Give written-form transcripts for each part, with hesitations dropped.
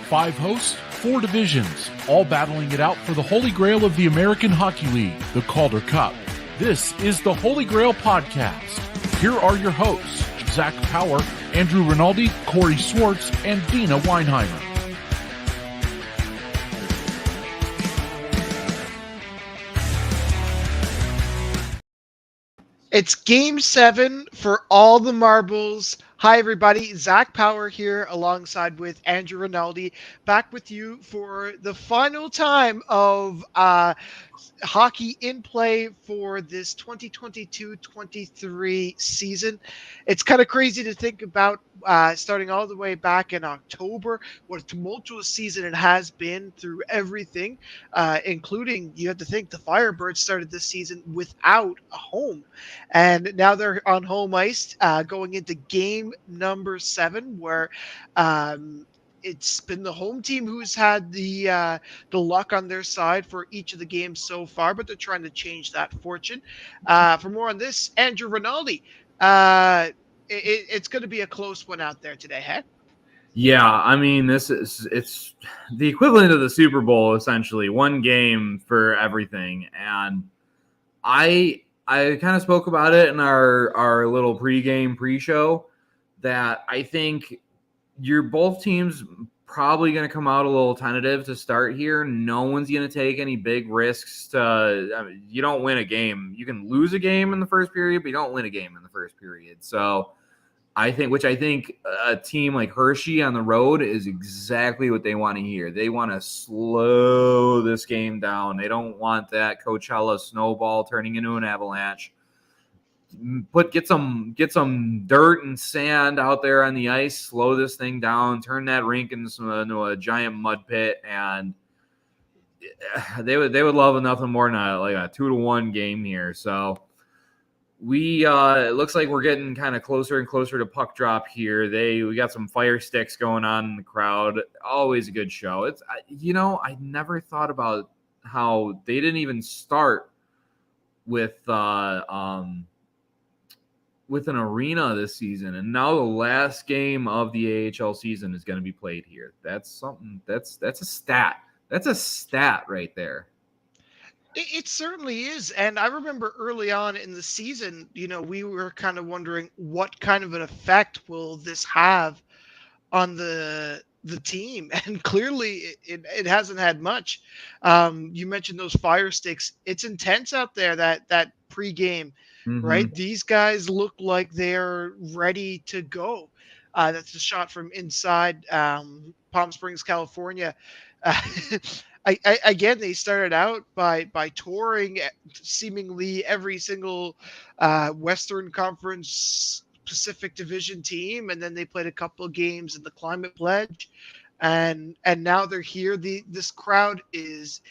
5 hosts, 4 divisions, all battling it out for the Holy Grail of the American Hockey League, the Calder Cup. This is the Holy Grail Podcast. Here are your hosts, Zach Power, Andrew Rinaldi, Corey Swartz, and Dina Weinheimer. It's Game 7 for all the marbles. Hi, everybody. Zach Power here alongside with Andrew Rinaldi, back with you for the final time of hockey in play for this 2022-23 season. It's kind of crazy to think about starting all the way back in October, what a tumultuous season it has been through everything, including, you have to think, the Firebirds started this season without a home. And now they're on home ice going into game number 7, where it's been the home team who's had the luck on their side for each of the games so far, but they're trying to change that fortune. For more on this, Andrew Rinaldi, it's going to be a close one out there today, huh? Yeah, I mean, it's the equivalent of the Super Bowl, essentially. One game for everything. And I kind of spoke about it in our little pre-show that I think you're both teams probably going to come out a little tentative to start here. No one's going to take any big risks. You don't win a game. You can lose a game in the first period, but you don't win a game in the first period. So I think a team like Hershey on the road is exactly what they want to hear. They want to slow this game down. They don't want that Coachella snowball turning into an avalanche. Get some dirt and sand out there on the ice, slow this thing down, turn that rink into a giant mud pit, and they would love nothing more than a 2-1 game here. So it looks like we're getting kind of closer and closer to puck drop here. We got some fire sticks going on in the crowd. Always a good show. I never thought about how they didn't even start with an arena this season, and now the last game of the AHL season is going to be played here. That's something. That's a stat. That's a stat right there. It certainly is. And I remember early on in the season, we were kind of wondering what kind of an effect will this have on the team. And clearly it hasn't had much. You mentioned those fire sticks. It's intense out there, that pregame, right? These guys look like they're ready to go. That's a shot from inside Palm Springs, California. Again, they started out by touring seemingly every single Western Conference Pacific Division team, and then they played a couple of games in the Climate Pledge, and now they're here. This crowd is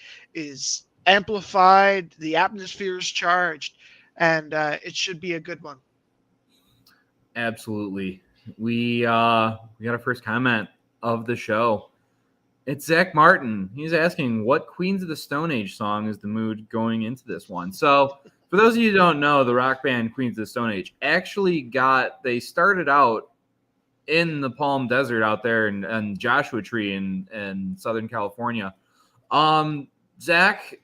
amplified, the atmosphere is charged, and it should be a good one. Absolutely. We got our first comment of the show. It's Zach Martin. He's asking, what Queens of the Stone Age song is the mood going into this one? So, for those of you who don't know, the rock band Queens of the Stone Age actually they started out in the Palm Desert out there in Joshua Tree in Southern California. Zach,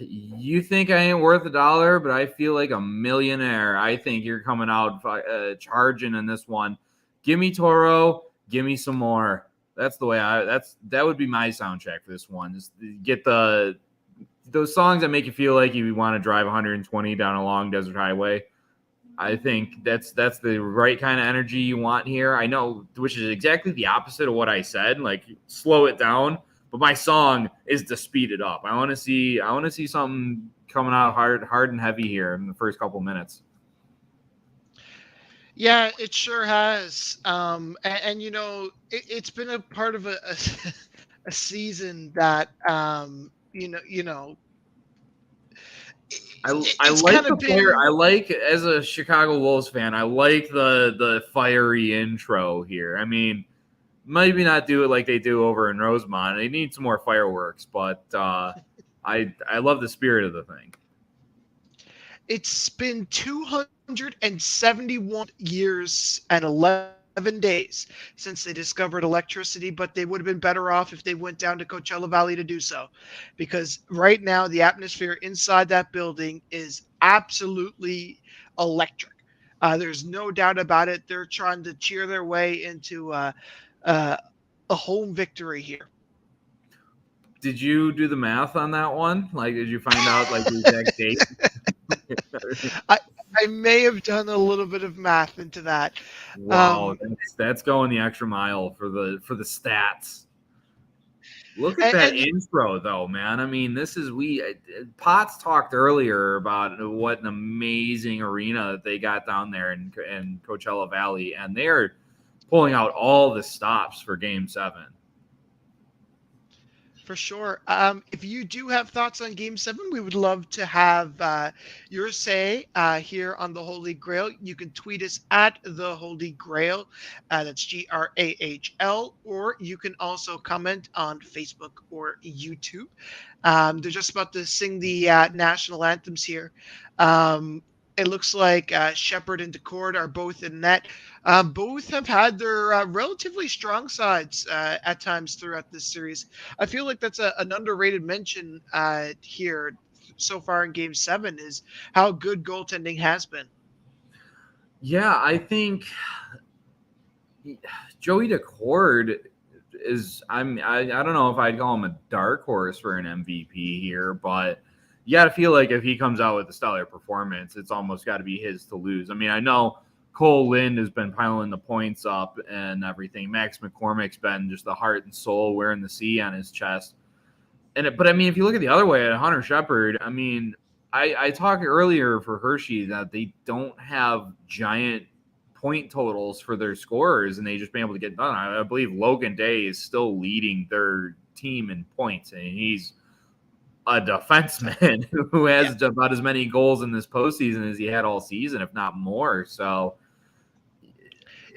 you think I ain't worth $1, but I feel like a millionaire. I think you're coming out charging in this one. Give me Toro. Give me some more. That's the way that would be my soundtrack for this one. Just get those songs that make you feel like you want to drive 120 down a long desert highway. I think that's the right kind of energy you want here. I know, which is exactly the opposite of what I said. Like, slow it down, but my song is to speed it up. I want to see something coming out hard and heavy here in the first couple minutes. Yeah, it sure has. And it's been a part of a season that, I like the fire. I like, as a Chicago Wolves fan, I like the fiery intro here. I mean, maybe not do it like they do over in Rosemont. They need some more fireworks, but I love the spirit of the thing. It's been 271 years and 11 days since they discovered electricity, but they would have been better off if they went down to Coachella Valley to do so. Because right now, the atmosphere inside that building is absolutely electric. There's no doubt about it. They're trying to cheer their way into uh, a home victory here. Did you do the math on that one? Like, did you find out like the exact date? I, I may have done a little bit of math into that. Wow, that's going the extra mile for the stats. Look at that And intro, though, man. I mean, this is Potts talked earlier about what an amazing arena that they got down there in Coachella Valley, and they're pulling out all the stops for Game 7. For sure. If you do have thoughts on Game 7, we would love to have your say here on the Holy Grail. You can tweet us at the Holy Grail. That's GRAHL. Or you can also comment on Facebook or YouTube. They're just about to sing the national anthems here. It looks like Shepard and Decord are both in net. Both have had their relatively strong sides at times throughout this series. I feel like that's an underrated mention here so far in Game 7 is how good goaltending has been. Yeah, I think Joey Decord is I don't know if I'd call him a dark horse for an MVP here, but you got to feel like if he comes out with a stellar performance, it's almost got to be his to lose. I mean, I know Cole Lind has been piling the points up and everything. Max McCormick's been just the heart and soul wearing the C on his chest. But I mean, if you look at the other way at Hunter Shepard, I mean, I talked earlier for Hershey that they don't have giant point totals for their scorers, and they just been able to get done. I believe Logan Day is still leading their team in points, and he's a defenseman who has about as many goals in this postseason as he had all season, if not more. So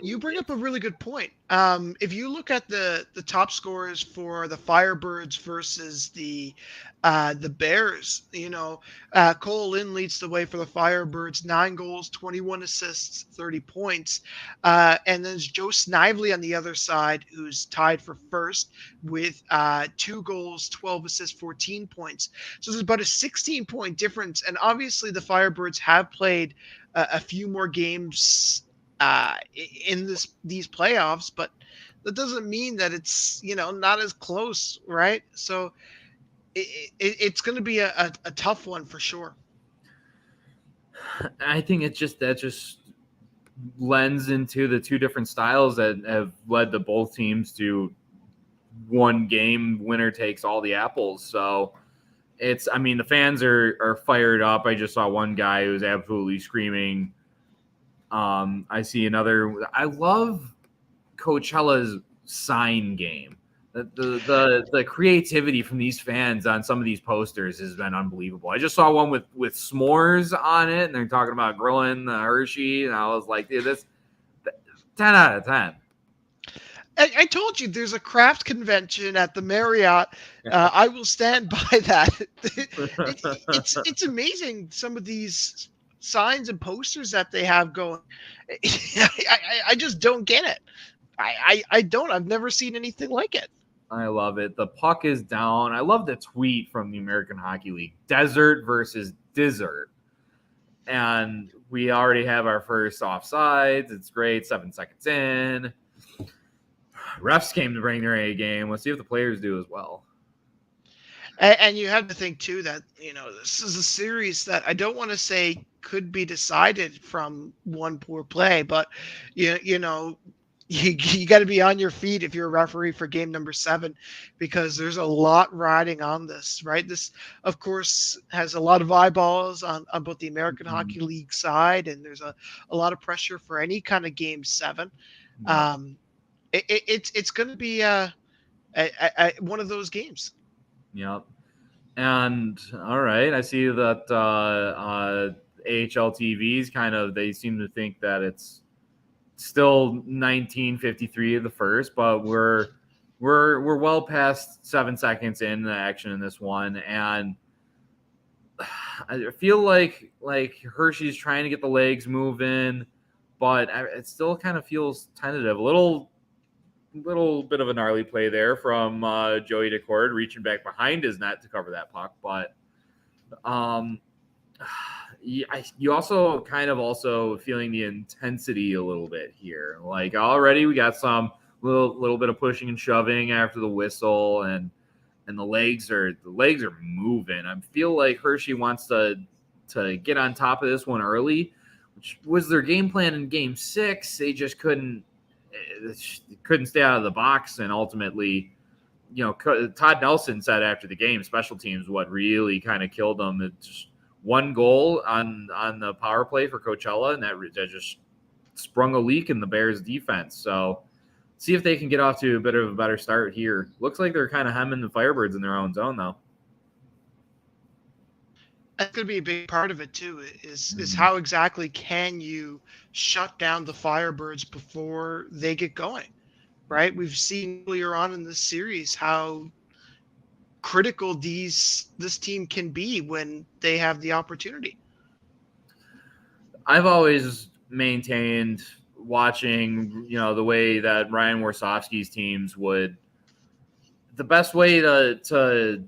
you bring up a really good point. If you look at the top scorers for the Firebirds versus the Bears, Cole Lynn leads the way for the Firebirds, 9 goals, 21 assists, 30 points. And then there's Joe Snively on the other side, who's tied for first with 2 goals, 12 assists, 14 points. So there's about a 16-point difference. And obviously the Firebirds have played a few more games in these playoffs, but that doesn't mean that it's not as close, right? So it's going to be a tough one for sure. I think that just lends into the two different styles that have led to both teams to one game winner takes all the apples. So the fans are fired up. I just saw one guy who was absolutely screaming. I see another. I love Coachella's sign game. The creativity from these fans on some of these posters has been unbelievable. I just saw one with s'mores on it, and they're talking about grilling the Hershey, and I was like, dude, this 10 out of 10. I told you there's a craft convention at the Marriott. I will stand by that. It's amazing some of these signs and posters that they have going. I just don't get it. I don't. I've never seen anything like it. I love it. The puck is down. I love the tweet from the American Hockey League. Desert versus dessert. And we already have our first offsides. It's great. 7 seconds in. Refs came to bring their A game. Let's see if the players do as well. And you have to think, too, that, this is a series that I don't want to say could be decided from one poor play, but, you got to be on your feet if you're a referee for game number 7, because there's a lot riding on this, right? This, of course, has a lot of eyeballs on both the American Hockey League side, and there's a lot of pressure for any kind of game 7. It's going to be one of those games. Yep. And all right, I see that AHL TVs they seem to think that it's still 1953 of the first, but we're well past 7 seconds in the action in this one, and I feel like Hershey's trying to get the legs moving. but it still kind of feels tentative. A little bit of a gnarly play there from Joey Decord reaching back behind his net to cover that puck, but you also kind of also feeling the intensity a little bit here. Like already we got some little bit of pushing and shoving after the whistle, and the legs are moving. I feel like Hershey wants to get on top of this one early, which was their game plan in Game 6. They just couldn't stay out of the box, and ultimately, Todd Nelson said after the game, special teams what really kind of killed them. It's just one goal on the power play for Coachella, and that just sprung a leak in the Bears defense. So see if they can get off to a bit of a better start here. Looks like they're kind of hemming the Firebirds in their own zone, though. That's going to be a big part of it too. Is how exactly can you shut down the Firebirds before they get going, right? We've seen earlier on in this series how critical this team can be when they have the opportunity. I've always maintained, watching the way that Ryan Warsofsky's teams would, the best way to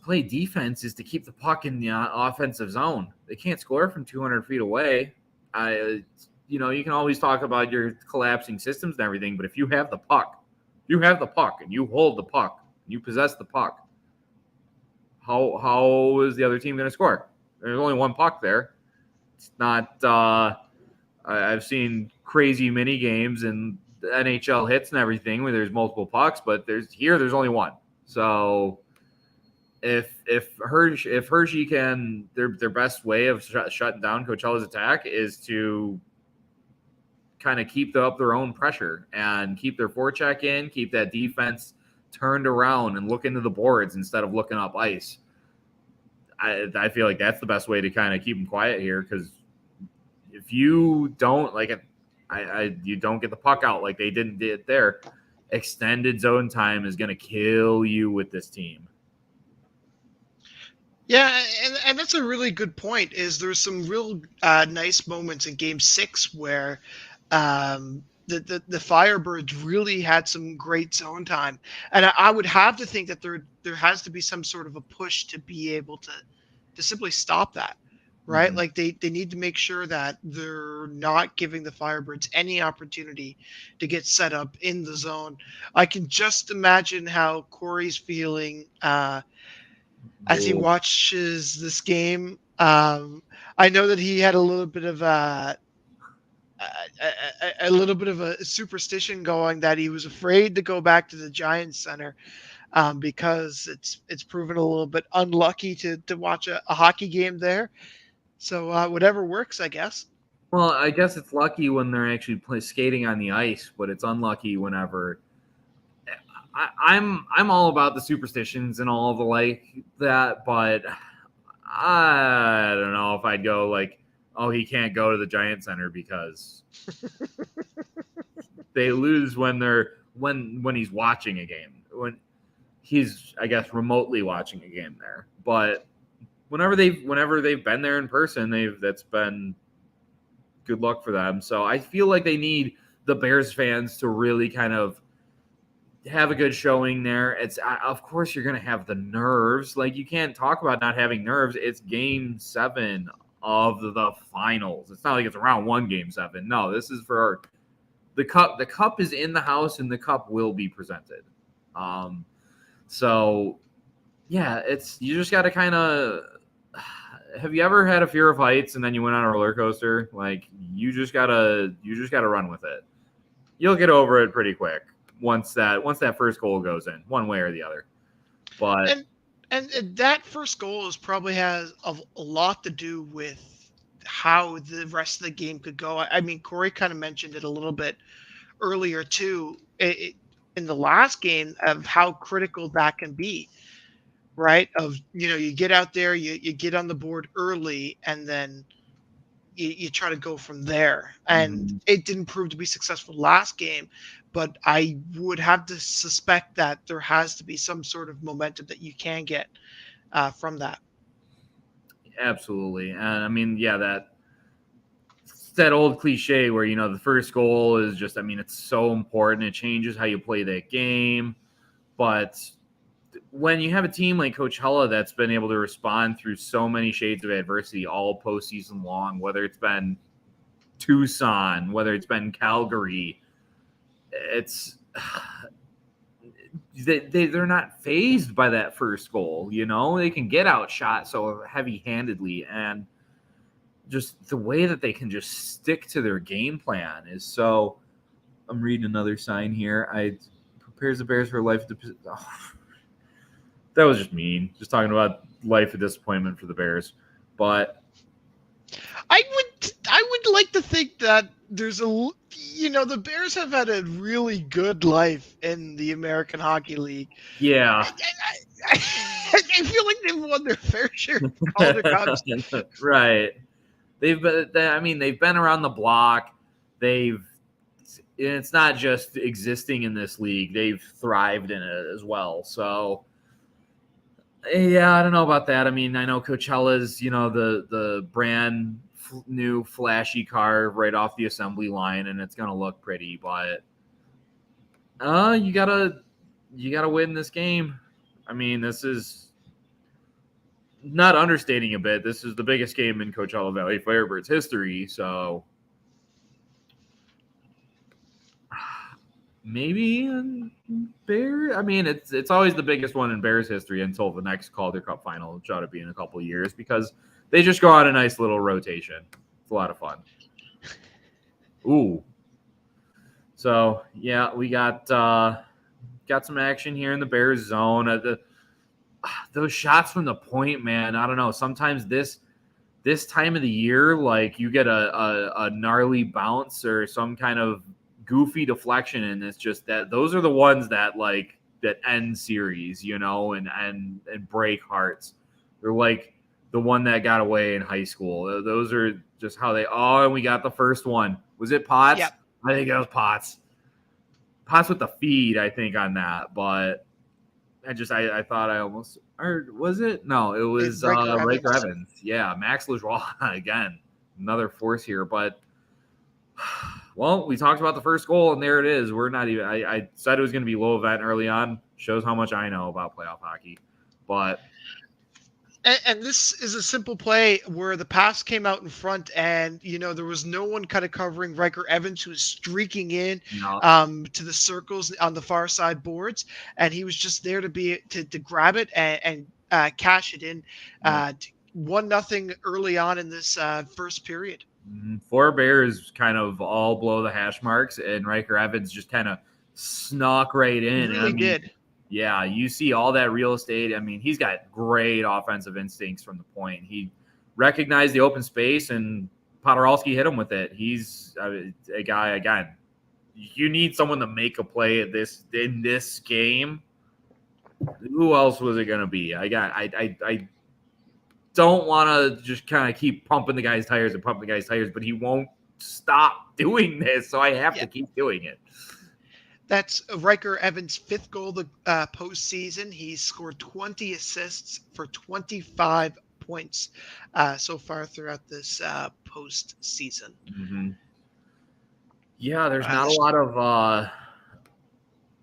play defense is to keep the puck in the offensive zone. They can't score from 200 feet away. You can always talk about your collapsing systems and everything, but if you have the puck, and you hold the puck, and you possess the puck, how is the other team going to score? There's only one puck there. It's not. I've seen crazy mini games and NHL hits and everything where there's multiple pucks, but there's only one. So if Hershey can, their best way of shutting down Coachella's attack is to kind of keep up their own pressure and keep their forecheck in, keep that defense turned around and look into the boards instead of looking up ice. I feel like that's the best way to kind of keep them quiet here, because if you don't you don't get the puck out like they did there, extended zone time is going to kill you with this team. Yeah, and that's a really good point. Is there's some real nice moments in Game 6 where the Firebirds really had some great zone time, and I would have to think that there has to be some sort of a push to be able to simply stop that, right? Mm-hmm. Like they need to make sure that they're not giving the Firebirds any opportunity to get set up in the zone. I can just imagine how Corey's feeling as he watches this game. I know that he had a little bit of a superstition going, that he was afraid to go back to the Giants Center because it's proven a little bit unlucky to watch a hockey game there. So whatever works, I guess. Well, I guess it's lucky when they're actually skating on the ice, but it's unlucky whenever. I'm all about the superstitions and all the like that, but I don't know if I'd go like, oh, he can't go to the Giant Center because they lose when he's watching a game, when he's, I guess, remotely watching a game there. But whenever they've been there in person, that's been good luck for them. So I feel like they need the Bears fans to really kind of have a good showing there. It's of course you're going to have the nerves. Like, you can't talk about not having nerves. It's Game 7 of the finals. It's not like it's round 1, Game 7. No, this is for the cup. The cup is in the house, and the cup will be presented. So yeah, you just got to kind of. Have you ever had a fear of heights and then you went on a roller coaster? Like, you just gotta run with it. You'll get over it pretty quick once that first goal goes in, one way or the other. But and that first goal probably has a lot to do with how the rest of the game could go. I mean, Corey kind of mentioned it a little bit earlier too, in the last game, of how critical that can be, right? Of, you get out there, you get on the board early, and then you try to go from there. And it didn't prove to be successful last game, but I would have to suspect that there has to be some sort of momentum that you can get from that. Absolutely. And I mean, yeah, that old cliche where, the first goal is just, it's so important. It changes how you play that game. But when you have a team like Coachella that's been able to respond through so many shades of adversity all postseason long, whether it's been Tucson, whether it's been Calgary, they're not fazed by that first goal. They can get outshot so heavy-handedly, and just the way that they can just stick to their game plan is so. I'm reading another sign here. Prepares the Bears for life. That was just mean. Just talking about life of disappointment for the Bears, but I would like to think that there's the Bears have had a really good life in the American Hockey League. Yeah. I feel like they've won their fair share of Calder Cups. Right. They've been around the block. It's not just existing in this league. They've thrived in it as well. So, yeah, I don't know about that. I know Coachella's, the brand new flashy car right off the assembly line, and it's going to look pretty, but you gotta win this game. This is not understating a bit. This is the biggest game in Coachella Valley Firebirds history, so maybe Bear. It's always the biggest one in Bears history until the next Calder Cup final, which ought to be in a couple of years, because they just go on a nice little rotation. It's a lot of fun. Ooh. So yeah, we got some action here in the Bears zone. Those shots from the point, man. I don't know. Sometimes this time of the year, like, you get a gnarly bounce or some kind of goofy deflection, and it's just that those are the ones that end series, and break hearts. They're like the one that got away in high school. Those are just how they. Oh, and we got the first one. Was it Potts? Yep. I think it was Potts. Potts with the feed, I think, on that, but I thought I almost, or was it? No, it was Riker Evans. Yeah, Max Lajoie again, another force here, but. Well, we talked about the first goal, and there it is. We're not even. I said it was going to be low event early on. Shows how much I know about playoff hockey. But and this is a simple play where the pass came out in front, and there was no one kind of covering Riker Evans, who was streaking in to the circles on the far side boards, and he was just there to grab it and cash it in. 1-0 early on in this first period. 4 Bears kind of all blow the hash marks, and Riker Evans just kind of snuck right in. He really did. Yeah, you see all that real estate. He's got great offensive instincts from the point. He recognized the open space, and Podorowski hit him with it. He's a guy, again, you need someone to make a play in this game. Who else was it going to be? I don't want to just kind of keep pumping the guy's tires, but he won't stop doing this, so I have to keep doing it. That's Riker Evans' 5th goal the postseason. He's scored 20 assists for 25 points so far throughout this postseason. Mm-hmm. Yeah, there's not a lot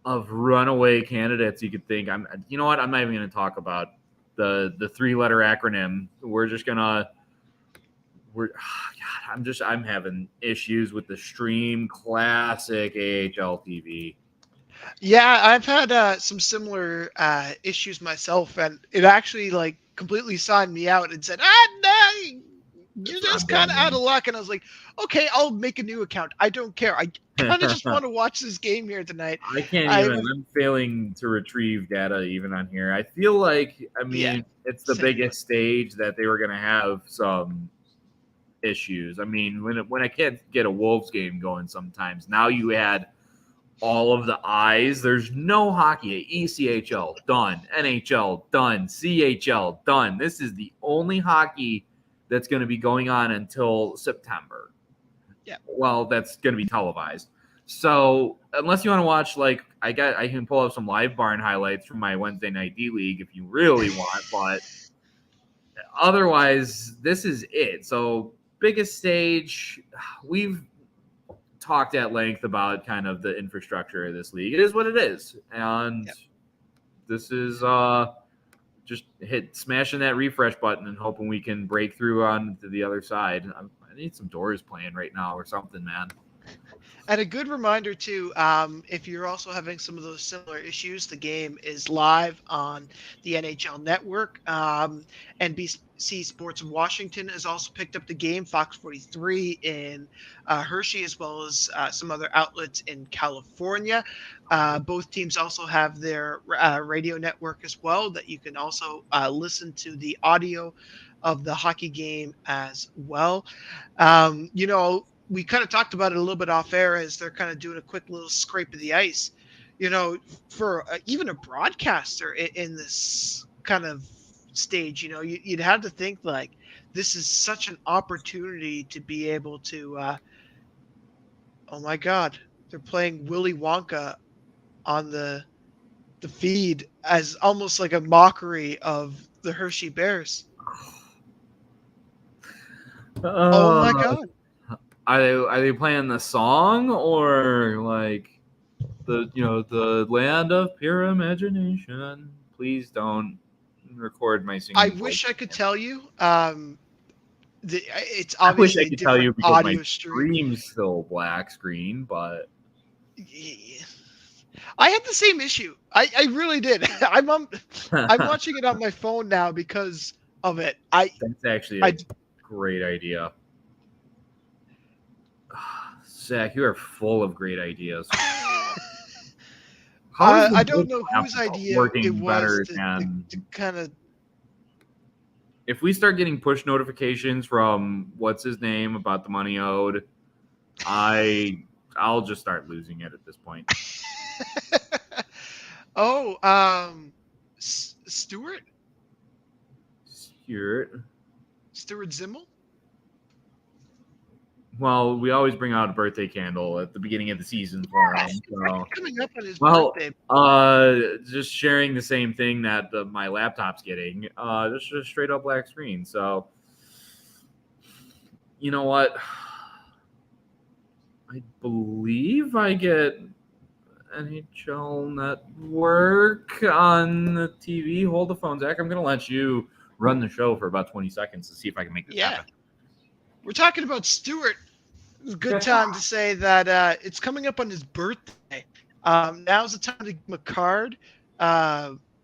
of runaway candidates you could think. You know what? I'm not even going to talk about the 3-letter acronym. I'm having issues with the Stream Classic AHL TV. Yeah, I've had some similar issues myself, and it actually completely signed me out and said, no, you're just kind of out of luck. And I was like, okay, I'll make a new account. I don't care. I kind of just want to watch this game here tonight. I can't I'm failing to retrieve data even on here. I feel like, it's the biggest stage that they were going to have some issues. When I can't get a Wolves game going sometimes, now you had all of the eyes. There's no hockey. ECHL, done. NHL, done. CHL, done. This is the only hockey that's going to be going on until September. Yeah. Well, that's going to be televised. So unless you want to watch, I can pull up some Live Barn highlights from my Wednesday night D League if you really want, but otherwise, this is it. So biggest stage, we've talked at length about kind of the infrastructure of this league. It is what it is. And this is just smashing that refresh button and hoping we can break through on to the other side. I need some Doors playing right now or something, man. And a good reminder too, if you're also having some of those similar issues, the game is live on the NHL Network. NBC Sports Washington has also picked up the game. Fox 43 in Hershey, as well as some other outlets in California. Both teams also have their radio network as well, that you can also listen to the audio of the hockey game as well. We kind of talked about it a little bit off air as they're kind of doing a quick little scrape of the ice. For even a broadcaster in this kind of stage, you'd have to think like this is such an opportunity to be able to. Oh my God, they're playing Willy Wonka on the feed as almost like a mockery of the Hershey Bears. Oh my God. Are they playing the song or like the land of pure imagination? Please don't record my singing. I wish I could tell you. It's I wish obviously I a could tell you different because audio my stream. screen's still black screen, but I had the same issue. I really did. I'm watching it on my phone now because of it. That's actually a great idea. Zach, you are full of great ideas. I don't know whose idea it was to kind of. If we start getting push notifications from what's his name about the money owed, I'll just start losing it at this point. Stuart Zimmel. Well, we always bring out a birthday candle at the beginning of the season for him. So. Coming up on his birthday. Just sharing the same thing that my laptop's getting. Just a straight up black screen. So, you know what? I believe I get NHL Network on the TV. Hold the phone, Zach. I'm going to let you run the show for about 20 seconds to see if I can make this happen. We're talking about Stuart. It's a good time to say that it's coming up on his birthday. Now's the time to give him a card.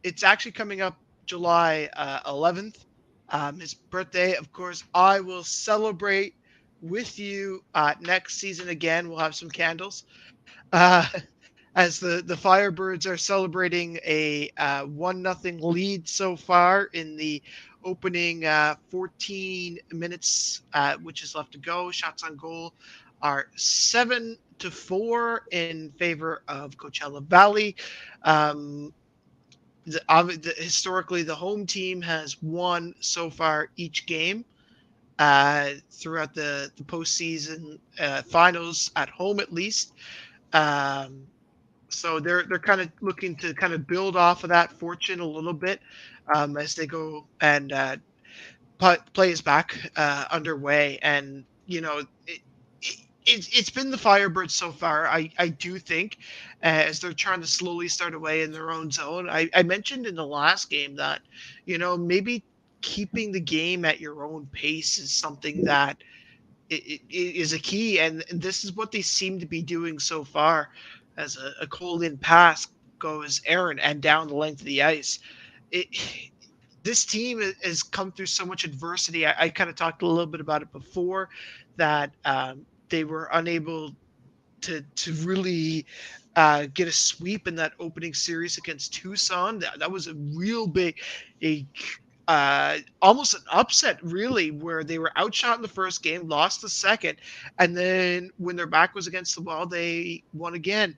It's actually coming up July 11th. His birthday, of course. I will celebrate with you next season again. We'll have some candles. As the Firebirds are celebrating a 1-0 lead so far in the opening 14 minutes, which is left to go. Shots on goal are 7-4 in favor of Coachella Valley. Historically, the home team has won so far each game throughout the postseason finals at home, at least. So they're kind of looking to kind of build off of that fortune a little bit as they go and play is back underway. And it's been the Firebirds so far. I do think as they're trying to slowly start away in their own zone. I mentioned in the last game that maybe keeping the game at your own pace is something that it is a key, and this is what they seem to be doing so far. As a cold-in pass goes errant and down the length of the ice. This team has come through so much adversity. I kind of talked a little bit about it before, that they were unable to really get a sweep in that opening series against Tucson. That was a real big, almost an upset, really, where they were outshot in the first game, lost the second, and then when their back was against the wall, they won again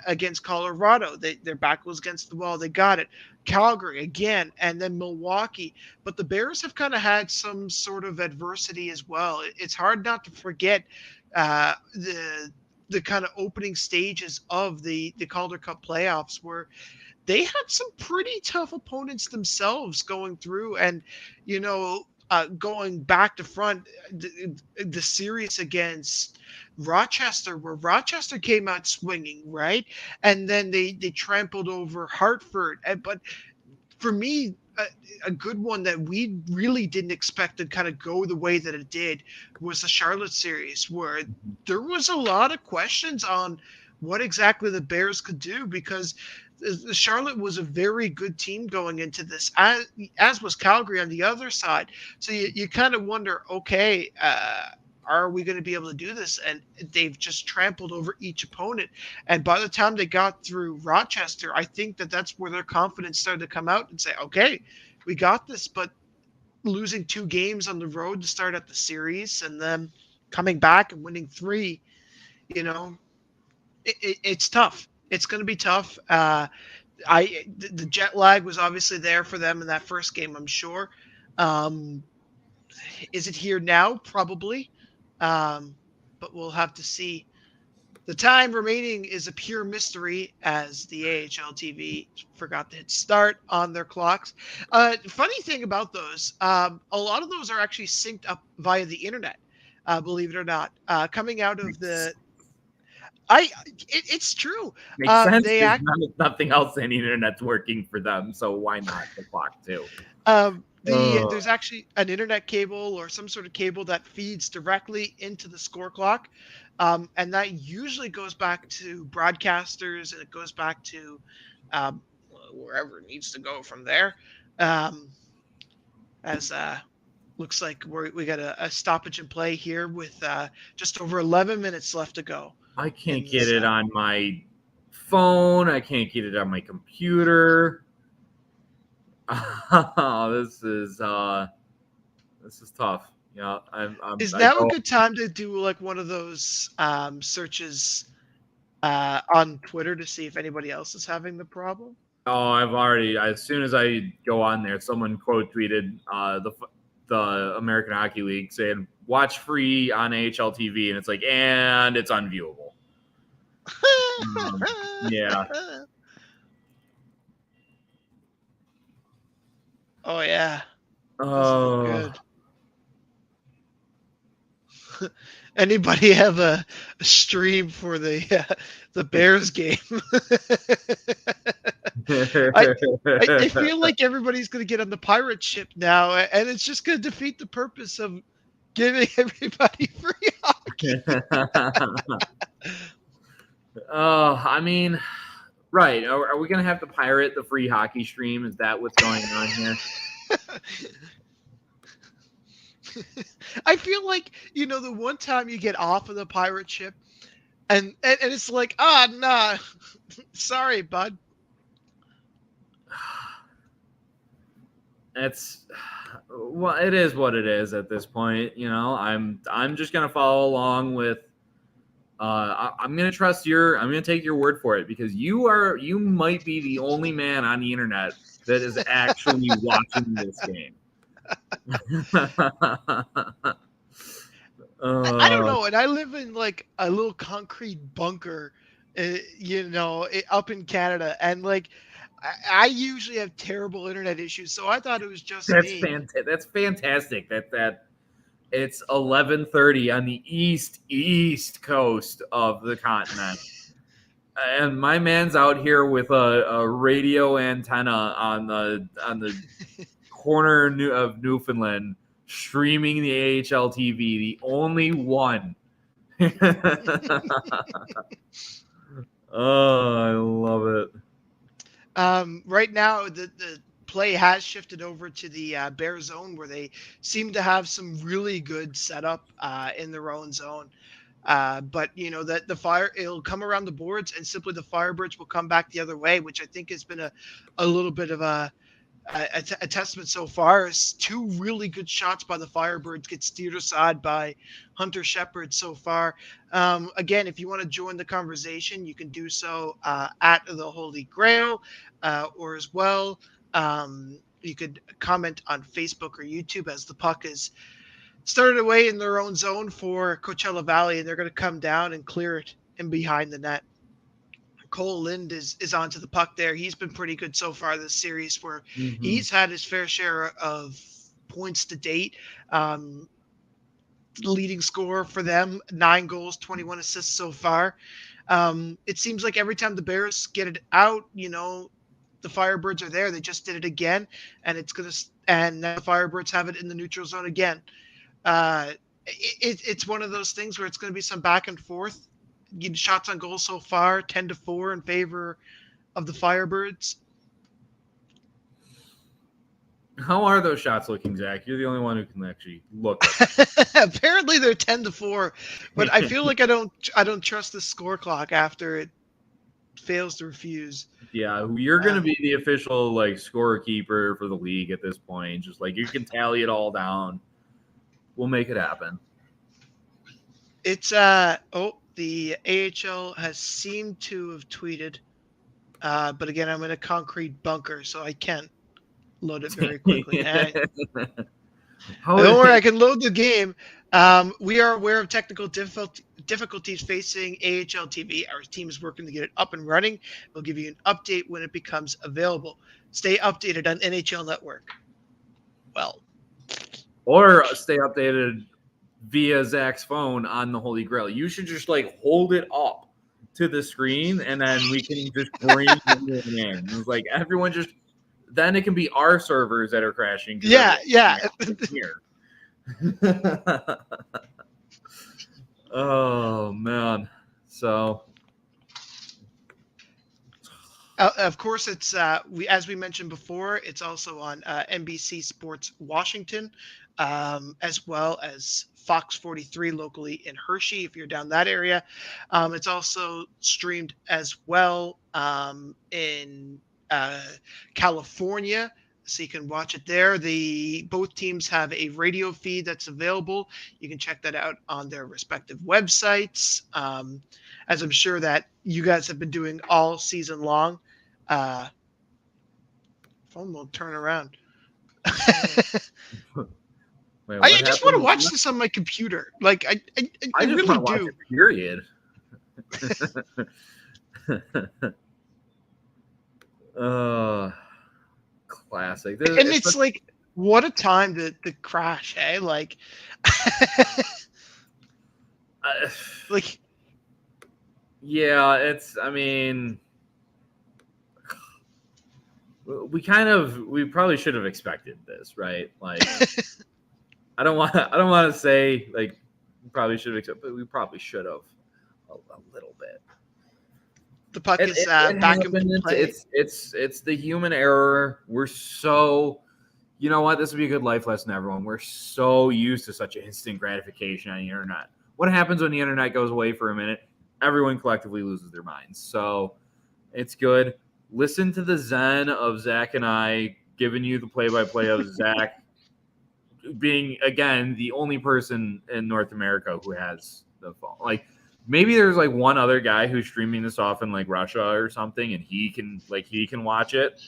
against Colorado. Their back was against the wall, they got it. Calgary again, and then Milwaukee. But the Bears have kind of had some sort of adversity as well. It's hard not to forget the kind of opening stages of the Calder Cup playoffs, where they had some pretty tough opponents themselves going through. And, going back to front, the series against Rochester, where Rochester came out swinging, right? And then they trampled over Hartford. But for me, a good one that we really didn't expect to kind of go the way that it did was the Charlotte series, where there was a lot of questions on what exactly the Bears could do, because the Charlotte was a very good team going into this, as was Calgary on the other side. So you kind of wonder, okay, are we going to be able to do this? And they've just trampled over each opponent. And by the time they got through Rochester, I think that's where their confidence started to come out and say, okay, we got this. But losing 2 games on the road to start out the series and then coming back and winning 3, you know, it's tough. It's going to be tough. The jet lag was obviously there for them in that first game, I'm sure. Is it here now? Probably. But we'll have to see. The time remaining is a pure mystery, as the AHL TV forgot to hit start on their clocks. Funny thing about those, a lot of those are actually synced up via the internet, believe it or not. Coming out of the it's true. Makes sense. They Nothing else in the internet's working for them, so why not the clock too? There's actually an internet cable or some sort of cable that feeds directly into the score clock, and that usually goes back to broadcasters, and it goes back to wherever it needs to go from there. As looks like we got a stoppage in play here with just over 11 minutes left to go. I can't get it on my phone. I can't get it on my computer. This is tough. Yeah, Is now a good time to do like one of those searches on Twitter to see if anybody else is having the problem? Oh, I've already. As soon as I go on there, someone quote tweeted the American Hockey League saying, "Watch free on AHL TV," and it's like, and it's unviewable. Yeah. Oh yeah. Oh. Good. Anybody have a stream for the Bears game? I feel like everybody's going to get on the pirate ship now, and it's just going to defeat the purpose of giving everybody free hockey. I mean, right. Are we going to have to pirate the free hockey stream? Is that what's going on here? I feel like, the one time you get off of the pirate ship and it's like, nah, sorry, bud. It is what it is at this point. I'm just going to follow along with, I'm going to trust I'm going to take your word for it, because you might be the only man on the internet that is actually watching this game. I don't know, and I live in like a little concrete bunker, up in Canada, and like I usually have terrible internet issues, so I thought it was just me. That's fantastic. That it's 11:30 on the east coast of the continent. And my man's out here with a radio antenna on the corner of Newfoundland, streaming the AHL TV, the only one. Oh, I love it. Right now, the play has shifted over to the Bear zone, where they seem to have some really good setup in their own zone. But that it'll come around the boards, and simply the Firebirds will come back the other way, which I think has been a little bit of a testament so far. Is 2 really good shots by the Firebirds get steered aside by Hunter Shepard so far. Again, if you want to join the conversation, you can do so at the Holy Grail, or as well, you could comment on Facebook or YouTube, as the puck is started away in their own zone for Coachella Valley, and they're going to come down and clear it in behind the net. Cole Lind is onto the puck there. He's been pretty good so far this series, where he's had his fair share of points to date. Leading scorer for them, 9 goals, 21 assists so far. It seems like every time the Bears get it out, the Firebirds are there. They just did it again, and and now the Firebirds have it in the neutral zone again. It's one of those things where it's going to be some back and forth. Shots on goal so far, 10-4 in favor of the Firebirds. How are those shots looking, Zach? You're the only one who can actually look. Apparently they're 10-4, but I feel like I don't trust the score clock after it fails to refuse. Yeah, you're going to be the official scorekeeper for the league at this point. Just you can tally it all down. We'll make it happen. It's the AHL has seemed to have tweeted, but again, I'm in a concrete bunker, so I can't load it very quickly. Don't worry, I can load the game. We are aware of technical difficulties facing AHL TV. Our team is working to get it up and running. We'll give you an update when it becomes available. Stay updated on NHL Network. Well, or stay updated via Zach's phone on the Holy Grail. You should just hold it up to the screen, and then we can just bring it in. It's everyone just. Then it can be our servers that are crashing. Yeah. Here. Oh man. So. Of course, it's as we mentioned before, it's also on NBC Sports Washington, as well as Fox 43 locally in Hershey, if you're down that area. It's also streamed as well in California, so you can watch it there. Both teams have a radio feed that's available. You can check that out on their respective websites, as I'm sure that you guys have been doing all season long. Phone won't turn around. Wait, I just want to watch this on my computer. I just really want to watch do. it, period. Classic. And it's what a time to crash, hey? Yeah, we probably should have expected this, right? I don't want to say we probably should have expected, but we probably should have a little bit. The puck is back in play. It's the human error. We're so, you know what? This would be a good life lesson, everyone. We're so used to such instant gratification on the internet. What happens when the internet goes away for a minute? Everyone collectively loses their minds. So it's good. Listen to the zen of Zach and I giving you the play-by-play of Zach being, again, the only person in North America who has the phone. Maybe there's one other guy who's streaming this off in Russia or something, and he can watch it.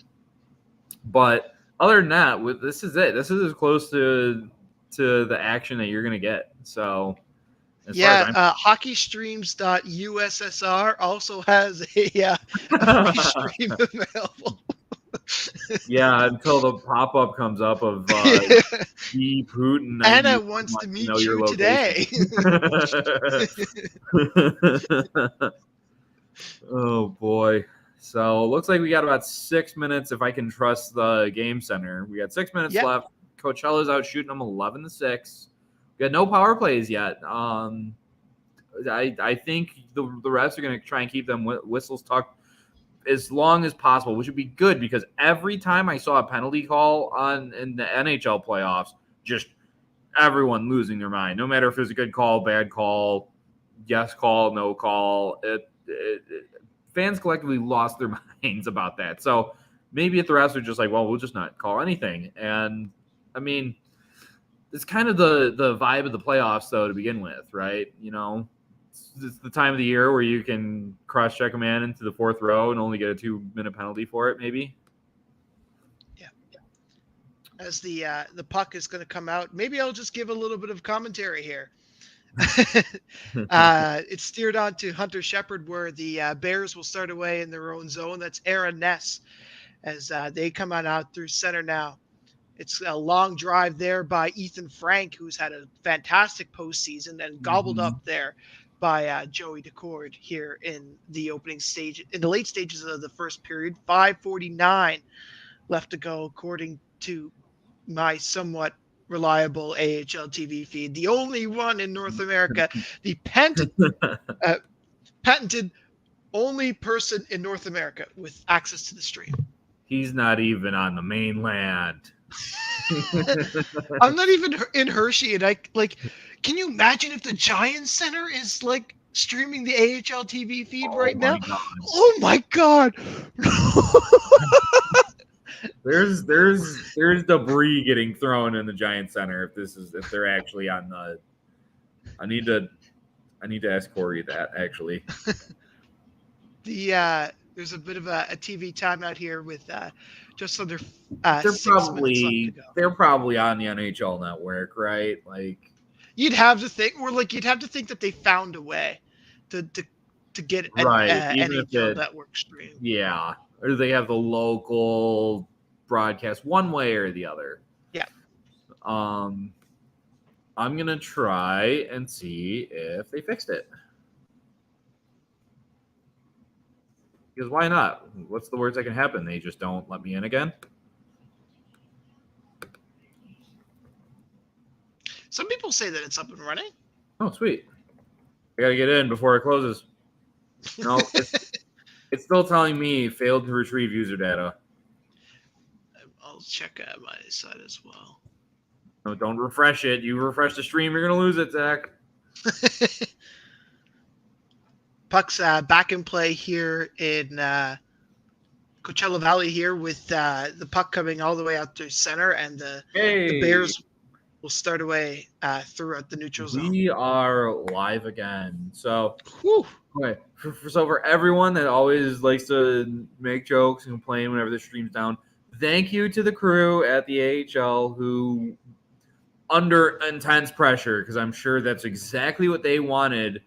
But other than that, this is it. This is as close to the action that you're gonna get. So hockeystreams.ussr also has a free stream available. Yeah, until the pop-up comes up of Putin. Anna wants to meet you today. Oh boy. So looks like we got about 6 minutes if I can trust the game center. We got 6 minutes left. Coachella's out shooting them 11-6. We got no power plays yet. I think the refs are going to try and keep them whistles tucked as long as possible, which would be good because every time I saw a penalty call in the NHL playoffs, just everyone losing their mind, no matter if it was a good call, bad call, yes call, no call. Fans collectively lost their minds about that. So maybe if the refs are just well, we'll just not call anything. And it's kind of the vibe of the playoffs, though, to begin with, right? It's the time of the year where you can cross-check a man into the fourth row and only get a 2-minute penalty for it, maybe. Yeah. As the puck is going to come out, maybe I'll just give a little bit of commentary here. It's steered on to Hunter Shepard, where the Bears will start away in their own zone. That's Aaron Ness, as they come on out through center now. It's a long drive there by Ethan Frank, who's had a fantastic postseason, and gobbled up there by Joey Decord here in the opening stage, in the late stages of the first period. 5:49 left to go, according to my somewhat reliable AHL TV feed, the only one in North America, the patented only person in North America with access to the stream. He's not even on the mainland. I'm not even in Hershey, and can you imagine if the Giants Center is like streaming the AHL TV feed right now? God. Oh my god! There's debris getting thrown in the Giant Center if they're actually on the. I need to ask Corey that actually. There's a bit of a TV timeout here with just under they're 6 minutes left to go. They're probably on the NHL Network, right? Like you'd have to think that they found a way to get an NHL Network stream. Yeah, or they have the local broadcast one way or the other. Yeah. I'm gonna try and see if they fixed it. Because why not? What's the worst that can happen? They just don't let me in again? Some people say that it's up and running. Oh, sweet. I got to get in before it closes. No, it's still telling me failed to retrieve user data. I'll check my side as well. No, don't refresh it. You refresh the stream, you're going to lose it, Zach. Puck's back in play here in Coachella Valley here with the puck coming all the way out to center, and the Bears will start away throughout the neutral zone. We are live again. So, okay, so for everyone that always likes to make jokes and complain whenever the stream's down, thank you to the crew at the AHL who, under intense pressure, because I'm sure that's exactly what they wanted,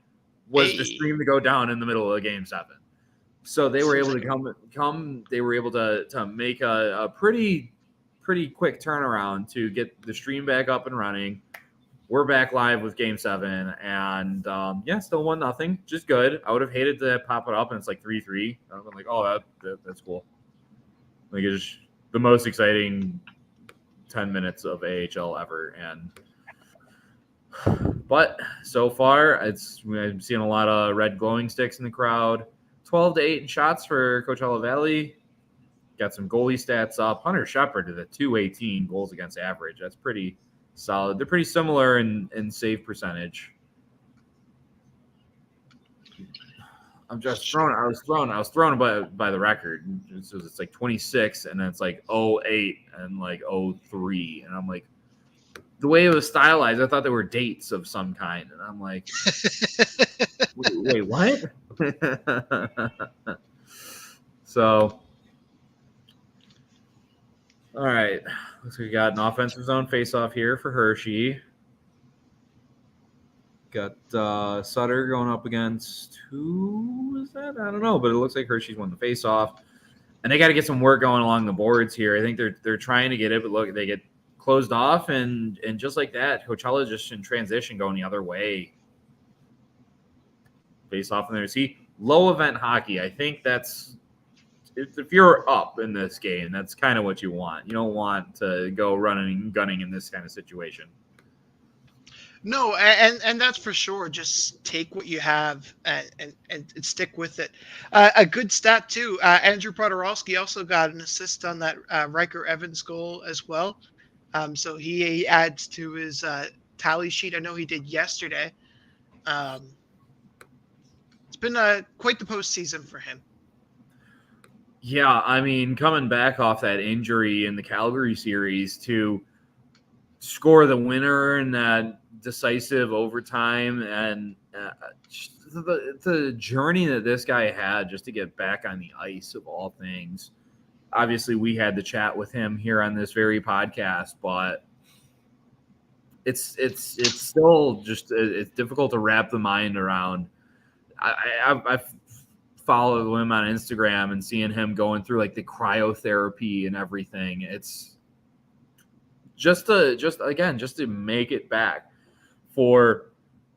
was the stream to go down in the middle of Game 7. So they were able to come. They were able to make a pretty quick turnaround to get the stream back up and running. We're back live with Game 7, and still 1-0. Just good. I would have hated to pop it up and it's like 3-3. I'm like, oh, that's cool. Like, it's the most exciting 10 minutes of AHL ever, but so far I'm seeing a lot of red glowing sticks in the crowd. 12-8 in shots for Coachella Valley. Got some goalie stats up. Hunter Shepard to the 218 goals against average. That's pretty solid. They're pretty similar in save percentage. I'm just thrown. I was thrown by the record. It's like 26, and then it's like 08 and like 03, and I'm like, the way it was stylized, I thought they were dates of some kind, and I'm like, wait, what? So, all right, looks like we got an offensive zone face-off here for Hershey. Got Sutter going up against who is that? I don't know, but it looks like Hershey's won the face-off, and they got to get some work going along the boards here. I think they're trying to get it, but look, they get closed off, and just like that, Coachella just in transition going the other way. Face-off in there. See, low event hockey. I think that's if you're up in this game, that's kind of what you want. You don't want to go running and gunning in this kind of situation. No, and that's for sure. Just take what you have and stick with it. A good stat too. Andrew Podorowski also got an assist on that Riker Evans goal as well. So he adds to his tally sheet. I know he did yesterday. It's been quite the postseason for him. Yeah, I mean, coming back off that injury in the Calgary series to score the winner in that decisive overtime, and the journey that this guy had just to get back on the ice of all things. Obviously, we had the chat with him here on this very podcast, but it's still just it's difficult to wrap the mind around. I've followed him on Instagram and seeing him going through like the cryotherapy and everything. It's just to make it back for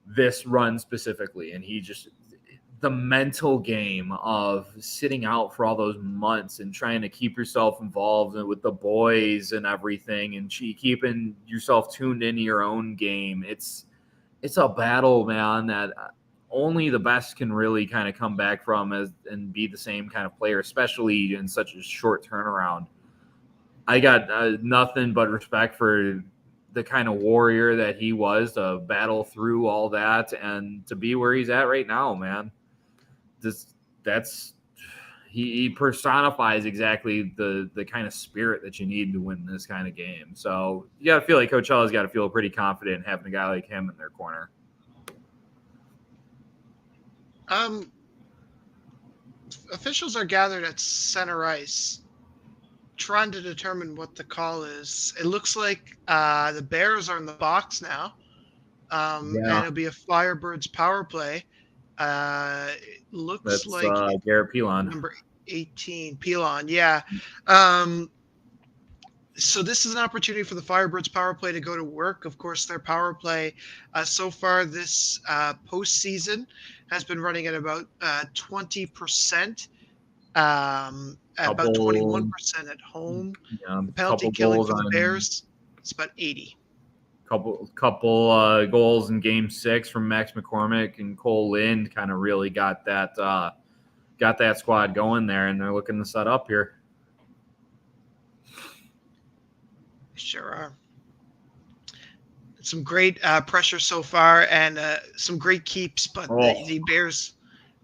this run specifically. And the mental game of sitting out for all those months and trying to keep yourself involved with the boys and everything, and keeping yourself tuned into your own game. It's a battle, man, that only the best can really kind of come back from and be the same kind of player, especially in such a short turnaround. I got nothing but respect for the kind of warrior that he was to battle through all that and to be where he's at right now, man. He personifies exactly the kind of spirit that you need to win this kind of game. So you got to feel like Coachella's got to feel pretty confident having a guy like him in their corner. Officials are gathered at center ice, trying to determine what the call is. It looks like the Bears are in the box now, and it'll be a Firebirds power play. It looks That's like Garrett Pilon. Number 18, Pilon, yeah. So this is an opportunity for the Firebirds power play to go to work. Of course, their power play so far this postseason has been running at about 20%, about 21% at home. Yeah, the penalty killing for the Bears, it's about 80. Couple goals in Game 6 from Max McCormick and Cole Lind kind of really got that squad going there, and they're looking to set up here. Sure are. Some great pressure so far, and some great keeps, but the Bears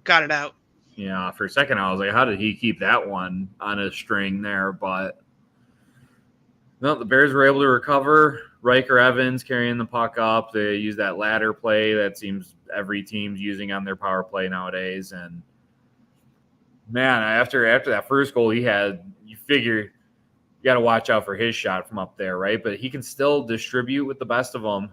got it out. Yeah, for a second I was like, how did he keep that one on a string there? But no, the Bears were able to recover. Riker Evans carrying the puck up. They use that ladder play that seems every team's using on their power play nowadays. And man, after that first goal he had, you figure you got to watch out for his shot from up there, right? But he can still distribute with the best of them.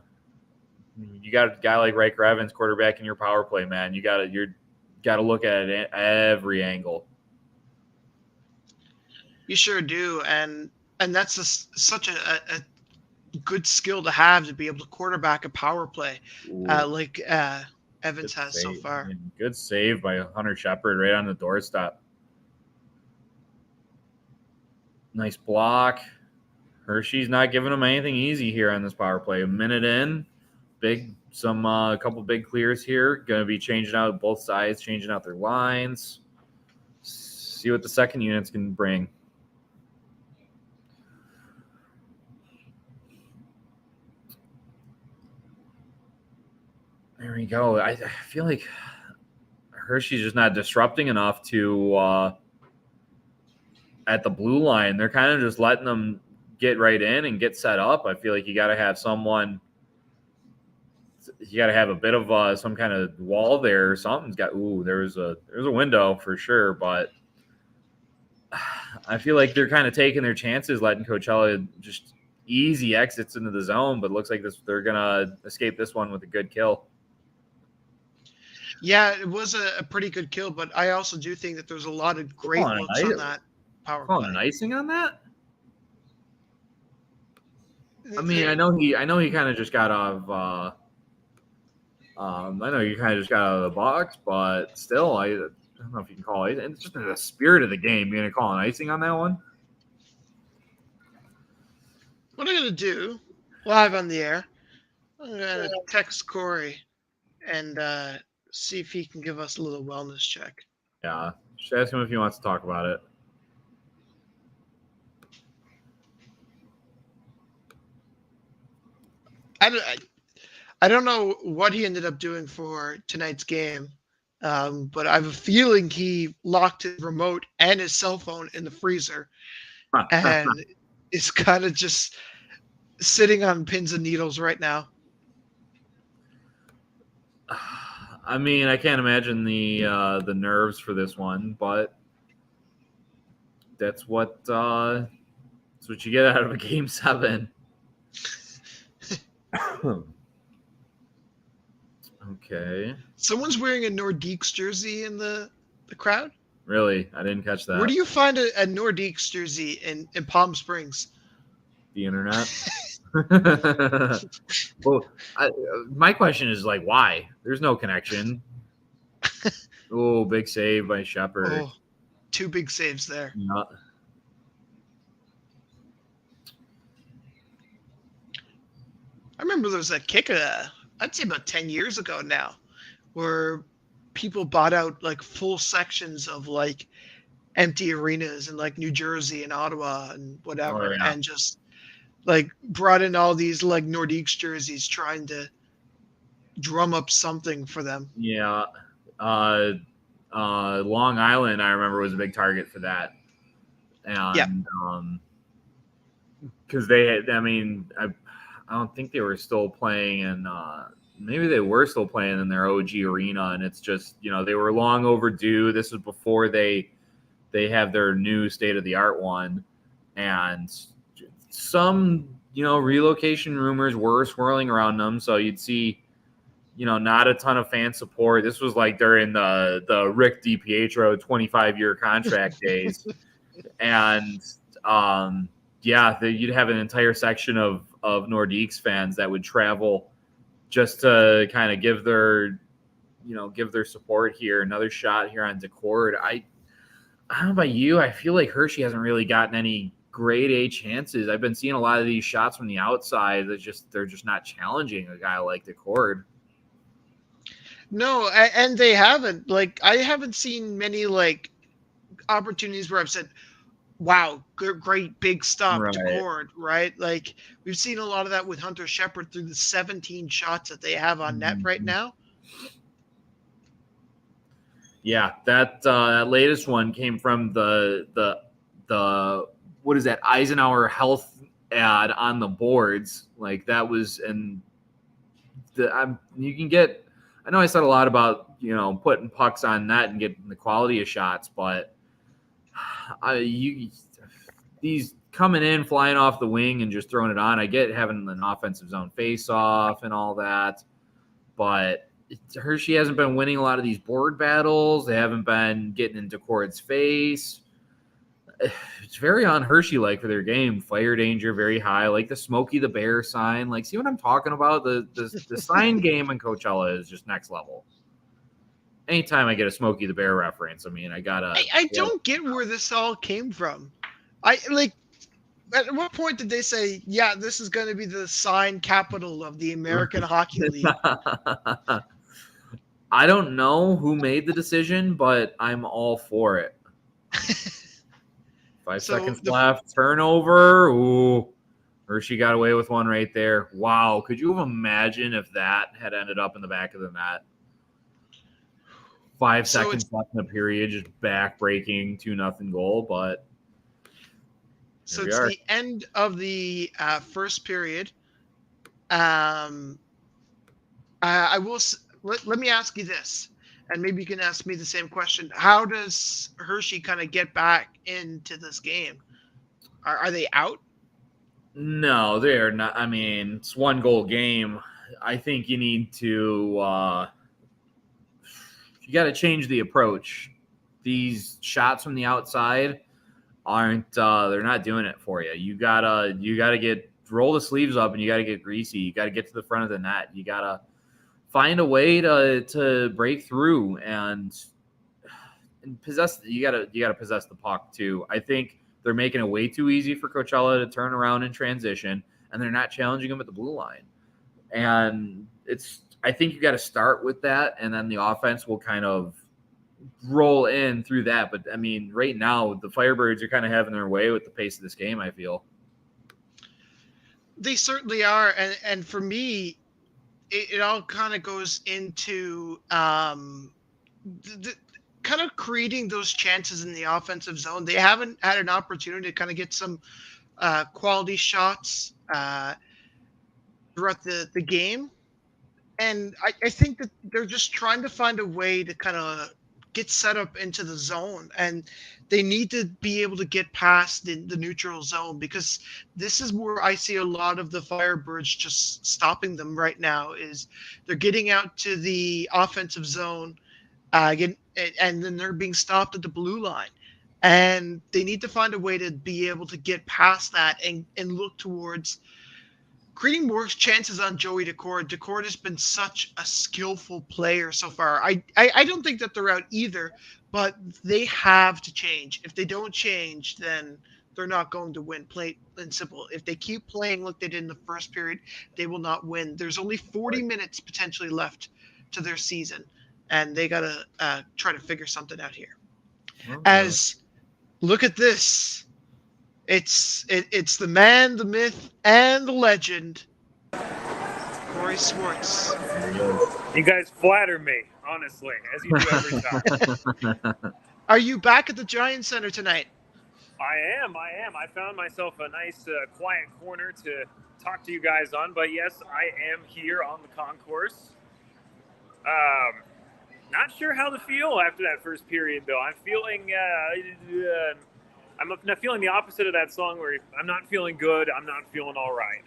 You got a guy like Riker Evans, quarterback in your power play, man. You got to look at it at every angle. You sure do, and that's such a good skill to have, to be able to quarterback a power play like Evans has so far. Good save by Hunter Shepard right on the doorstep. Nice block. Hershey's not giving him anything easy here on this power play. A minute in, a couple big clears here. Going to be changing out both sides, changing out their lines. See what the second units can bring. There we go. I feel like Hershey's just not disrupting enough to at the blue line. They're kind of just letting them get right in and get set up. I feel like you got to have someone. You got to have a bit of some kind of wall there. Something's got. There's a window for sure, but I feel like they're kind of taking their chances, letting Coachella just easy exits into the zone. But it looks like they're gonna escape this one with a good kill. Yeah, it was a pretty good kill, but I also do think that there's a lot of great looks on that power play. An icing on that? I mean, I know he kind of just got out of. I know he kind of just got out of the box, but still, I don't know if you can call it. It's just in the spirit of the game. You're gonna call an icing on that one? What I'm gonna do live on the air, I'm gonna text Corey and see if he can give us a little wellness check. Yeah, just ask him if he wants to talk about it. I don't know what he ended up doing for tonight's game, but I have a feeling he locked his remote and his cell phone in the freezer and is kind of just sitting on pins and needles right now. I mean, I can't imagine the nerves for this one, but that's what you get out of a Game 7. Okay. Someone's wearing a Nordiques jersey in the crowd? Really? I didn't catch that. Where do you find a Nordiques jersey in Palm Springs? The internet. Well, my question is like, why? There's no connection. Oh, big save by Shepard. Oh, 2 big saves there. Yeah. I remember there was a kick, I'd say about 10 years ago now, where people bought out like full sections of like empty arenas in like New Jersey and Ottawa and Oh whatever, yeah. and just like brought in all these like Nordiques jerseys trying to drum up something for them. Yeah. Long Island, I remember, was a big target for that, Yeah. and because they had, I mean, I don't think they were still playing in. Maybe they were still playing in their OG arena, and it's just, they were long overdue. This was before they have their new state of the art one, and some relocation rumors were swirling around them. So you'd see, not a ton of fan support. This was like during the Rick DiPietro 25-year contract days, and you'd have an entire section of Nordiques fans that would travel just to kind of give their support here. Another shot here on Decord. I don't know about you. I feel like Hershey hasn't really gotten any grade A chances. I've been seeing a lot of these shots from the outside that they're just not challenging a guy like Decord. No, and they haven't. Like, I haven't seen many like opportunities where I've said, wow, great big stop Right. to Cord, right? Like, we've seen a lot of that with Hunter Shepard through the 17 shots that they have on net right now. Yeah, that latest one came from the what is that, Eisenhower Health ad on the boards. Like, that was, and you can get. I know I said a lot about putting pucks on net and getting the quality of shots, but these coming in, flying off the wing, and just throwing it on. I get having an offensive zone face-off and all that, but Hershey hasn't been winning a lot of these board battles. They haven't been getting into Cord's face. It's very on Hershey-like for their game. Fire danger very high, like the Smokey the Bear sign. Like, see what I'm talking about? The sign game in Coachella is just next level. Anytime I get a Smokey the Bear reference, I mean, I don't get where this all came from. At what point did they say, yeah, this is going to be the sign capital of the American Hockey League? I don't know who made the decision, but I'm all for it. 5 seconds left. Turnover. Ooh. Hershey got away with one right there. Wow. Could you imagine if that had ended up in the back of the net? 5 seconds left in the period, just back-breaking 2-0 goal, but so it's the end of the first period. I will let me ask you this, and maybe you can ask me the same question. How does Hershey kind of get back into this game? Are they out? No, they're not. I mean, it's 1-goal game. I think you need to you got to change the approach. These shots from the outside aren't they're not doing it for you. You gotta roll the sleeves up, and you gotta get greasy. You gotta get to the front of the net. You gotta find a way to break through and possess. You gotta possess the puck too. I think they're making it way too easy for Coachella to turn around and transition, and they're not challenging them at the blue line. And I think you got to start with that, and then the offense will kind of roll in through that. But I mean, right now the Firebirds are kind of having their way with the pace of this game, I feel. They certainly are, and for me, it all kind of goes into the kind of creating those chances in the offensive zone. They haven't had an opportunity to kind of get some quality shots throughout the game. And I think that they're just trying to find a way to kind of get set up into the zone. And they need to be able to get past the neutral zone, because this is where I see a lot of the Firebirds just stopping them right now. Is they're getting out to the offensive zone, and then they're being stopped at the blue line. And they need to find a way to be able to get past that and look towards creating more chances on Joey Decord. Decord has been such a skillful player so far. I don't think that they're out either, but they have to change. If they don't change, then they're not going to win. Plain and simple. If they keep playing like they did in the first period, they will not win. There's only 40 minutes potentially left to their season, and they got to try to figure something out here. As look at this. It's the man, the myth, and the legend, Corey Swartz. You guys flatter me, honestly, as you do every time. Are you back at the Giant Center tonight? I am. I found myself a nice, quiet corner to talk to you guys on. But yes, I am here on the concourse. Not sure how to feel after that first period, though. I'm feeling... I'm not feeling the opposite of that song where I'm not feeling good, I'm not feeling all right.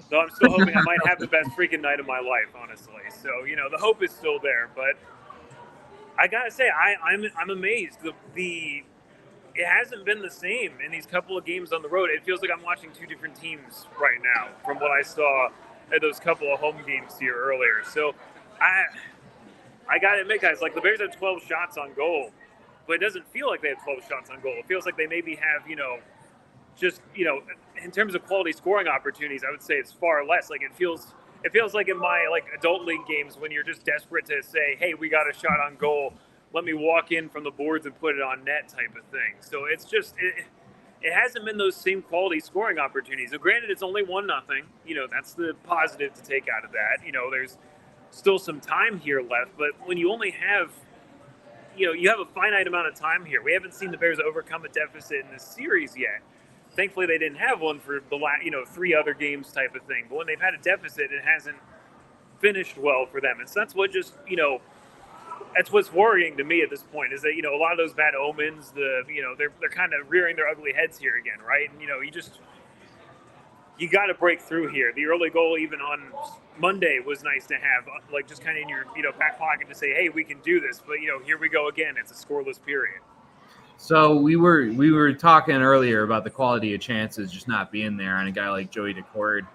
So I'm still hoping I might have the best freaking night of my life, honestly. So, the hope is still there. But I got to say, I'm amazed. It hasn't been the same in these couple of games on the road. It feels like I'm watching two different teams right now from what I saw at those couple of home games here earlier. So I got to admit, guys, like the Bears have 12 shots on goal. But it doesn't feel like they have 12 shots on goal. It feels like they maybe have, in terms of quality scoring opportunities, I would say it's far less. Like it feels like in my adult league games when you're just desperate to say, hey, we got a shot on goal. Let me walk in from the boards and put it on net type of thing. So it's just, it hasn't been those same quality scoring opportunities. So granted, it's only 1-0. That's the positive to take out of that. There's still some time here left. But when you only have, you have a finite amount of time here. We haven't seen the Bears overcome a deficit in this series yet. Thankfully, they didn't have one for the last, 3 other games type of thing. But when they've had a deficit, it hasn't finished well for them. And so that's what just, that's what's worrying to me at this point is that, a lot of those bad omens, they're kind of rearing their ugly heads here again, right? And, you got to break through here. The early goal, even on Monday, was nice to have, just kind of in your, back pocket to say, hey, we can do this. But, here we go again. It's a scoreless period. So we were talking earlier about the quality of chances just not being there on a guy like Joey Decord.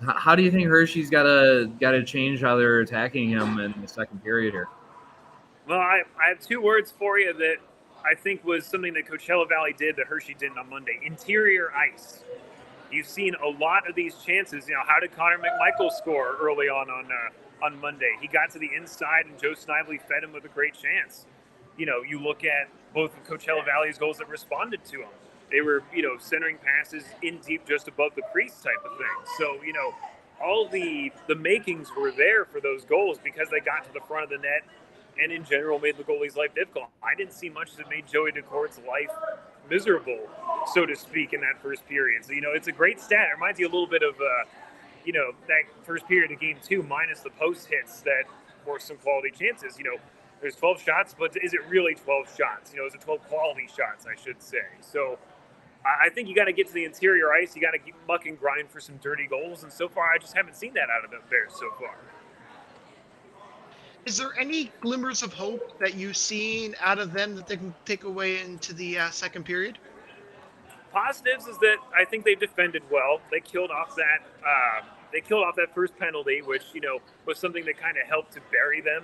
How do you think Hershey's got to change how they're attacking him in the second period here? Well, I have 2 words for you that I think was something that Coachella Valley did that Hershey didn't on Monday. Interior ice. You've seen a lot of these chances. How did Connor McMichael score early on Monday? He got to the inside, and Joe Snively fed him with a great chance. You look at both of Coachella Valley's goals that responded to him. They were, centering passes in deep just above the crease type of thing. So, all the makings were there for those goals because they got to the front of the net and in general made the goalie's life difficult. I didn't see much that made Joey Decord's life miserable, so to speak, in that first period. So, it's a great stat. It reminds you a little bit of, that first period of game 2 minus the post hits that forced some quality chances. There's 12 shots, but is it really 12 shots? Is it 12 quality shots, I should say. So I think you got to get to the interior ice. You got to muck and grind for some dirty goals. And so far, I just haven't seen that out of the Bears so far. Is there any glimmers of hope that you've seen out of them that they can take away into the second period? Positives is that I think they've defended well. They killed off that first penalty, which was something that kind of helped to bury them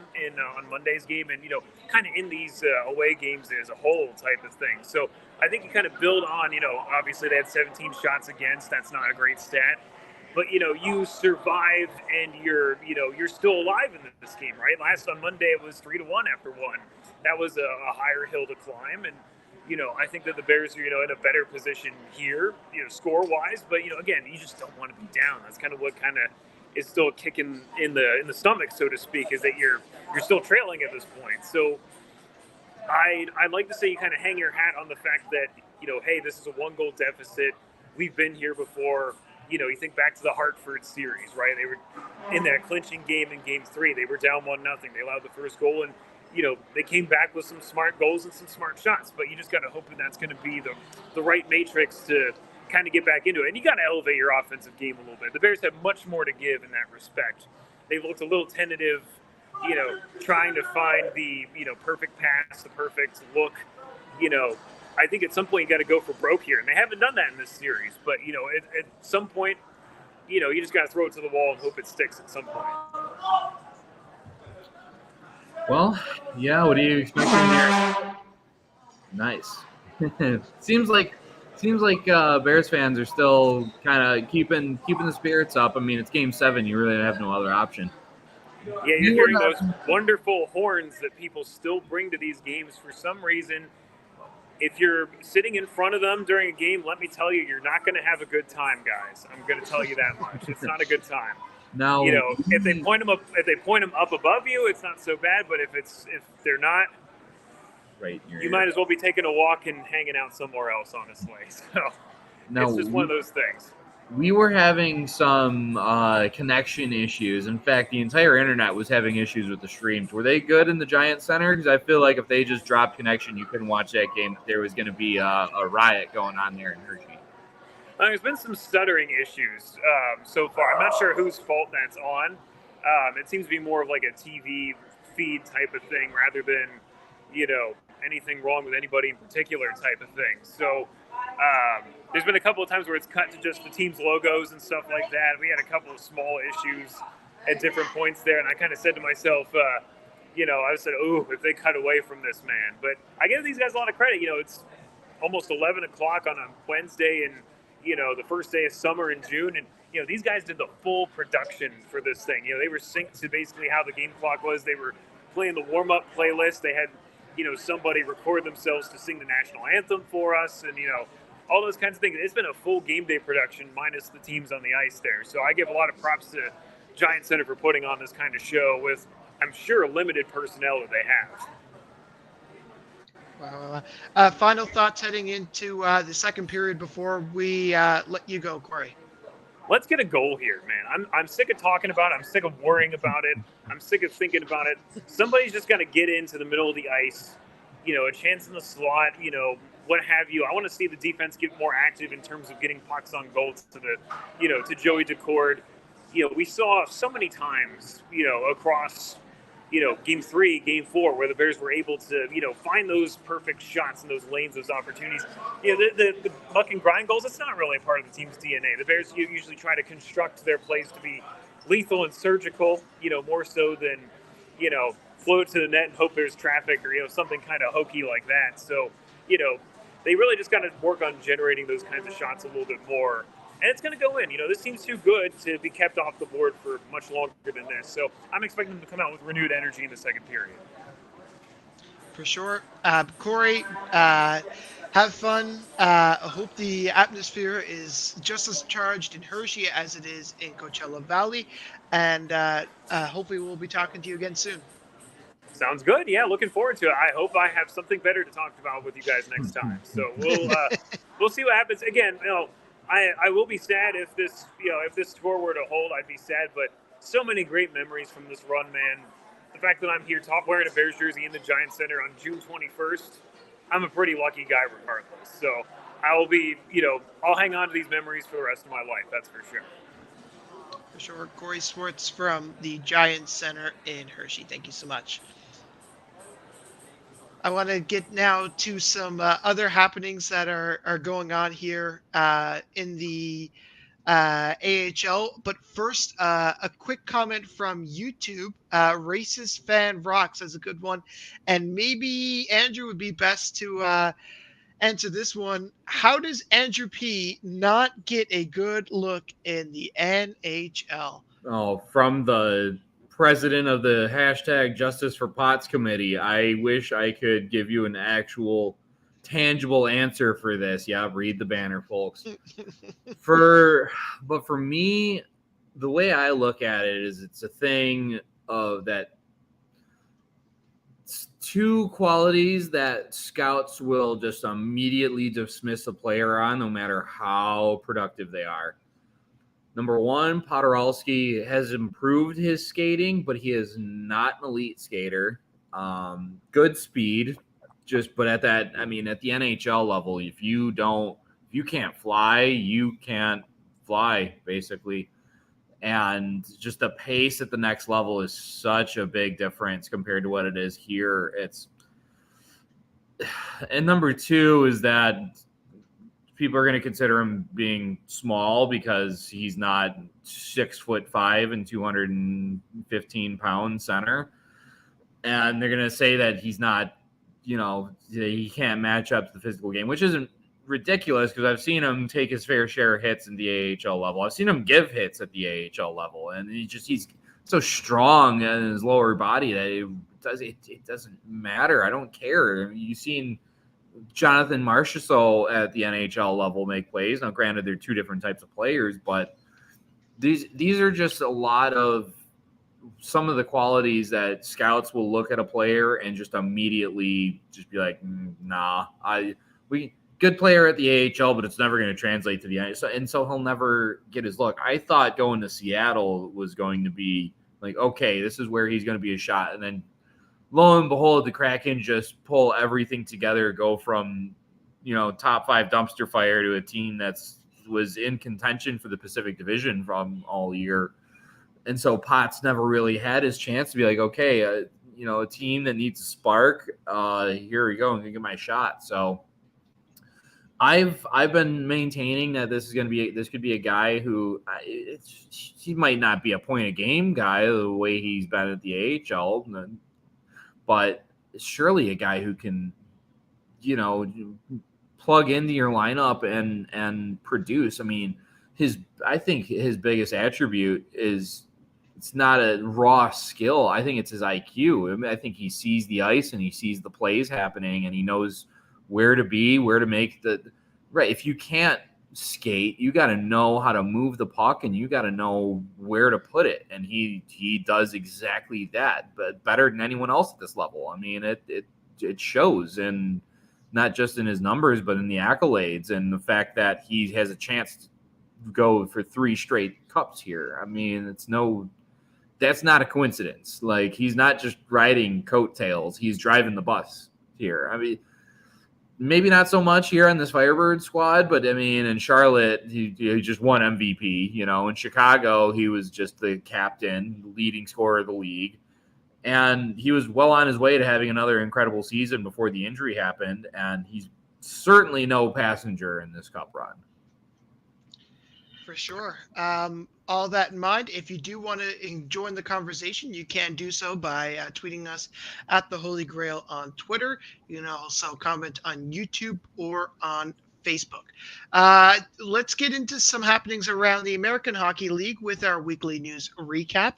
on Monday's game, and kind of in these away games as a whole type of thing. So I think you kind of build on. Obviously they had 17 shots against. That's not a great stat. But, you survive and you're still alive in this game, right? Last on Monday, it was 3-1 after 1. That was a higher hill to climb. And, I think that the Bears are, in a better position here, score-wise. But, again, you just don't want to be down. That's kind of what kind of is still kicking in the stomach, so to speak, is that you're still trailing at this point. So I'd like to say you kind of hang your hat on the fact that, hey, this is a 1-goal deficit. We've been here before. You think back to the Hartford series, right? They were in that clinching game in Game 3. They were down 1-0. They allowed the first goal, and they came back with some smart goals and some smart shots. But you just got to hope that that's going to be the right matrix to kind of get back into it. And you got to elevate your offensive game a little bit. The Bears have much more to give in that respect. They looked a little tentative, trying to find the perfect pass, the perfect look, I think at some point you got to go for broke here, and they haven't done that in this series. But at some point, you just got to throw it to the wall and hope it sticks at some point. Well, yeah. What are you expecting here? Nice. seems like Bears fans are still kind of keeping the spirits up. I mean, it's Game 7. You really have no other option. Yeah, you're hearing those wonderful horns that people still bring to these games for some reason. If you're sitting in front of them during a game, let me tell you, you're not going to have a good time, guys. I'm going to tell you that much. It's not a good time. Now, if they point them up above you, it's not so bad. But if they're not, right, you might as well be taking a walk and hanging out somewhere else. Honestly, so it's just one of those things. We were having some connection issues. In fact, the entire internet was having issues with the streams. Were they good in the Giant Center? Because I feel like if they just dropped connection, you couldn't watch that game. There was going to be a riot going on there in Hershey. There's been some stuttering issues so far. I'm not sure whose fault that's on. It seems to be more of like a TV feed type of thing rather than, anything wrong with anybody in particular type of thing. So there's been a couple of times where it's cut to just the team's logos and stuff like that. We had a couple of small issues at different points there, and I kind of said to myself, I said, "Ooh, if they cut away from this, man." But I give these guys a lot of credit. It's almost 11 o'clock on a Wednesday, and the first day of summer in June, and these guys did the full production for this thing. They were synced to basically how the game clock was. They were playing the warm-up playlist. They had somebody record themselves to sing the national anthem for us, and all those kinds of things. It's been a full game day production minus the teams on the ice there. So I give a lot of props to Giant Center for putting on this kind of show with, I'm sure, limited personnel that they have. Final thoughts heading into the second period before we let you go, Corey. Let's get a goal here, man. I'm sick of talking about it. I'm sick of worrying about it. I'm sick of thinking about it. Somebody's just got to get into the middle of the ice, a chance in the slot, what have you. I want to see the defense get more active in terms of getting pucks on goal to to Joey Decord. We saw so many times, across, Game 3, Game 4, where the Bears were able to, find those perfect shots and those lanes, those opportunities. The muck and grind goals, it's not really a part of the team's DNA. The Bears usually try to construct their plays to be lethal and surgical, more so than, float to the net and hope there's traffic or, something kind of hokey like that. So, they really just got to work on generating those kinds of shots a little bit more. And it's going to go in. This team's too good to be kept off the board for much longer than this. So I'm expecting them to come out with renewed energy in the second period. For sure. Corey, have fun. I hope the atmosphere is just as charged in Hershey as it is in Coachella Valley. And hopefully we'll be talking to you again soon. Sounds good. Yeah, looking forward to it. I hope I have something better to talk about with you guys next time. So we'll see what happens. Again, I will be sad if this tour were to hold. I'd be sad, but so many great memories from this run, man. The fact that I'm here wearing a Bears jersey in the Giant Center on June 21st, I'm a pretty lucky guy regardless. So I will be, I'll hang on to these memories for the rest of my life. That's for sure. For sure. Corey Swartz from the Giant Center in Hershey. Thank you so much. I want to get now to some other happenings that are going on here in the AHL. But first, a quick comment from YouTube. Racist Fan Rocks has a good one. And maybe Andrew would be best to answer this one. How does Andrew P. not get a good look in the NHL? Oh, from the president of the hashtag Justice for Pots committee. I wish I could give you an actual tangible answer for this. Yeah, read the banner, folks. But for me, the way I look at it is it's a thing of that two qualities that scouts will just immediately dismiss a player on, no matter how productive they are. Number one, Podorowski has improved his skating, but he is not an elite skater. Good speed, but at the NHL level, if you can't fly, you can't fly, basically. And just the pace at the next level is such a big difference compared to what it is here. And number two is that people are going to consider him being small because he's not 6'5" and 215-pound center. And they're going to say that he's not, he can't match up to the physical game, which isn't ridiculous because I've seen him take his fair share of hits in the AHL level. I've seen him give hits at the AHL level, and he's so strong in his lower body that it doesn't matter. I don't care. I mean, you've seen Jonathan Marchessault at the NHL level make plays. Now, granted, they're two different types of players, but these are just a lot of some of the qualities that scouts will look at a player and just immediately just be like, nah, good player at the AHL, but it's never going to translate to the NHL, and so he'll never get his look. I thought going to Seattle was going to be like, okay, this is where he's going to be a shot, and then lo and behold, the Kraken just pull everything together, go from top 5 dumpster fire to a team was in contention for the Pacific Division from all year. And so Potts never really had his chance to be like, okay, a team that needs a spark, here we go, I'm gonna get my shot. So I've been maintaining that this could be a guy who he might not be a point a game guy the way he's been at the AHL, but surely a guy who can plug into your lineup and produce. I mean, I think his biggest attribute is it's not a raw skill. I think it's his IQ. I mean, I think he sees the ice and he sees the plays happening and he knows where to be, where to make right. If you can't skate, you got to know how to move the puck and you got to know where to put it. And he does exactly that, but better than anyone else at this level. I mean, it shows, and not just in his numbers, but in the accolades and the fact that he has a chance to go for 3 straight cups here. I mean, that's not a coincidence. Like, he's not just riding coattails. He's driving the bus here. I mean, maybe not so much here on this Firebird squad, but I mean, in Charlotte, he just won MVP. In Chicago, he was just the captain, leading scorer of the league. And he was well on his way to having another incredible season before the injury happened. And he's certainly no passenger in this cup run. For sure. All that in mind, if you do want to join the conversation, you can do so by tweeting us at the Holy Grail on Twitter. You can also comment on YouTube or on Facebook. Let's get into some happenings around the American Hockey League with our weekly news recap.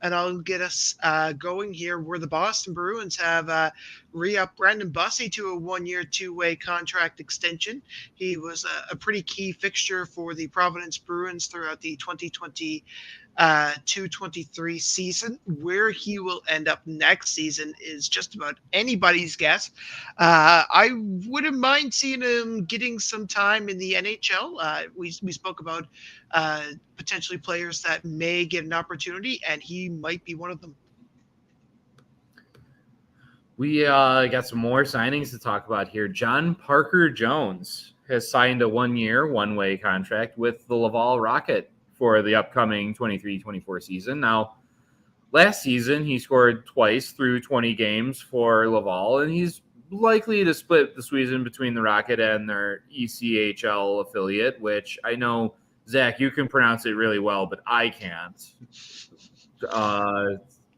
And I'll get us going here where the Boston Bruins have re-upped Brandon Bussey to a 1-year, 2-way contract extension. He was a pretty key fixture for the Providence Bruins throughout the 2022-23 season. Where he will end up next season is just about anybody's guess. I wouldn't mind seeing him getting some time in the NHL. We spoke about potentially players that may get an opportunity, and he might be one of them. We got some more signings to talk about here. John Parker Jones has signed a 1-year, 1-way contract with the Laval Rocket for the upcoming 23-24 season. Now, last season, he scored twice through 20 games for Laval, and he's likely to split the season between the Rocket and their ECHL affiliate, which I know, Zach, you can pronounce it really well, but I can't.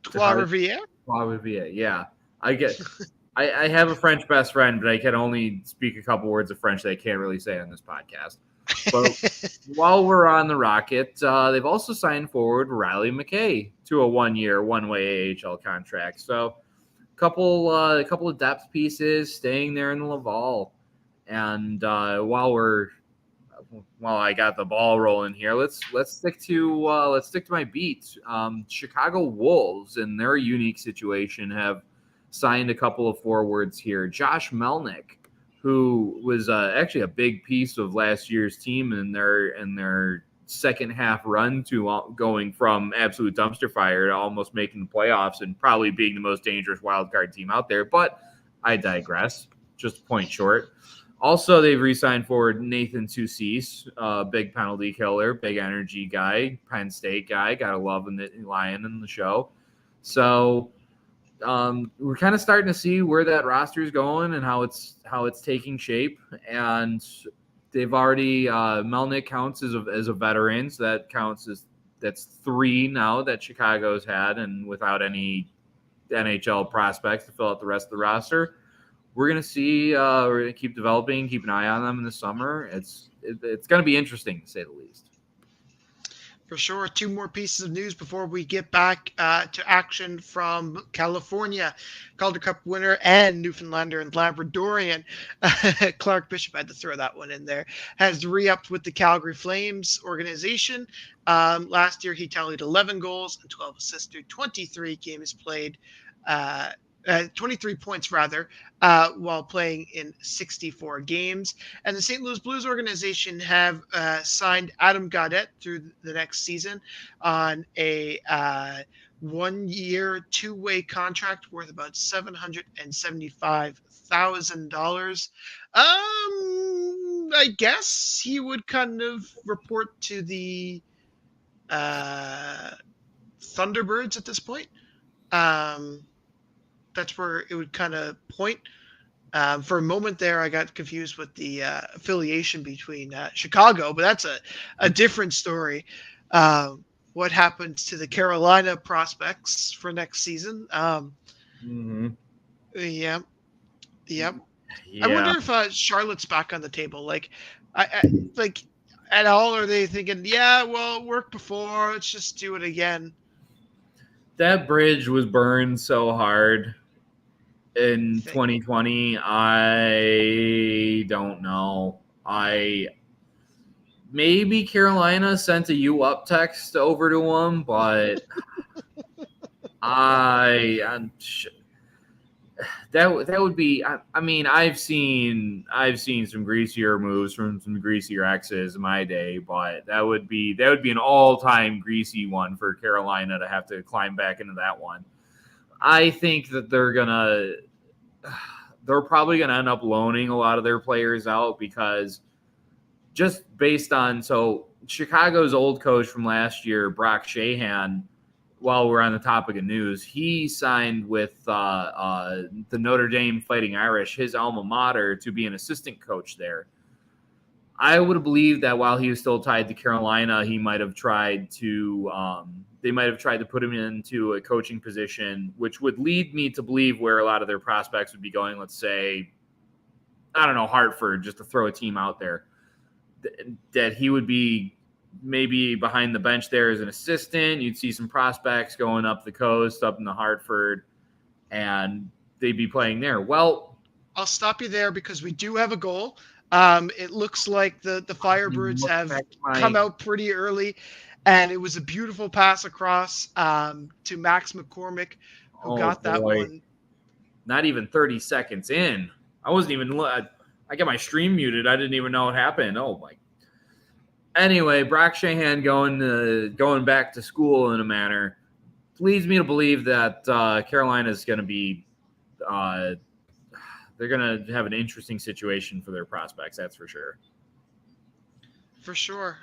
Trois-Rivières, yeah. I have a French best friend, but I can only speak a couple words of French that I can't really say on this podcast. But while we're on the Rocket, they've also signed forward Riley McKay to a 1-year, 1-way AHL contract. So a couple of depth pieces staying there in the Laval. And while I got the ball rolling here, let's stick to my beat. Chicago Wolves, in their unique situation, have signed a couple of forwards here. Josh Melnick, who was actually a big piece of last year's team in their second half run to going from absolute dumpster fire to almost making the playoffs and probably being the most dangerous wild card team out there. But I digress. Just a point short. Also, they've re-signed forward Nathan Soucis, big penalty killer, big energy guy, Penn State guy. Gotta love the Lion in the show. So we're kind of starting to see where that roster is going and how it's taking shape. And they've already Melnick counts as a veteran, so that counts that's 3 now that Chicago's had, and without any NHL prospects to fill out the rest of the roster. We're gonna see. We're gonna keep developing, keep an eye on them in the summer. It's gonna be interesting to say the least. For sure. 2 more pieces of news before we get back to action from California. Calder Cup winner and Newfoundlander and Labradorian Clark Bishop, had to throw that one in there, has re-upped with the Calgary Flames organization. Last year he tallied 11 goals and 12 assists through 23 games played. 23 points rather, while playing in 64 games. And the St. Louis Blues organization have signed Adam Gaudette through the next season on a 1-year, 2-way contract worth about $775,000. I guess he would kind of report to the Thunderbirds at this point. That's where it would kind of point. For a moment there, I got confused with the affiliation between Chicago, but that's a different story. What happens to the Carolina prospects for next season? Yeah. I wonder if Charlotte's back on the table. Like at all, are they thinking, yeah, well, it worked before, let's just do it again? That bridge was burned so hard in 2020. I don't know. Maybe Carolina sent a "you up" text over to him, but that would be. I mean, I've seen some greasier moves from some greasier exes in my day, but that would be an all-time greasy one for Carolina to have to climb back into that one. I think that they're probably gonna end up loaning a lot of their players out, because just based on Chicago's old coach from last year, Brock Shahan. While we're on the topic of news, he signed with the Notre Dame Fighting Irish, his alma mater, to be an assistant coach there. I would have believed that while he was still tied to Carolina, he might have tried to they might have tried to put him into a coaching position, which would lead me to believe where a lot of their prospects would be going. Let's say, I don't know, Hartford, just to throw a team out there, that he would be maybe behind the bench there as an assistant. You'd see some prospects going up the coast, up in the Hartford, and they'd be playing there. Well, I'll stop you there because we do have a goal. It looks like the Firebirds have come out pretty early, and it was a beautiful pass across to Max McCormick, who got that one. Not even 30 seconds in. I wasn't even. I got my stream muted. I didn't even know what happened. Oh my. Anyway, Brock Shahan going back to school in a manner leads me to believe that Carolina is going to be they're going to have an interesting situation for their prospects. That's for sure. For sure.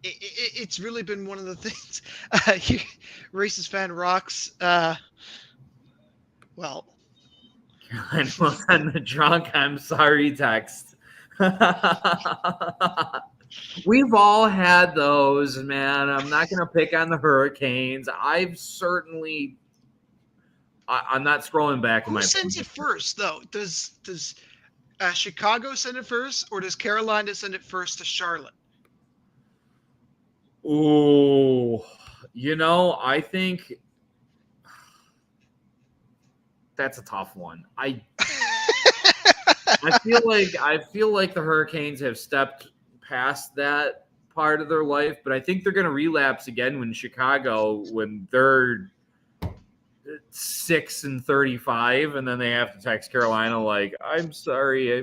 It's really been one of the things. Racist fan rocks. Well, Carolina was on the drunk "I'm sorry" text. We've all had those, man. I'm not going to pick on the Hurricanes. I'm not scrolling back. Who sends it first, though? Does Chicago send it first, or does Carolina send it first to Charlotte? Oh, I think that's a tough one. I feel like the Hurricanes have stepped past that part of their life, but I think they're going to relapse again when they're 6-35, and then they have to text Carolina like, "I'm sorry, I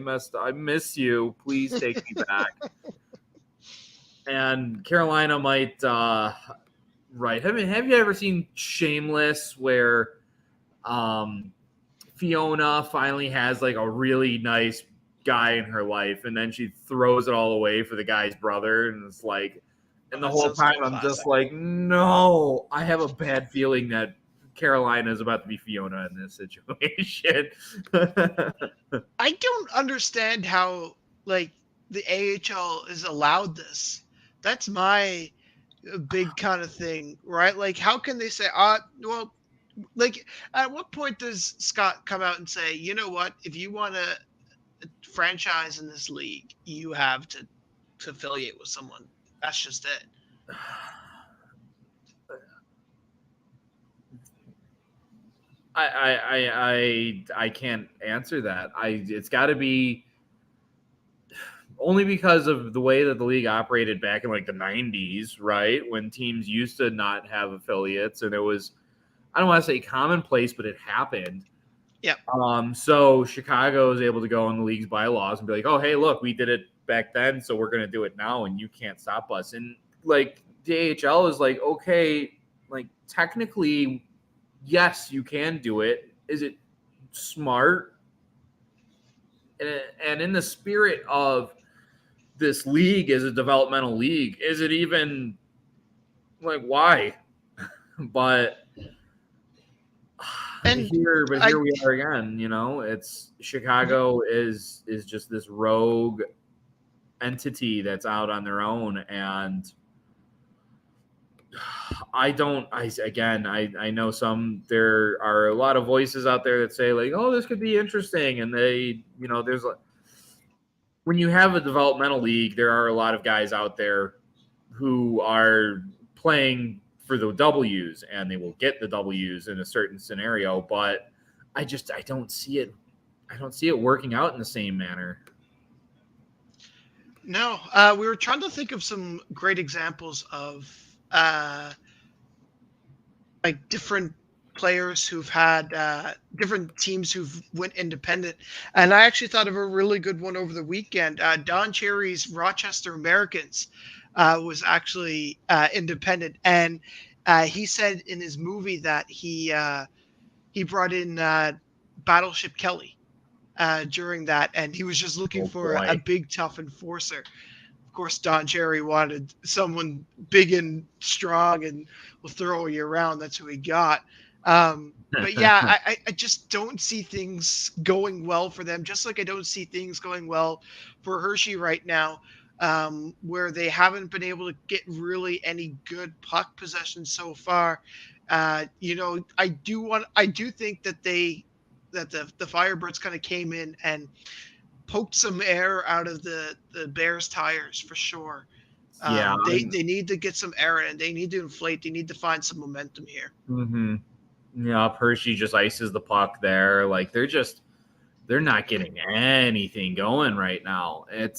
miss you. Please take me back." And Carolina might right. Have you ever seen Shameless, where Fiona finally has like a really nice guy in her life, and then she throws it all away for the guy's brother, and it's like, and the whole time I'm just like, no, I have a bad feeling that Carolina is about to be Fiona in this situation. I don't understand how like the AHL is allowed this. That's my big kind of thing, right? Like, how can they say, well, like, at what point does Scott come out and say, you know what, if you want to franchise in this league, you have to affiliate with someone. That's just it. I can't answer that. It's got to be only because of the way that the league operated back in like the 90s, right? When teams used to not have affiliates, and it was, I don't want to say commonplace, but it happened. Yeah. So Chicago is able to go in the league's bylaws and be like, oh, hey, look, we did it back then, so we're going to do it now, and you can't stop us. And like the AHL is like, okay, like technically, yes, you can do it. Is it smart? And in the spirit of this league as a developmental league, is it even like why? But here we are again. You know, it's Chicago is just this rogue entity that's out on their own, and I know there are a lot of voices out there that say like, oh, this could be interesting, and they, you know, there's when you have a developmental league, there are a lot of guys out there who are playing for the W's, and they will get the W's in a certain scenario, but I don't see it. I don't see it working out in the same manner. No, we were trying to think of some great examples of like different players who've had different teams who've went independent, and I actually thought of a really good one over the weekend. Don Cherry's Rochester Americans was actually independent, and he said in his movie that he brought in Battleship Kelly during that, and he was just looking for a big tough enforcer. Of course, Don Cherry wanted someone big and strong and will throw you around. That's who he got. But yeah, I just don't see things going well for them. Just like I don't see things going well for Hershey right now, where they haven't been able to get really any good puck possession so far. You know, I do think that the Firebirds kind of came in and poked some air out of the Bears tires for sure. They need to get some air in. They need to inflate. They need to find some momentum here. Mm-hmm. Yeah, Hershey just ices the puck there. Like they're not getting anything going right now. And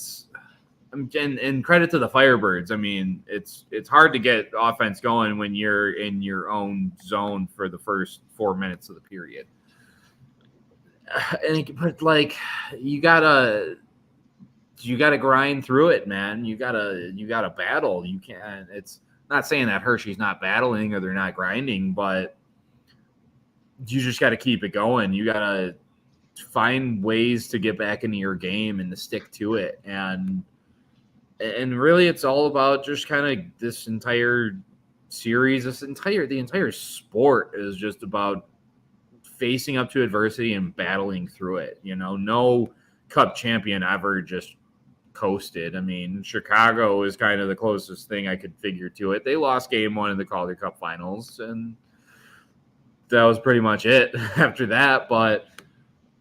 credit to the Firebirds. I mean, it's hard to get offense going when you're in your own zone for the first 4 minutes of the period. But like you gotta grind through it, man. You gotta battle. You can't. It's not saying that Hershey's not battling or they're not grinding, but you just got to keep it going. You got to find ways to get back into your game and to stick to it. And really it's all about just kind of this entire series, the entire sport is just about facing up to adversity and battling through it. You know, no cup champion ever just coasted. I mean, Chicago is kind of the closest thing I could figure to it. They lost game 1 in the Calder Cup finals, and that was pretty much it after that. But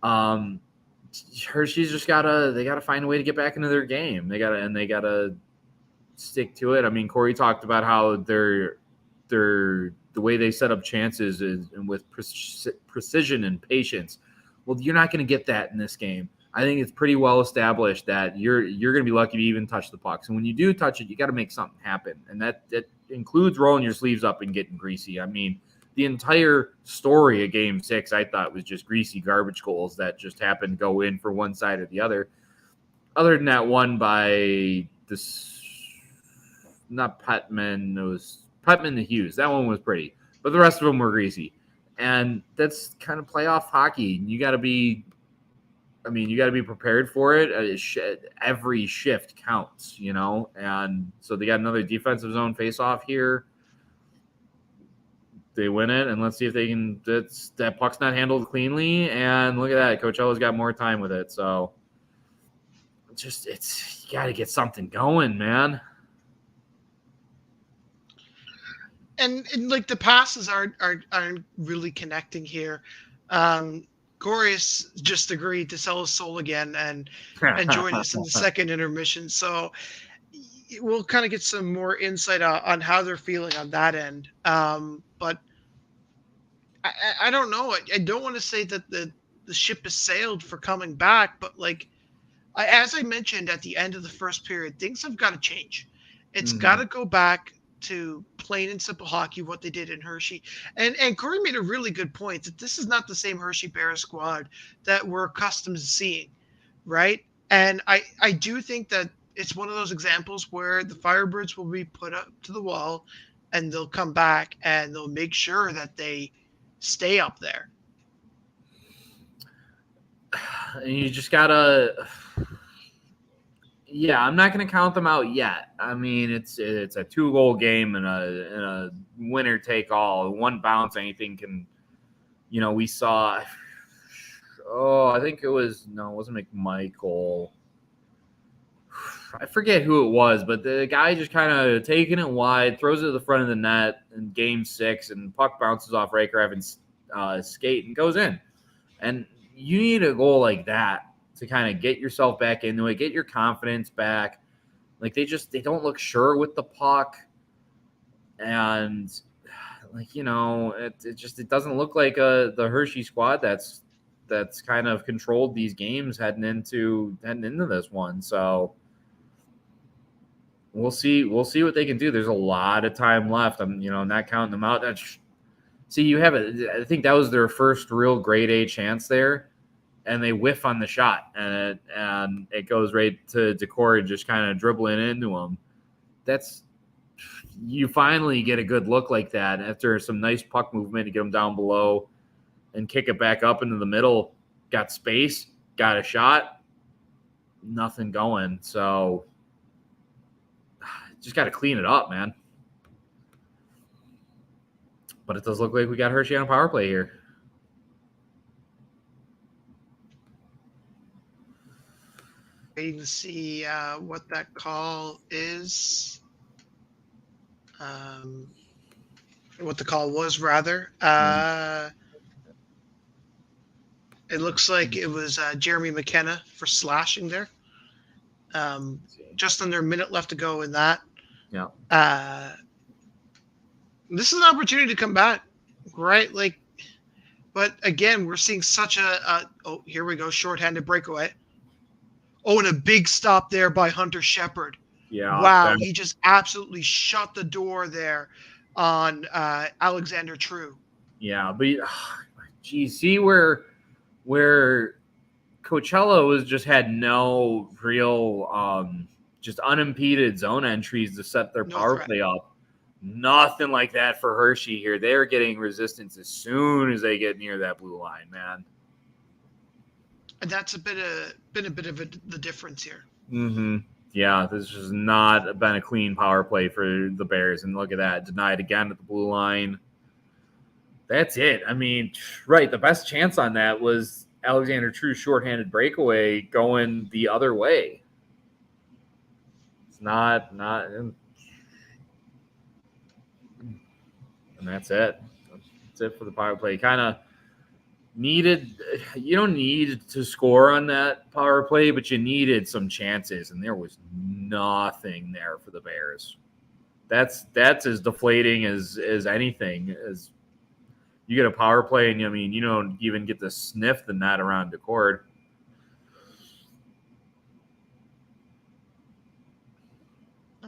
Hershey's just gotta find a way to get back into their game. They gotta stick to it. I mean, Corey talked about how the way they set up chances is with precision and patience. Well, you're not going to get that in this game. I think it's pretty well established that you're going to be lucky to even touch the pucks. And when you do touch it, you got to make something happen. And that includes rolling your sleeves up and getting greasy. I mean, the entire story of Game 6, I thought, was just greasy garbage goals that just happened to go in for one side or the other. Other than that one by this, not Putman, it was Putman to Hughes. That one was pretty. But the rest of them were greasy. And that's kind of playoff hockey. You got to be prepared for it. Every shift counts, you know? And so they got another defensive zone face-off here. They win it, and let's see if they can. That puck's not handled cleanly, and look at that. Coachella's got more time with it. So you got to get something going, man. And like the passes aren't really connecting here. Gorius just agreed to sell his soul again and join us in the second intermission. So we'll kind of get some more insight on how they're feeling on that end. But I don't know. I don't want to say that the ship has sailed for coming back, but like as I mentioned at the end of the first period, things have got to change. It's got to go back to plain and simple hockey, what they did in Hershey. And Corey made a really good point that this is not the same Hershey Bears squad that we're accustomed to seeing, right? And I do think that it's one of those examples where the Firebirds will be put up to the wall and they'll come back and they'll make sure that they stay up there. And you just gotta... Yeah, I'm not going to count them out yet. I mean, it's a 2-goal game and a winner take all. One bounce, anything can, we saw. I think it wasn't McMichael. I forget who it was, but the guy just kind of taking it wide, throws it to the front of the net in Game 6, and puck bounces off Raker having skate and goes in. And you need a goal like that to kind of get yourself back into it, get your confidence back. Like they don't look sure with the puck. And it doesn't look like the Hershey squad that's kind of controlled these games heading into this one. So we'll see what they can do. There's a lot of time left. I'm not counting them out. I think that was their first real grade A chance there. And they whiff on the shot, and it goes right to Decore just kind of dribbling into him. You finally get a good look like that after some nice puck movement to get him down below and kick it back up into the middle. Got space, got a shot, nothing going. So just got to clean it up, man. But it does look like we got Hershey on a power play here. Waiting to see what that call is. What the call was, rather. It looks like it was Jeremy McKenna for slashing there. Just under a minute left to go in that. Yeah. This is an opportunity to come back, right? But again, we're seeing such here we go, shorthanded breakaway. Oh, and a big stop there by Hunter Shepard. Yeah. Wow, he just absolutely shut the door there on Alexander True. Yeah, but see where Coachella had no real just unimpeded zone entries to set their power play up. Nothing like that for Hershey here. They're getting resistance as soon as they get near that blue line, man. And that's been a bit of the difference here. Mm-hmm. Yeah, this has not been a clean power play for the Bears. And look at that, denied again at the blue line. That's it. I mean, right, the best chance on that was Alexander True's shorthanded breakaway going the other way. It's not, and that's it. That's it for the power play. Kind of you don't need to score on that power play, but you needed some chances, and there was nothing there for the Bears. That's as deflating as anything. As you get a power play, and you don't even get to sniff the net around Decord.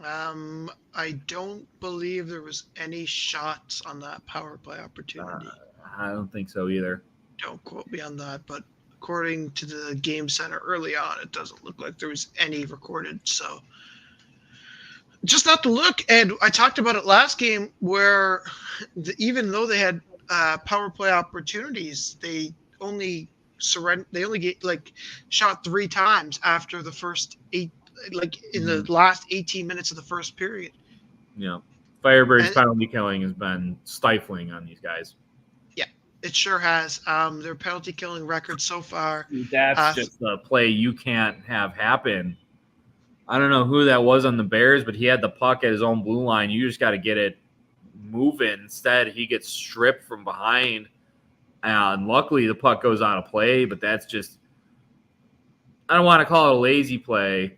I don't believe there was any shots on that power play opportunity. I don't think so either. Don't quote me on that, but according to the game center early on, it doesn't look like there was any recorded. So just not to look. And I talked about it last game where even though they had power play opportunities, they only shot 3 times after the first 8, in the last 18 minutes of the first period. Yeah. Firebirds penalty killing has been stifling on these guys. It sure has. Their penalty killing record so far. That's just a play you can't have happen I don't know who that was on the Bears, but he had the puck at his own blue line. You just got to get it moving. Instead, he gets stripped from behind. And luckily, the puck goes out of play, but that's just – I don't want to call it a lazy play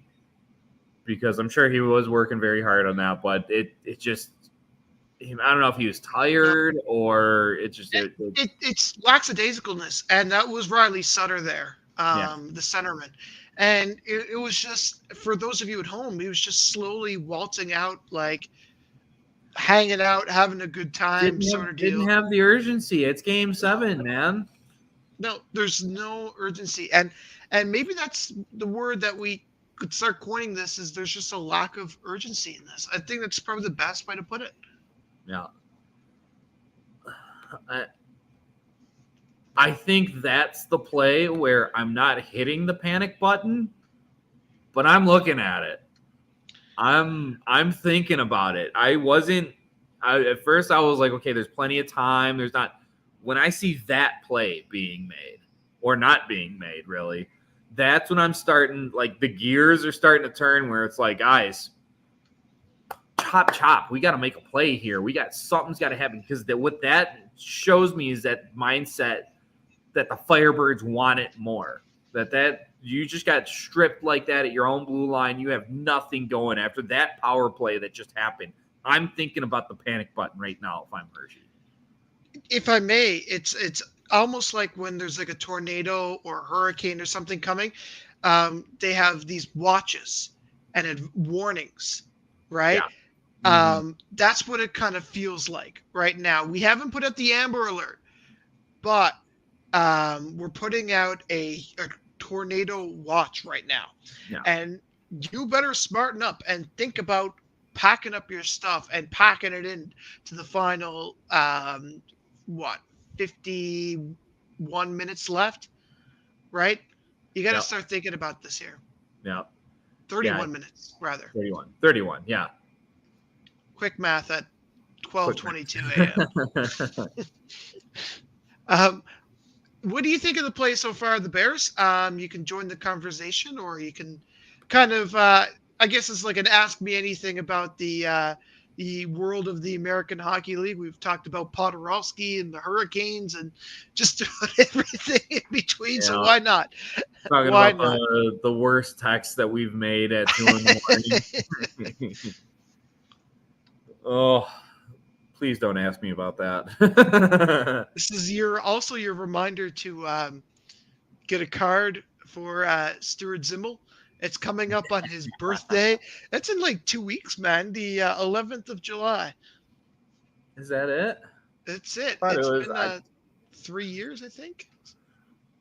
because I'm sure he was working very hard on that, but it just – I don't know if he was tired or it just – It's lackadaisicalness, and that was Riley Sutter there, the centerman. And it was just, for those of you at home, he was just slowly waltzing out, like hanging out, having a good time, sort of deal. Didn't have the urgency. It's Game 7, man. No, there's no urgency. And maybe that's the word that we could start coining this, is there's just a lack of urgency in this. I think that's probably the best way to put it. Yeah. I think that's the play where I'm not hitting the panic button, but I'm looking at it. I'm thinking about it. At first I was like, okay, there's plenty of time. There's not. When I see that play being made or not being made, really, that's when I'm starting, like the gears are starting to turn where it's like, guys, chop. We got to make a play here. Something's got to happen, because what that shows me is that mindset that the Firebirds want it more. That you just got stripped like that at your own blue line. You have nothing going after that power play that just happened. I'm thinking about the panic button right now if I'm Hershey. If I may, it's almost like when there's like a tornado or a hurricane or something coming, they have these watches and warnings, right? Yeah. That's what it kind of feels like right now. We haven't put out the Amber Alert, but we're putting out a tornado watch right now. Yeah. And you better smarten up and think about packing up your stuff and packing it in to the final 51 minutes left, right? You got to start thinking about this here. Yeah. 31 minutes, rather. 31, yeah. Quick math at 12:22 a.m. What do you think of the play so far, the Bears? You can join the conversation, or you can kind of, I guess it's like an ask me anything about the world of the American Hockey League. We've talked about Podorowski and the Hurricanes and just everything in between. Yeah. So why not? Talking about the worst text that we've made at 2 in the morning. Oh, please don't ask me about that. This is your reminder to get a card for Stuart Zimmel. It's coming up on his birthday. That's in like 2 weeks, man. The 11th of July. Is that it? That's it. It's been 3 years, I think.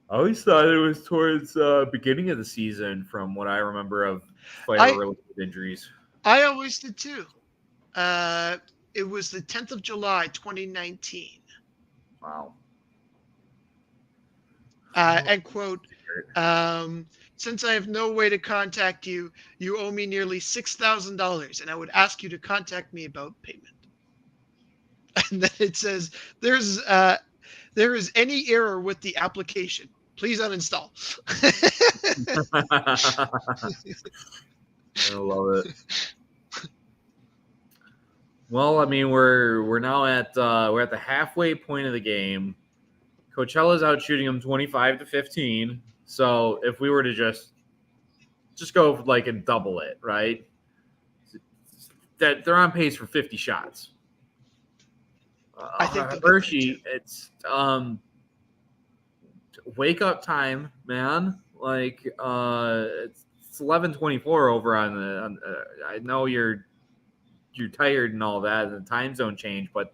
I always thought it was towards beginning of the season, from what I remember of fire-related injuries. I always did too. It was the 10th of July, 2019. Wow. And quote, since I have no way to contact you, you owe me nearly $6,000, and I would ask you to contact me about payment. And then it says, there is any error with the application. Please uninstall. I love it. Well, I mean, we're now at the halfway point of the game. Coachella's out shooting them 25-15. So if we were to just go like and double it, right? That they're on pace for 50 shots. I think Hershey, it's wake up time, man. Like it's 11:24 over on the. I know you're tired and all that, and the time zone change, but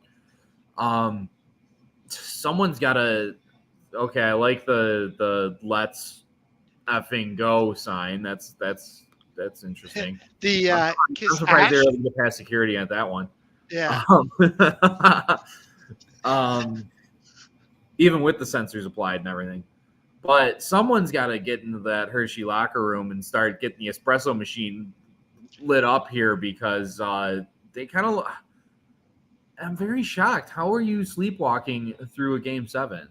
someone's got to. Okay, I like the let's effing go sign. That's interesting. I'm surprised they're able to get past security on that one. Yeah. Even with the sensors applied and everything. But someone's got to get into that Hershey locker room and start getting the espresso machine lit up here, because they kind of – I'm very shocked. How are you sleepwalking through a Game 7?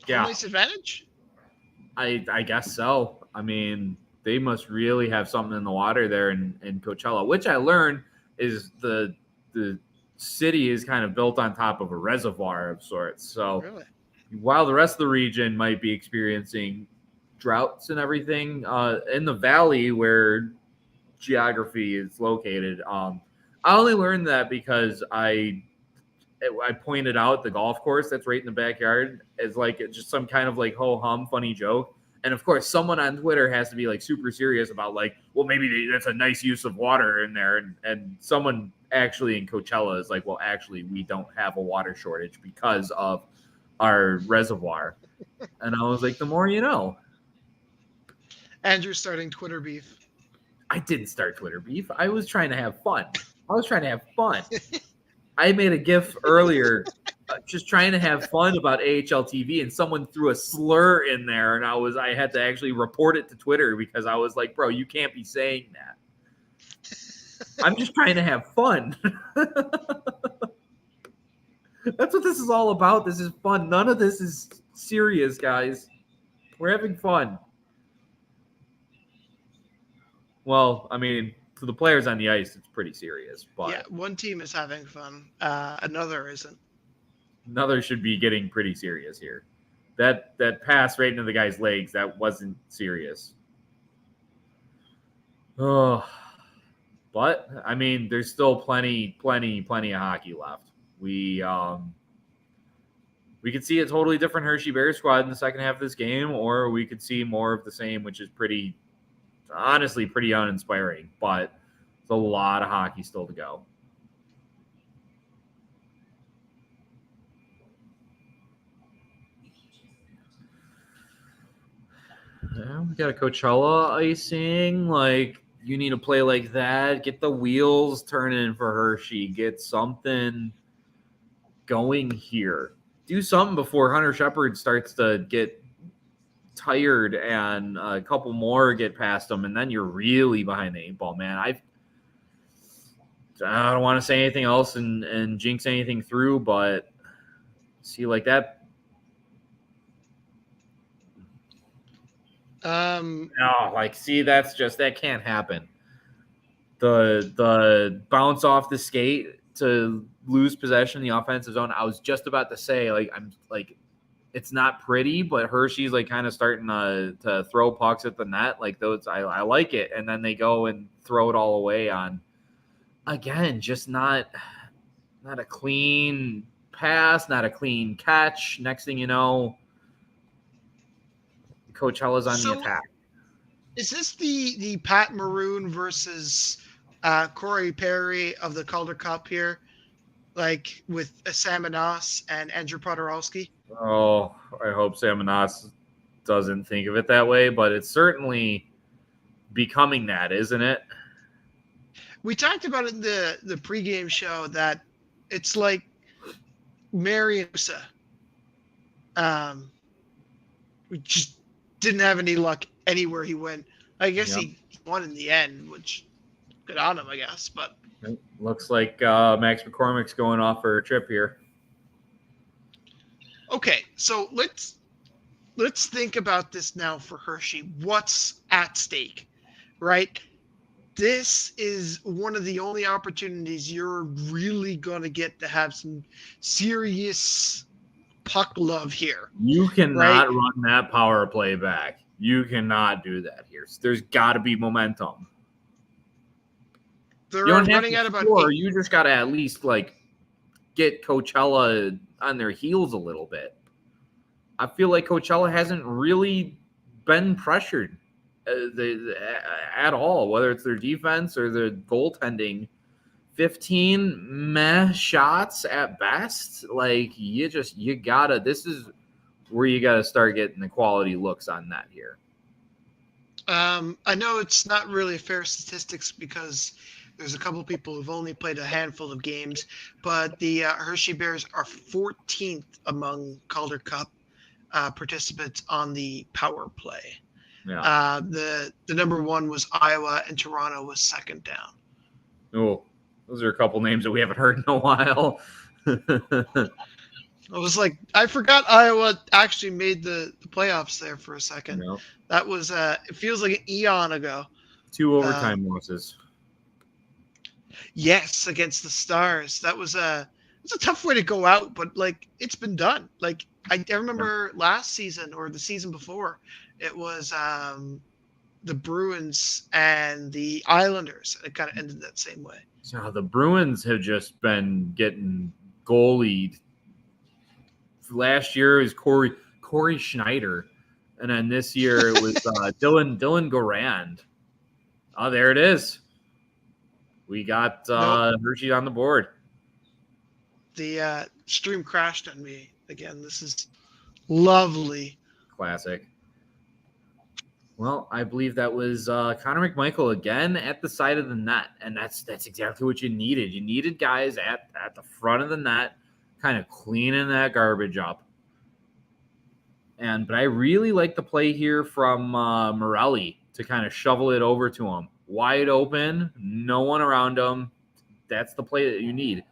Yeah. Home ice advantage? I guess so. I mean, they must really have something in the water there in Coachella, which I learned is the city is kind of built on top of a reservoir of sorts. So Really? while the rest of the region might be experiencing droughts and everything, in the valley where geography is located, I only learned that because I pointed out the golf course that's right in the backyard as like just some kind of like ho hum funny joke. And of course, someone on Twitter has to be like super serious about like, well, maybe that's a nice use of water in there. And someone actually in Coachella is like, well, actually, we don't have a water shortage because of our reservoir. And I was like, the more you know. Andrew's starting Twitter beef. I didn't start Twitter beef. I was trying to have fun. I made a GIF earlier just trying to have fun about AHL TV, and someone threw a slur in there, and I had to actually report it to Twitter because I was like, bro, you can't be saying that. I'm just trying to have fun. That's what this is all about. This is fun. None of this is serious, guys. We're having fun. Well, I mean, to the players on the ice, it's pretty serious. But yeah, one team is having fun. Another isn't. Another should be getting pretty serious here. That pass right into the guy's legs, that wasn't serious. Oh, but I mean, there's still plenty of hockey left. We could see a totally different Hershey Bears squad in the second half of this game, or we could see more of the same, which is honestly pretty uninspiring. But it's a lot of hockey still to go. Yeah, we got a Coachella icing. Like, you need to play like that. Get the wheels turning for Hershey. Get something going here. Do something before Hunter Shepard starts to get tired and a couple more get past him, and then you're really behind the 8-ball, man. I don't want to say anything else and jinx anything through, but see, like that. No, like, see, that can't happen. The bounce off the skate to lose possession in the offensive zone. I was just about to say, like, I'm like, it's not pretty, but Hershey's like kind of starting to throw pucks at the net. Like those, I like it. And then they go and throw it all away on, again, just not a clean pass, not a clean catch. Next thing you know, Coachella's on the attack. Is this the Pat Maroon versus Corey Perry of the Calder Cup here? Like with Sam Anas and Andrew Podorowski? Oh, I hope Sam Anas doesn't think of it that way, but it's certainly becoming that, isn't it? We talked about it in the pregame show that it's like Mary and Musa. We just didn't have any luck anywhere he went. I guess he won in the end, which good on him, I guess. But it looks like Max McCormick's going off for a trip here. Okay, so let's think about this now for Hershey. What's at stake, right? This is one of the only opportunities you're really going to get to have some serious puck love here. You cannot run that power play back. You cannot do that here. There's got to be momentum. They're you don't have running to out about score. You just got to at least like get Coachella on their heels a little bit. I feel like Coachella hasn't really been pressured at all, whether it's their defense or their goaltending. 15 shots at best. Like you gotta. This is where you gotta start getting the quality looks on that here. I know it's not really fair statistics because there's a couple of people who've only played a handful of games, but the Hershey Bears are 14th among Calder Cup participants on the power play. Yeah. The number one was Iowa, and Toronto was second down. Oh, those are a couple names that we haven't heard in a while. I was like, I forgot Iowa actually made the playoffs there for a second. You know, That was it feels like an eon ago. 2 overtime losses. Yes, against the Stars. That was it's a tough way to go out, but like it's been done. Like I remember last season or the season before, it was the Bruins and the Islanders. It kind of ended that same way. So the Bruins have just been getting goalied. Last year it was Corey Schneider, and then this year it was Dylan Garand. Oh, there it is. We got Hershey on the board. The stream crashed on me again. This is lovely. Classic. Well, I believe that was Connor McMichael again at the side of the net, and that's exactly what you needed. You needed guys at the front of the net, kind of cleaning that garbage up. But I really like the play here from Morelli to kind of shovel it over to him. Wide open, no one around him. That's the play that you need.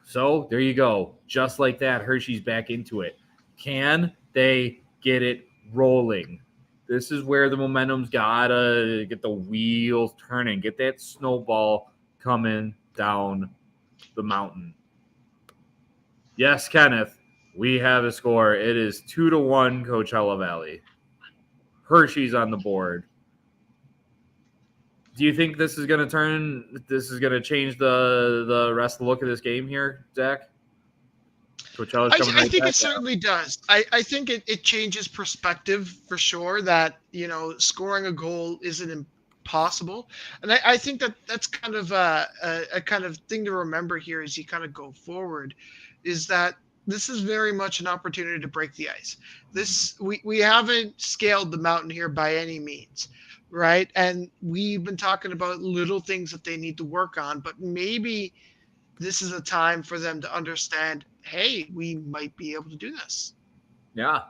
So there you go. Just like that, Hershey's back into it. Can they get it rolling? This is where the momentum's gotta get the wheels turning, get that snowball coming down the mountain. Yes, Kenneth, we have a score. It is 2-1 Coachella Valley. Hershey's on the board. Do you think this is going to change the rest of the look of this game here, Zach? Coachella's coming right I think back it certainly does. I think it changes perspective for sure that, scoring a goal isn't impossible. And I think that's kind of a kind of thing to remember here as you kind of go forward is that this is very much an opportunity to break the ice. We haven't scaled the mountain here by any means. Right. And we've been talking about little things that they need to work on, but maybe this is a time for them to understand, hey, we might be able to do this. Yeah.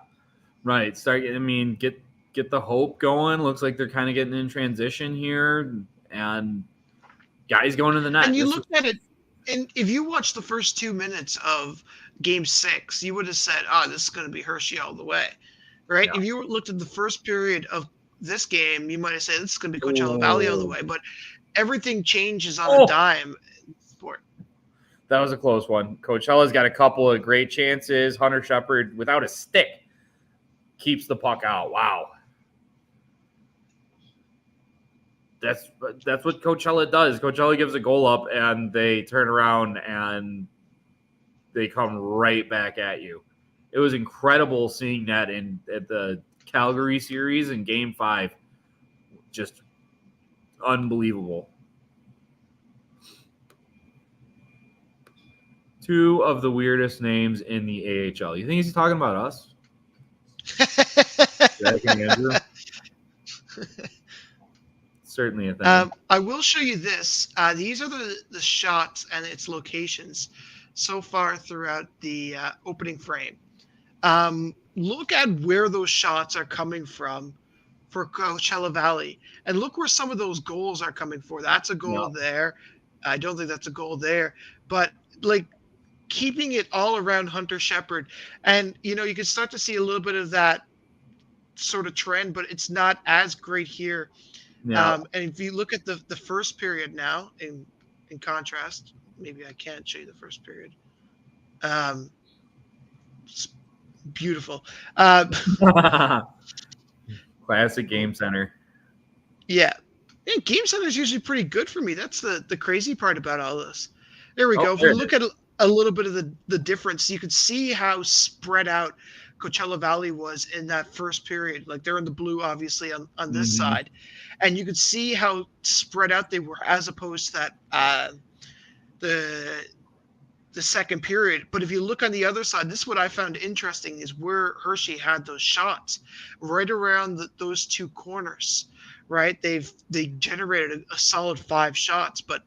Right. Get the hope going. Looks like they're kind of getting in transition here and guys going in the net. And you looked at it, and if you watched the first 2 minutes of Game 6, you would have said, this is going to be Hershey all the way. Right. Yeah. If you looked at the first period of this game, you might have said this is going to be Coachella Valley all the way, but everything changes on a dime in sport. That was a close one. Coachella's got a couple of great chances. Hunter Shepard, without a stick, keeps the puck out. Wow. That's what Coachella does. Coachella gives a goal up, and they turn around, and they come right back at you. It was incredible seeing that at the Calgary series in Game 5. Just unbelievable. 2 of the weirdest names in the AHL. You think he's talking about us? Jack and Andrew? Certainly a thing. I will show you this. These are the shots and its locations so far throughout the opening frame. Look at where those shots are coming from for Coachella Valley. And look where some of those goals are coming for. That's a goal there. I don't think that's a goal there. But, keeping it all around Hunter Shepard. And, you can start to see a little bit of that sort of trend, but it's not as great here. Yeah. And if you look at the first period now, in contrast, maybe I can't show you the first period. Beautiful. Classic Game Center. Yeah. Game Center is usually pretty good for me. That's the crazy part about all this. There we go. If we look at a little bit of the difference, you could see how spread out Coachella Valley was in that first period. Like they're in the blue, obviously, on this side. And you could see how spread out they were as opposed to that the second period. But if you look on the other side, this is what I found interesting is where Hershey had those shots right around those 2 corners, right? They generated a solid 5 shots, but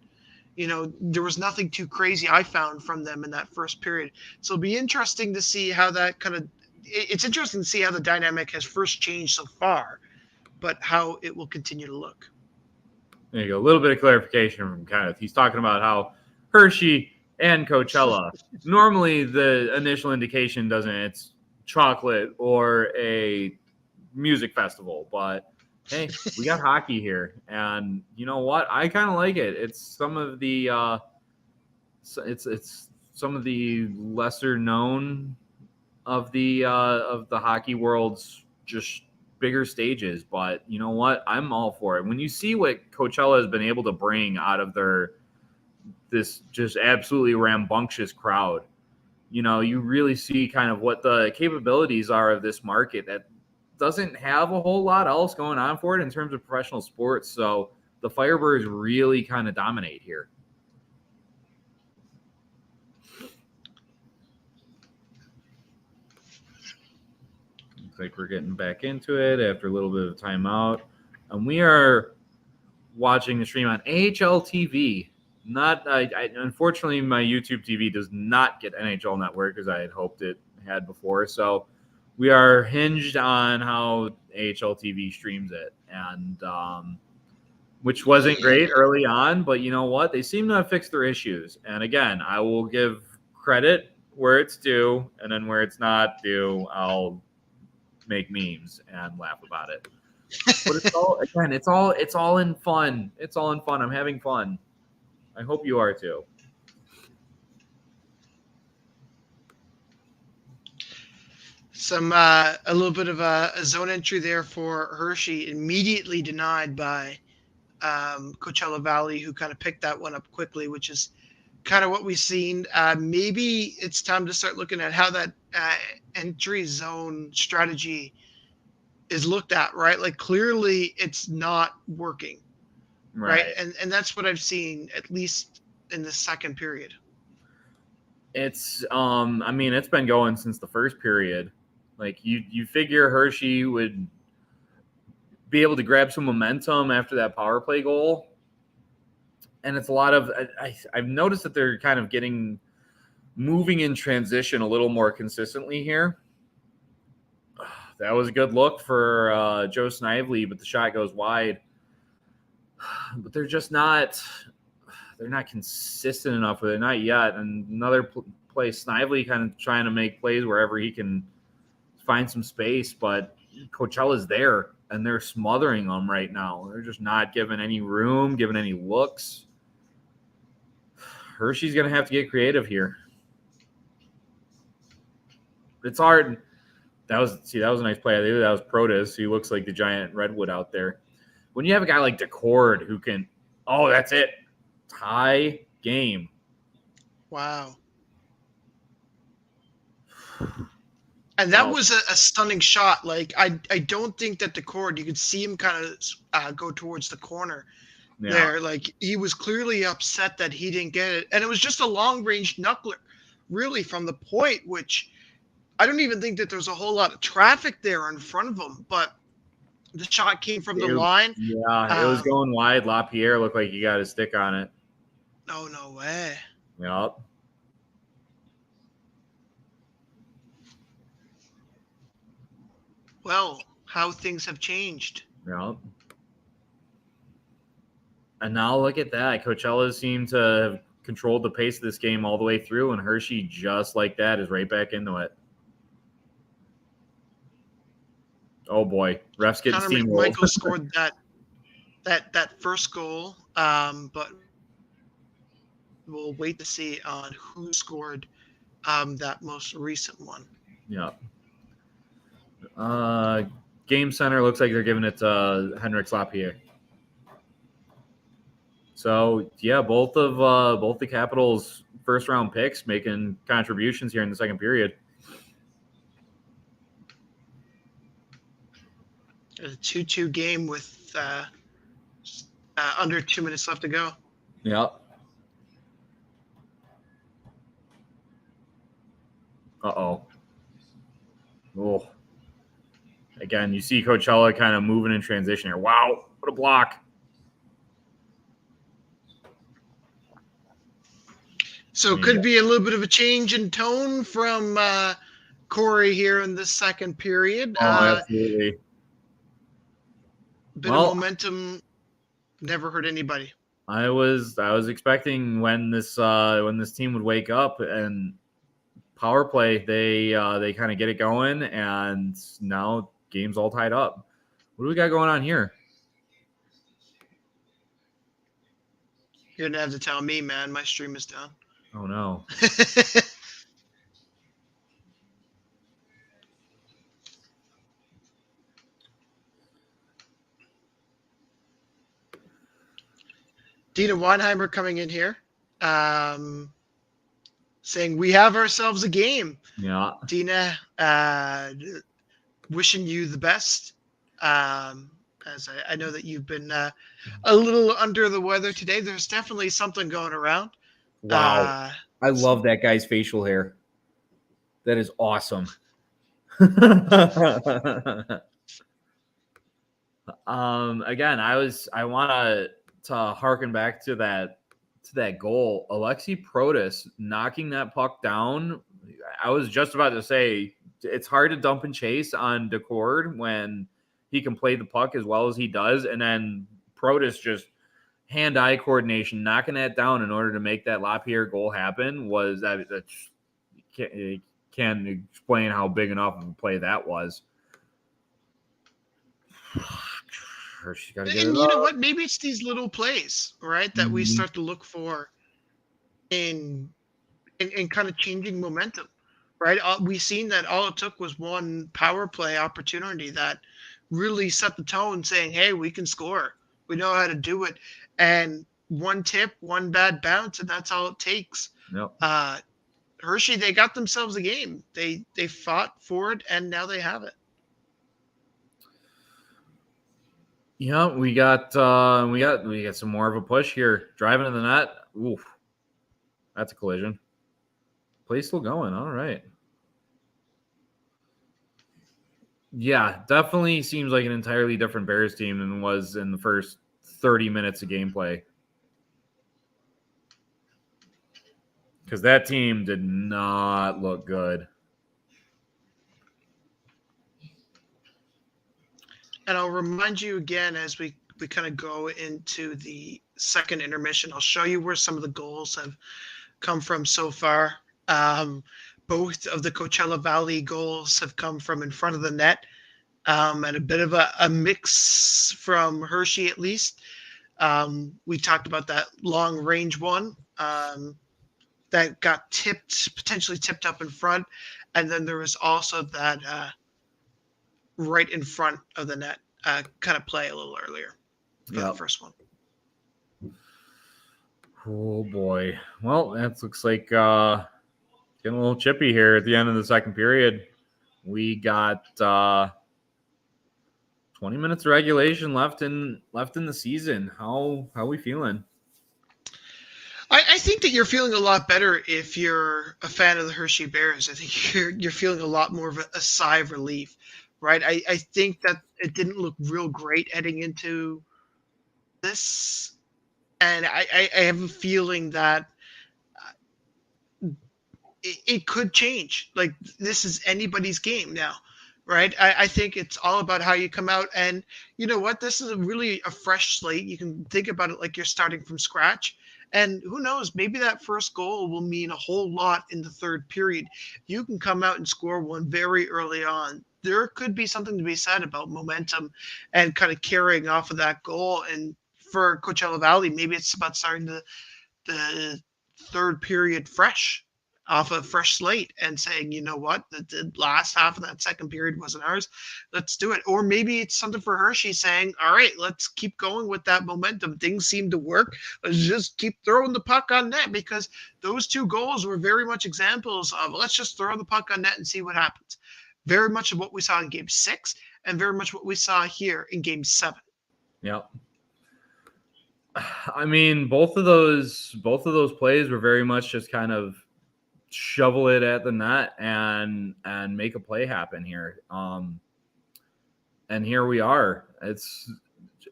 there was nothing too crazy I found from them in that first period. So it'll be interesting to see how that it's interesting to see how the dynamic has first changed so far, but how it will continue to look. There you go. A little bit of clarification from Kenneth. He's talking about how Hershey and Coachella. Normally, the initial indication it's chocolate or a music festival, but hey, we got hockey here, and you know what? I kind of like it. It's some of the it's some of the lesser known of the hockey world's just bigger stages, but you know what? I'm all for it. When you see what Coachella has been able to bring out of this just absolutely rambunctious crowd, you really see kind of what the capabilities are of this market that doesn't have a whole lot else going on for it in terms of professional sports. So the Firebirds really kind of dominate here. Looks like we're getting back into it after a little bit of timeout. And we are watching the stream on AHL TV. Unfortunately, my YouTube TV does not get NHL Network as I had hoped it had before. So we are hinged on how AHL TV streams it, and which wasn't great early on. But you know what? They seem to have fixed their issues. And again, I will give credit where it's due, and then where it's not due, I'll make memes and laugh about it. But it's all in fun. It's all in fun. I'm having fun. I hope you are too. A little bit of a zone entry there for Hershey, immediately denied by Coachella Valley, who kind of picked that one up quickly, which is kind of what we've seen. Maybe it's time to start looking at how that entry zone strategy is looked at, right? Like clearly it's not working, right? And that's what I've seen, at least in the second period. It's it's been going since the first period. Like you figure Hershey would be able to grab some momentum after that power play goal. And it's a lot of I've noticed that they're kind of moving in transition a little more consistently here. That was a good look for Joe Snively, but the shot goes wide. But they're just not consistent enough with it, not yet. And another play, Snively kind of trying to make plays wherever he can find some space, but Coachella's there, and they're smothering them right now. They're just not giving any room, giving any looks. Hershey's going to have to get creative here. It's hard. That was a nice play. I think that was Protas. He looks like the giant redwood out there. When you have a guy like DeCord who can, that's it. Tie game. Wow. And that was a stunning shot. Like, I don't think that DeCord, you could see him kind of go towards the corner there. Like, he was clearly upset that he didn't get it. And it was just a long-range knuckler, really, from the point, which I don't even think that there's a whole lot of traffic there in front of him. But the shot came from the line. Yeah, it was going wide. LaPierre looked like he got his stick on it. No way. Yep. Well, how things have changed. Yep. And now look at that. Coachella seemed to have controlled the pace of this game all the way through, and Hershey, just like that, is right back into it. Oh boy, refs getting steamrolled. Michael scored that first goal, but we'll wait to see on who scored that most recent one. Yeah. Game Center looks like they're giving it to Henrik Lapierre. So yeah, both the Capitals' first round picks making contributions here in the second period. A 2-2 game with under 2 minutes left to go. Yep. Uh-oh. Oh. Again, you see Coachella kind of moving in transition here. Wow, what a block. So it could be a little bit of a change in tone from Corey here in the second period. Absolutely. Bit of momentum never hurt anybody. I was expecting when this team would wake up and power play, they kind of get it going, and now game's all tied up. What do we got going on here? You're gonna have to tell me, man. My stream is down. Oh no. Dina Weinheimer coming in here, saying we have ourselves a game. Yeah. Dina, wishing you the best. As I know that you've been a little under the weather today. There's definitely something going around. Wow. I love that guy's facial hair. That is awesome. Again, I want to harken back to that goal. Alexi Protas knocking that puck down. I was just about to say it's hard to dump and chase on Decord when he can play the puck as well as he does, and then Protas just hand-eye coordination, knocking that down in order to make that Lapierre goal happen was that can't explain how big enough of a play that was. She's got to get it up. You know what? Maybe it's these little plays, right, that we start to look for in kind of changing momentum, right? We've seen that all it took was one power play opportunity that really set the tone, saying, hey, we can score. We know how to do it. And one tip, one bad bounce, and that's all it takes. Yep. Hershey, they got themselves a game. They fought for it, and now they have it. Yeah, we got some more of a push here. Driving to the net. Oof. That's a collision. Play's still going. All right. Yeah, definitely seems like an entirely different Bears team than was in the first 30 minutes of gameplay. Because that team did not look good. And I'll remind you again as we kind of go into the second intermission, I'll show you where some of the goals have come from so far. Both of the Coachella Valley goals have come from in front of the net, and a bit of a mix from Hershey at least. We talked about that long range one that got potentially tipped up in front. And then there was also that right in front of the net kind of play a little earlier for the first one. Oh, boy. Well, that looks like getting a little chippy here at the end of the second period. We got 20 minutes of regulation left in the season. How are we feeling? I think that you're feeling a lot better if you're a fan of the Hershey Bears. I think you're feeling a lot more of a sigh of relief, right? I think that it didn't look real great heading into this, and I have a feeling that it could change. Like, this is anybody's game now, right? I think it's all about how you come out, and you know what? This is really a fresh slate. You can think about it like you're starting from scratch. And who knows, maybe that first goal will mean a whole lot in the third period. You can come out and score one very early on. There could be something to be said about momentum and kind of carrying off of that goal. And for Coachella Valley, maybe it's about starting the third period fresh, off a fresh slate, and saying, you know what, the last half of that second period wasn't ours. Let's do it. Or maybe it's something for Hershey saying, all right, let's keep going with that momentum. Things seem to work. Let's just keep throwing the puck on net, because those two goals were very much examples of let's just throw the puck on net and see what happens. Very much of what we saw in Game 6 and very much what we saw here in Game 7. Yep. I mean, both of those plays were very much just kind of shovel it at the net and make a play happen here. And here we are.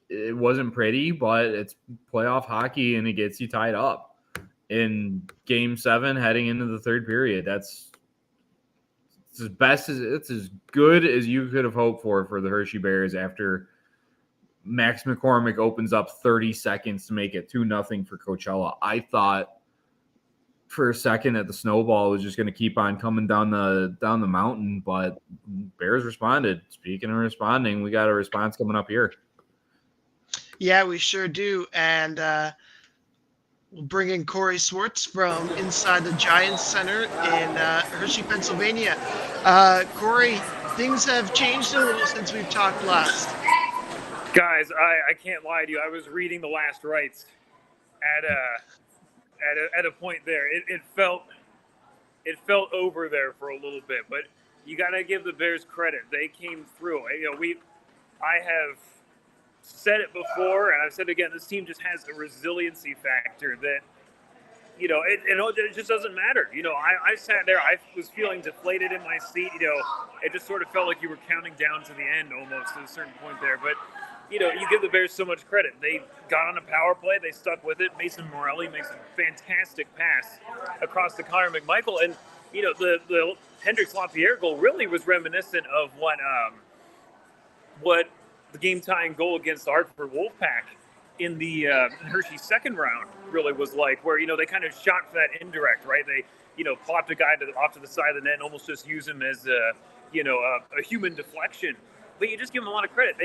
It wasn't pretty, but it's playoff hockey, and it gets you tied up in Game 7 heading into the third period. It's as good as you could have hoped for the Hershey Bears after Max McCormick opens up 30 seconds to make it 2-0 for Coachella. I thought for a second that the snowball was just going to keep on coming down the mountain, but Bears responded. Speaking of responding, we got a response coming up here. Yeah, we sure do. And we'll bring in Corey Swartz from inside the Giants Center in Hershey, Pennsylvania. Corey, things have changed a little since we've talked last. Guys, I can't lie to you. I was reading the last rites at a point there. It felt over there for a little bit, but you got to give the Bears credit. They came through. I have said it before, and I've said it again. This team just has a resiliency factor that it just doesn't matter. I sat there. I was feeling deflated in my seat. It just sort of felt like you were counting down to the end almost at a certain point there, but. You give the Bears so much credit. They got on a power play. They stuck with it. Mason Morelli makes a fantastic pass across to Connor McMichael. And, the Hendricks LaPierre goal really was reminiscent of what the game-tying goal against the Hartford Wolfpack in the Hershey second round really was like, where, they kind of shot for that indirect, right? They, plopped a guy off to the side of the net and almost just use him as a human deflection. But you just give them a lot of credit.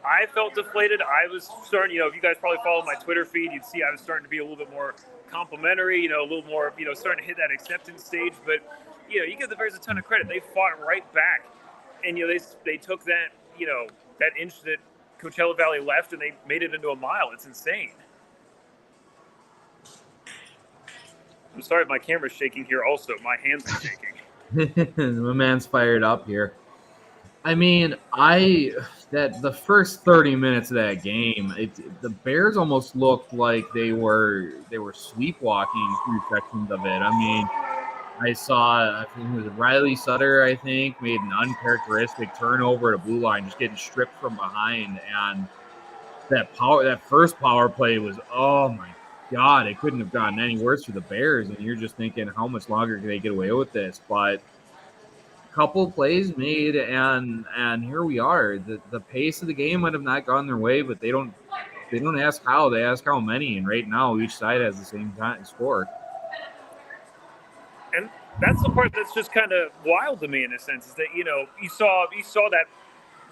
I felt deflated. I was starting, if you guys probably follow my Twitter feed, you'd see I was starting to be a little bit more complimentary, a little more, starting to hit that acceptance stage. But, you give the Bears a ton of credit. They fought right back. And, they took that, that inch that Coachella Valley left and they made it into a mile. It's insane. I'm sorry if my camera's shaking here also. My hands are shaking. My man's fired up here. I mean, the first 30 minutes of that game, the Bears almost looked like they were sleepwalking through sections of it. I mean, I think it was Riley Sutter, I think, made an uncharacteristic turnover at a blue line, just getting stripped from behind. And that first power play was, oh my God, it couldn't have gotten any worse for the Bears. And you're just thinking, how much longer can they get away with this? But couple plays made, and here we are. The pace of the game might have not gone their way, but they don't ask how, they ask how many, and right now each side has the same time score. And that's the part that's just kind of wild to me in a sense, is that you saw that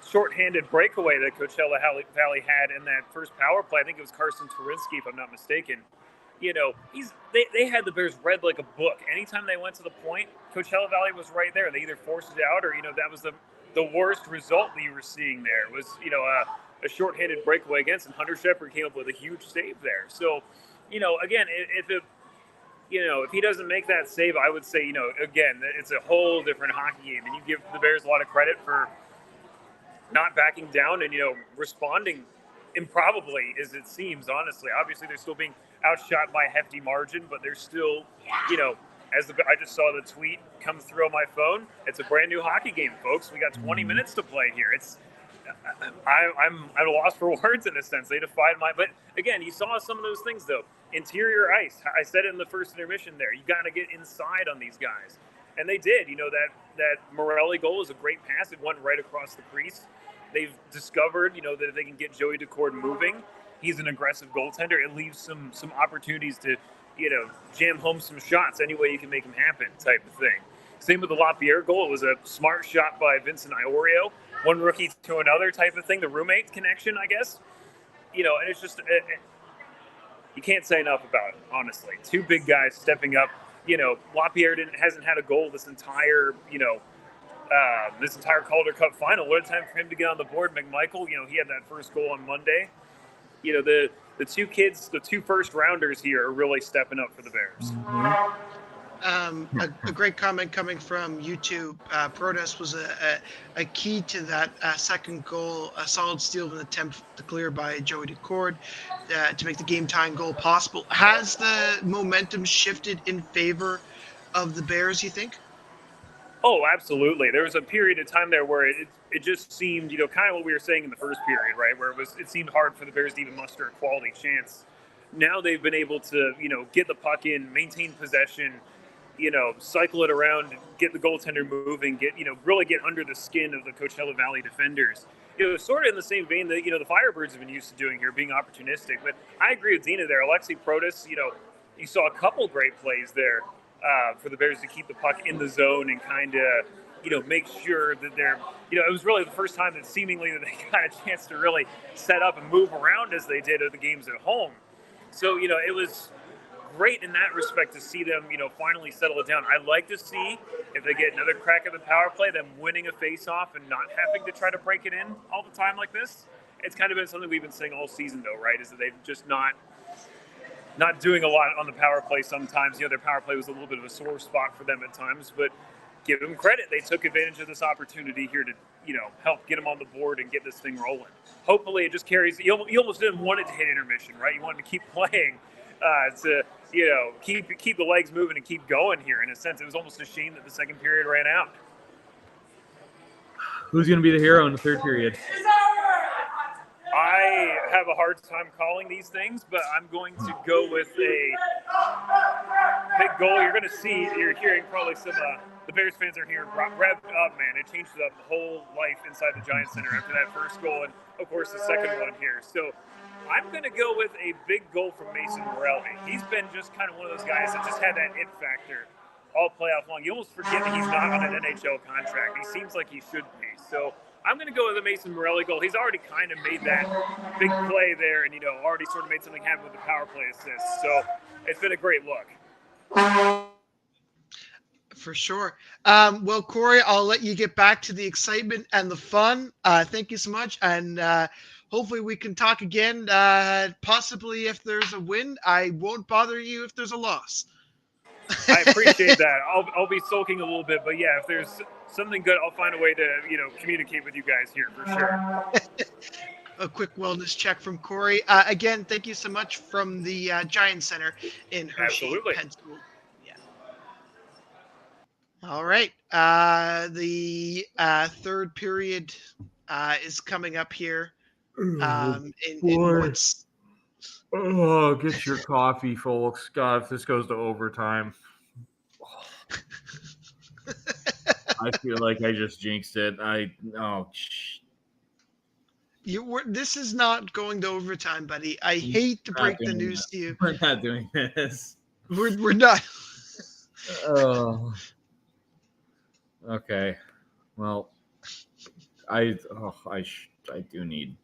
shorthanded breakaway that Coachella Valley had in that first power play. I think it was Carson Turinsky, if I'm not mistaken. They had the Bears read like a book. Anytime they went to the point, Coachella Valley was right there. They either forced it out or, that was the worst result that you were seeing there was, a shorthanded breakaway against, and Hunter Shepard came up with a huge save there. So, again, if he doesn't make that save, I would say, again, it's a whole different hockey game. And you give the Bears a lot of credit for not backing down and, responding improbably as it seems, honestly. Obviously, they're still being outshot by a hefty margin, but they're still, I just saw the tweet come through on my phone. It's a brand new hockey game, folks. We got 20 minutes to play here. I'm at a loss for words in a sense. They defied but again, you saw some of those things though. Interior ice. I said it in the first intermission there. You got to get inside on these guys, and they did. That Morelli goal is a great pass. It went right across the crease. They've discovered, that if they can get Joey Decord moving, he's an aggressive goaltender. It leaves some opportunities to, jam home some shots any way you can make them happen type of thing. Same with the LaPierre goal. It was a smart shot by Vincent Iorio. One rookie to another type of thing. The roommate connection, I guess. And it's just, you can't say enough about it, honestly. Two big guys stepping up. LaPierre hasn't had a goal this entire Calder Cup final. What a time for him to get on the board. McMichael, he had that first goal on Monday. The two kids, the two first rounders here are really stepping up for the Bears. Mm-hmm. A great comment coming from YouTube. Protas was a key to that second goal, a solid steal of an attempt to clear by Joey Decord to make the game-tying goal possible. Has the momentum shifted in favor of the Bears, you think? Oh, absolutely. There was a period of time there where it just seemed, kind of what we were saying in the first period, right? Where it seemed hard for the Bears to even muster a quality chance. Now they've been able to, get the puck in, maintain possession, cycle it around, get the goaltender moving, really get under the skin of the Coachella Valley defenders. sort of in the same vein that, the Firebirds have been used to doing here, being opportunistic. But I agree with Dina there. Alexi Protas, you saw a couple great plays there for the Bears to keep the puck in the zone and kind of, make sure that they're, it was really the first time that seemingly that they got a chance to really set up and move around as they did at the games at home. So, it was great in that respect to see them, finally settle it down. I'd like to see if they get another crack at the power play, them winning a face-off and not having to try to break it in all the time like this. It's kind of been something we've been saying all season, though, right? Is that they've just not doing a lot on the power play sometimes. Their power play was a little bit of a sore spot for them at times, but give them credit. They took advantage of this opportunity here to, help get them on the board and get this thing rolling. Hopefully it just carries. You almost didn't want it to hit intermission, right? You wanted to keep playing to, keep the legs moving and keep going here. In a sense, it was almost a shame that the second period ran out. Who's going to be the hero in the third period? I have a hard time calling these things, but I'm going to go with a big goal. You're hearing probably some, the Bears fans are here revved up, man. It changed up the whole life inside the Giants Center after that first goal and, of course, the second one here. So I'm going to go with a big goal from Mason Morelli. He's been just kind of one of those guys that just had that it factor all playoff long. You almost forget that he's not on an NHL contract. He seems like he should be. So I'm going to go with the Mason Morelli goal. He's already kind of made that big play there and, already sort of made something happen with the power play assist. So it's been a great look. For sure. Well, Corey, I'll let you get back to the excitement and the fun. Thank you so much. And hopefully we can talk again, possibly if there's a win. I won't bother you if there's a loss. I appreciate that. I'll be sulking a little bit, but yeah, if there's something good, I'll find a way to, communicate with you guys here for sure. A quick wellness check from Corey. Again, thank you so much from the Giant Center in Hershey, Absolutely. Pennsylvania. Yeah. All right. The third period is coming up here. Get your coffee, folks. God, if this goes to overtime. I feel like I just jinxed it. This is not going to overtime, buddy. I hate to break the news to you. We're not doing this. We're not. Oh. Okay. Well, I do need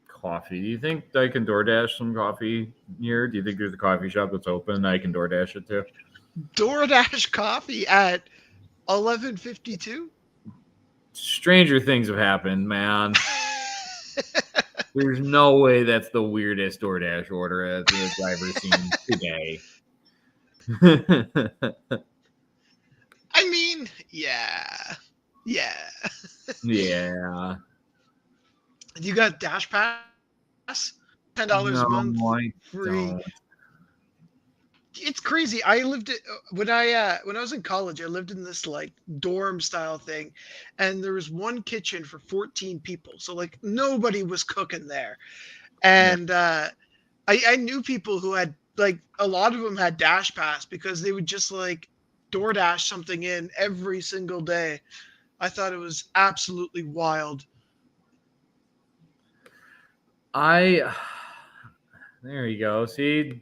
coffee. Do you think I can DoorDash some coffee here? Do you think there's a coffee shop that's open I can DoorDash it to? DoorDash coffee at 11:52? Stranger things have happened, man. There's no way that's the weirdest DoorDash order that I've ever seen today. I mean, yeah. Yeah. You got Dash Pass? $10 a month free. It's crazy. I lived it when I was in college. I lived in this like dorm style thing, and there was one kitchen for 14 people. So like nobody was cooking there, and I knew people who had like a lot of them had Dash Pass because they would just like DoorDash something in every single day. I thought it was absolutely wild. There you go. See,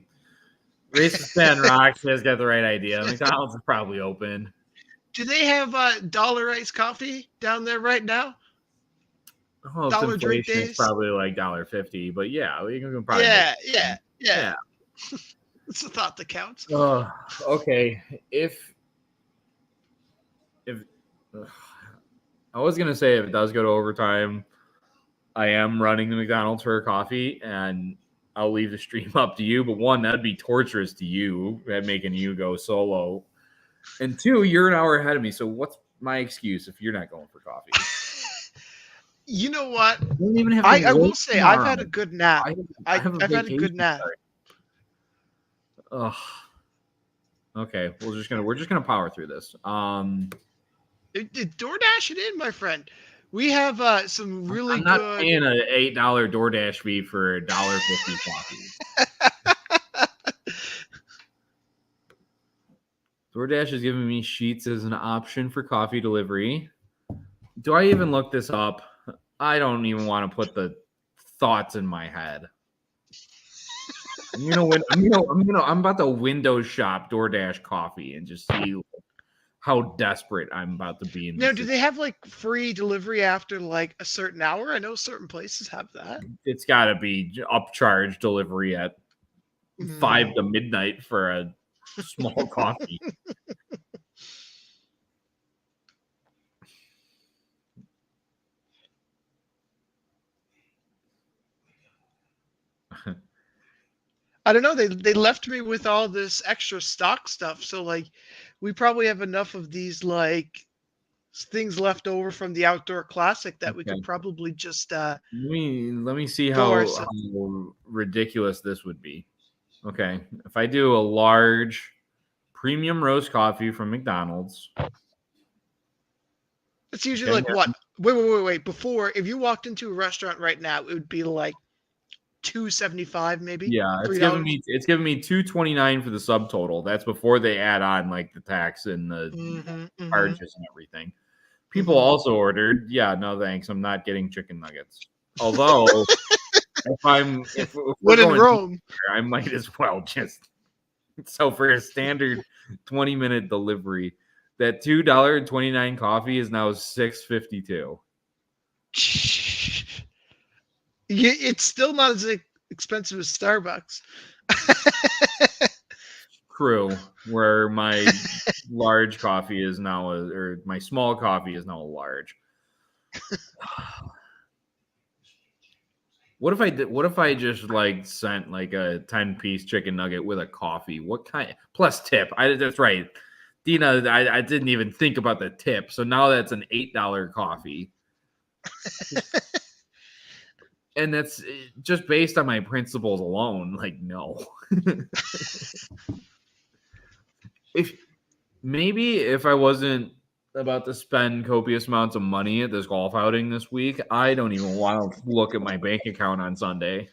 Racist Ben Rocks has got the right idea. McDonald's is probably open. Do they have dollar iced coffee down there right now? Oh, dollar drink days? It's probably like $1.50, but yeah, we can probably. Yeah. It's a thought that counts. Okay. If I was gonna say if it does go to overtime, I am running the McDonald's for a coffee, and I'll leave the stream up to you. But one, that'd be torturous to you, making you go solo. And two, you're an hour ahead of me. So what's my excuse if you're not going for coffee? You know what? Don't even have I will say I've had a good nap. I've had a good nap. Ugh. Okay, we're just gonna power through this. DoorDash it in, my friend. We have some really I'm not good. paying an $8 DoorDash fee for $1.50 coffee. DoorDash is giving me Sheets as an option for coffee delivery. Do I even look this up? I don't even want to put the thoughts in my head. I'm about to window shop DoorDash coffee and just see how desperate I'm about to be in Now, this. do they have like free delivery after like a certain hour? I know certain places have that. It's got to be upcharge delivery at 5 to midnight for a small coffee. I don't know. They left me with all this extra stock stuff, so like we probably have enough of these like things left over from the outdoor classic that we Okay. could probably just Let me see go how ourselves. ridiculous this would be. Okay, if I do a large premium roast coffee from McDonald's, It's usually okay, like what? Wait. Before, if you walked into a restaurant right now, it would be like $2.75, maybe yeah, it's $3. giving me $2.29 for the subtotal. That's before they add on like the tax and the charges and everything. People also ordered, yeah, no thanks, I'm not getting chicken nuggets. Although if we're When in going Rome, there, I might as well just so for a standard 20-minute delivery, that $2.29 coffee is now $6.52. it's still not as expensive as Starbucks. True, where my large coffee is now or my small coffee is now a large. What if I just like sent like a 10-piece chicken nugget with a coffee? What kind plus tip? That's right. Dina, I didn't even think about the tip. So now that's an $8 coffee. And that's just based on my principles alone. Like, no. If I wasn't about to spend copious amounts of money at this golf outing this week, I don't even want to look at my bank account on Sunday.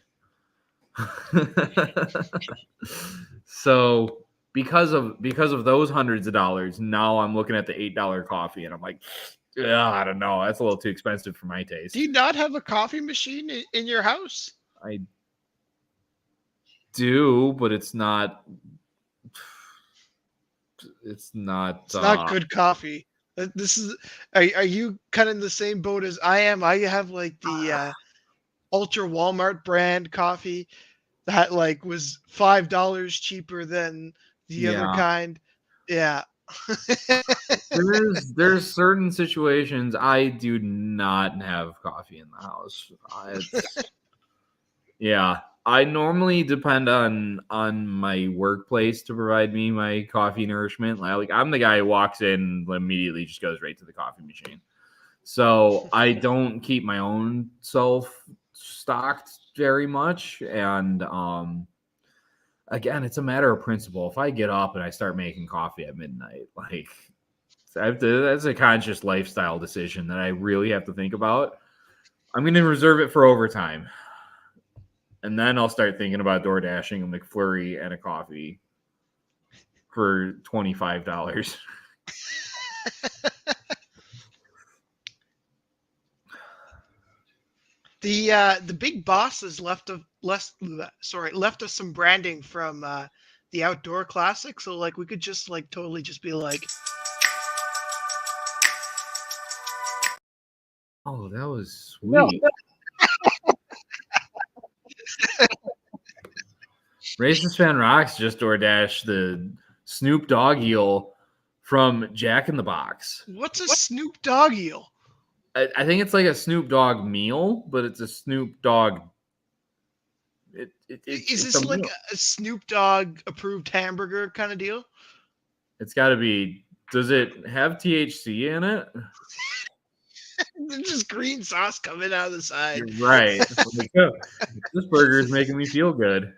So because of those hundreds of dollars, now I'm looking at the $8 coffee and I'm like, I don't know, that's a little too expensive for my taste. Do you not have a coffee machine in your house? I do, but it's not It's not good coffee. This is. Are you kind of in the same boat as I am? I have like the Ultra Walmart brand coffee that like was $5 cheaper than the other yeah. kind. Yeah. There's certain situations I do not have coffee in the house. Yeah, I normally depend on my workplace to provide me my coffee nourishment. Like I'm the guy who walks in and immediately just goes right to the coffee machine. So I don't keep my own self stocked very much. And again, it's a matter of principle. If I get up and I start making coffee at midnight, like that's a conscious lifestyle decision that I really have to think about. I'm going to reserve it for overtime. And then I'll start thinking about door dashing a McFlurry and a coffee for $25. The big bosses left us some branding from the outdoor classic, so like we could just like totally just be like, oh, that was sweet. Racist Fan Rocks just DoorDash the Snoop Dogg eel from Jack in the Box. what's a Snoop Dogg eel? I think it's like a Snoop Dogg meal, but it's a Snoop Dogg. Is this like a Snoop Dogg approved hamburger kind of deal? It's got to be. Does it have THC in it? There's just green sauce coming out of the side. You're right. Like, oh, this burger is making me feel good.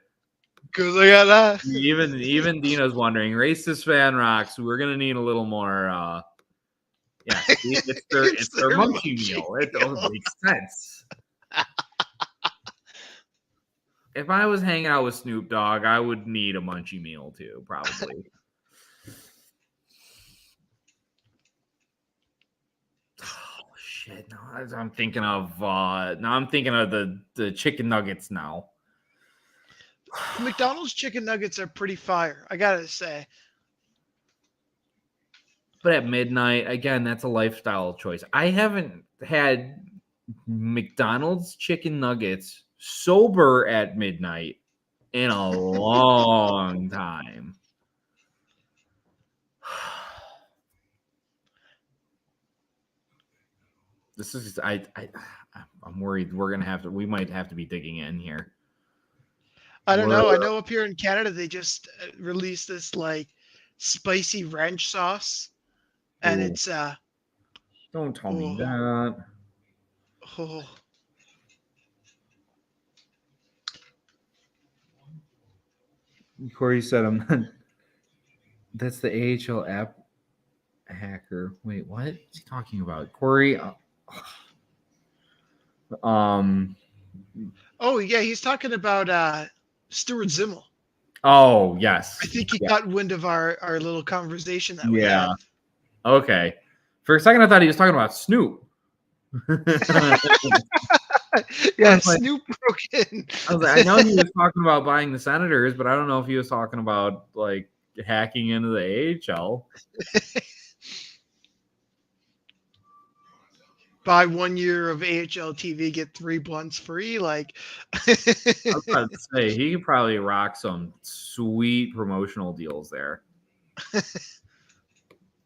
Cause I got that. Even Dina's wondering. Racist Fan Rocks. We're gonna need a little more. Yeah, it's their munchie meal. It makes sense. If I was hanging out with Snoop Dogg, I would need a munchie meal too, probably. Oh shit. No, I'm thinking of the chicken nuggets now. The McDonald's chicken nuggets are pretty fire, I gotta say. But at midnight, again, that's a lifestyle choice. I haven't had McDonald's chicken nuggets sober at midnight in a long time. This is I'm worried we might have to be digging in here. I don't know. I know up here in Canada they just released this like spicy ranch sauce, and Ooh. it's Don't tell me that. Oh. Corey said I'm not. That's the AHL app hacker. Wait, what is he talking about? Corey. Oh yeah, he's talking about Stuart Zimmel. Oh yes. I think he got wind of our little conversation that we Yeah. had. Okay. For a second, I thought he was talking about Snoop. Yeah, Snoop broke in. I was like, I know he was talking about buying the Senators, but I don't know if he was talking about like hacking into the AHL. Buy 1 year of AHL TV, get 3 blunts free. Like, I was about to say he could probably rock some sweet promotional deals there.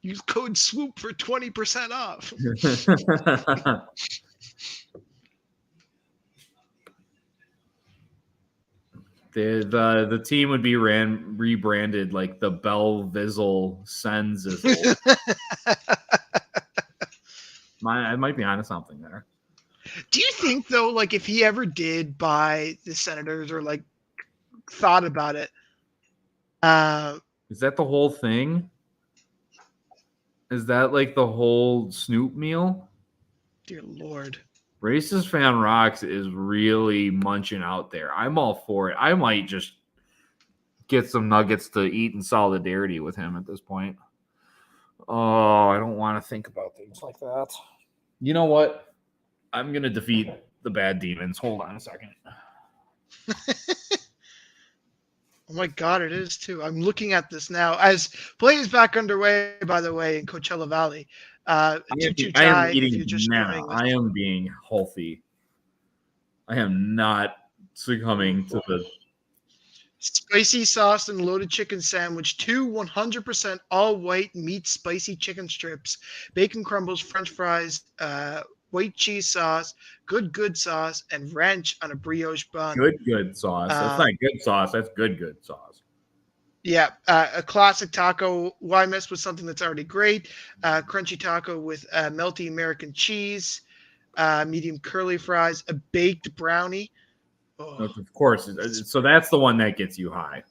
Use code SWOOP for 20% off. The team would be rebranded like the Belvizzle Sensizzle. I might be onto something there. Do you think though, like if he ever did buy the Senators or like thought about it, is that the whole thing? Is that like the whole Snoop meal? Dear Lord. Racist Fan Rocks is really munching out there. I'm all for it. I might just get some nuggets to eat in solidarity with him at this point. Oh, I don't want to think about things like that. You know what? I'm going to defeat the bad demons. Hold on a second. Oh my God, it is too. I'm looking at this now. As play is back underway, by the way, in Coachella Valley. I am eating now. I am being healthy. I am not succumbing to the spicy sauce and loaded chicken sandwich, 2 100% all white meat spicy chicken strips, bacon crumbles, French fries, white cheese sauce, good sauce, and ranch on a brioche bun. Good sauce. That's not good sauce. That's good sauce. Yeah, a classic taco. Why mess with something that's already great? Crunchy taco with melty American cheese, medium curly fries, a baked brownie. Oh. Of course. So that's the one that gets you high.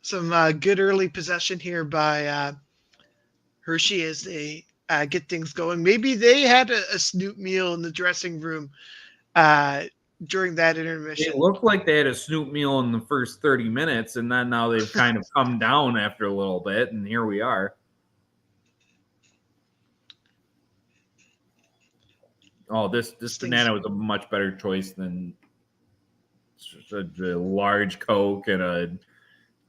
Some good early possession here by Hershey as they get things going. Maybe they had a Snoop meal in the dressing room during that intermission. It looked like they had a Snoop meal in the first 30 minutes, and then now they've kind of come down after a little bit, and here we are. Oh, this banana was a much better choice than a large Coke and a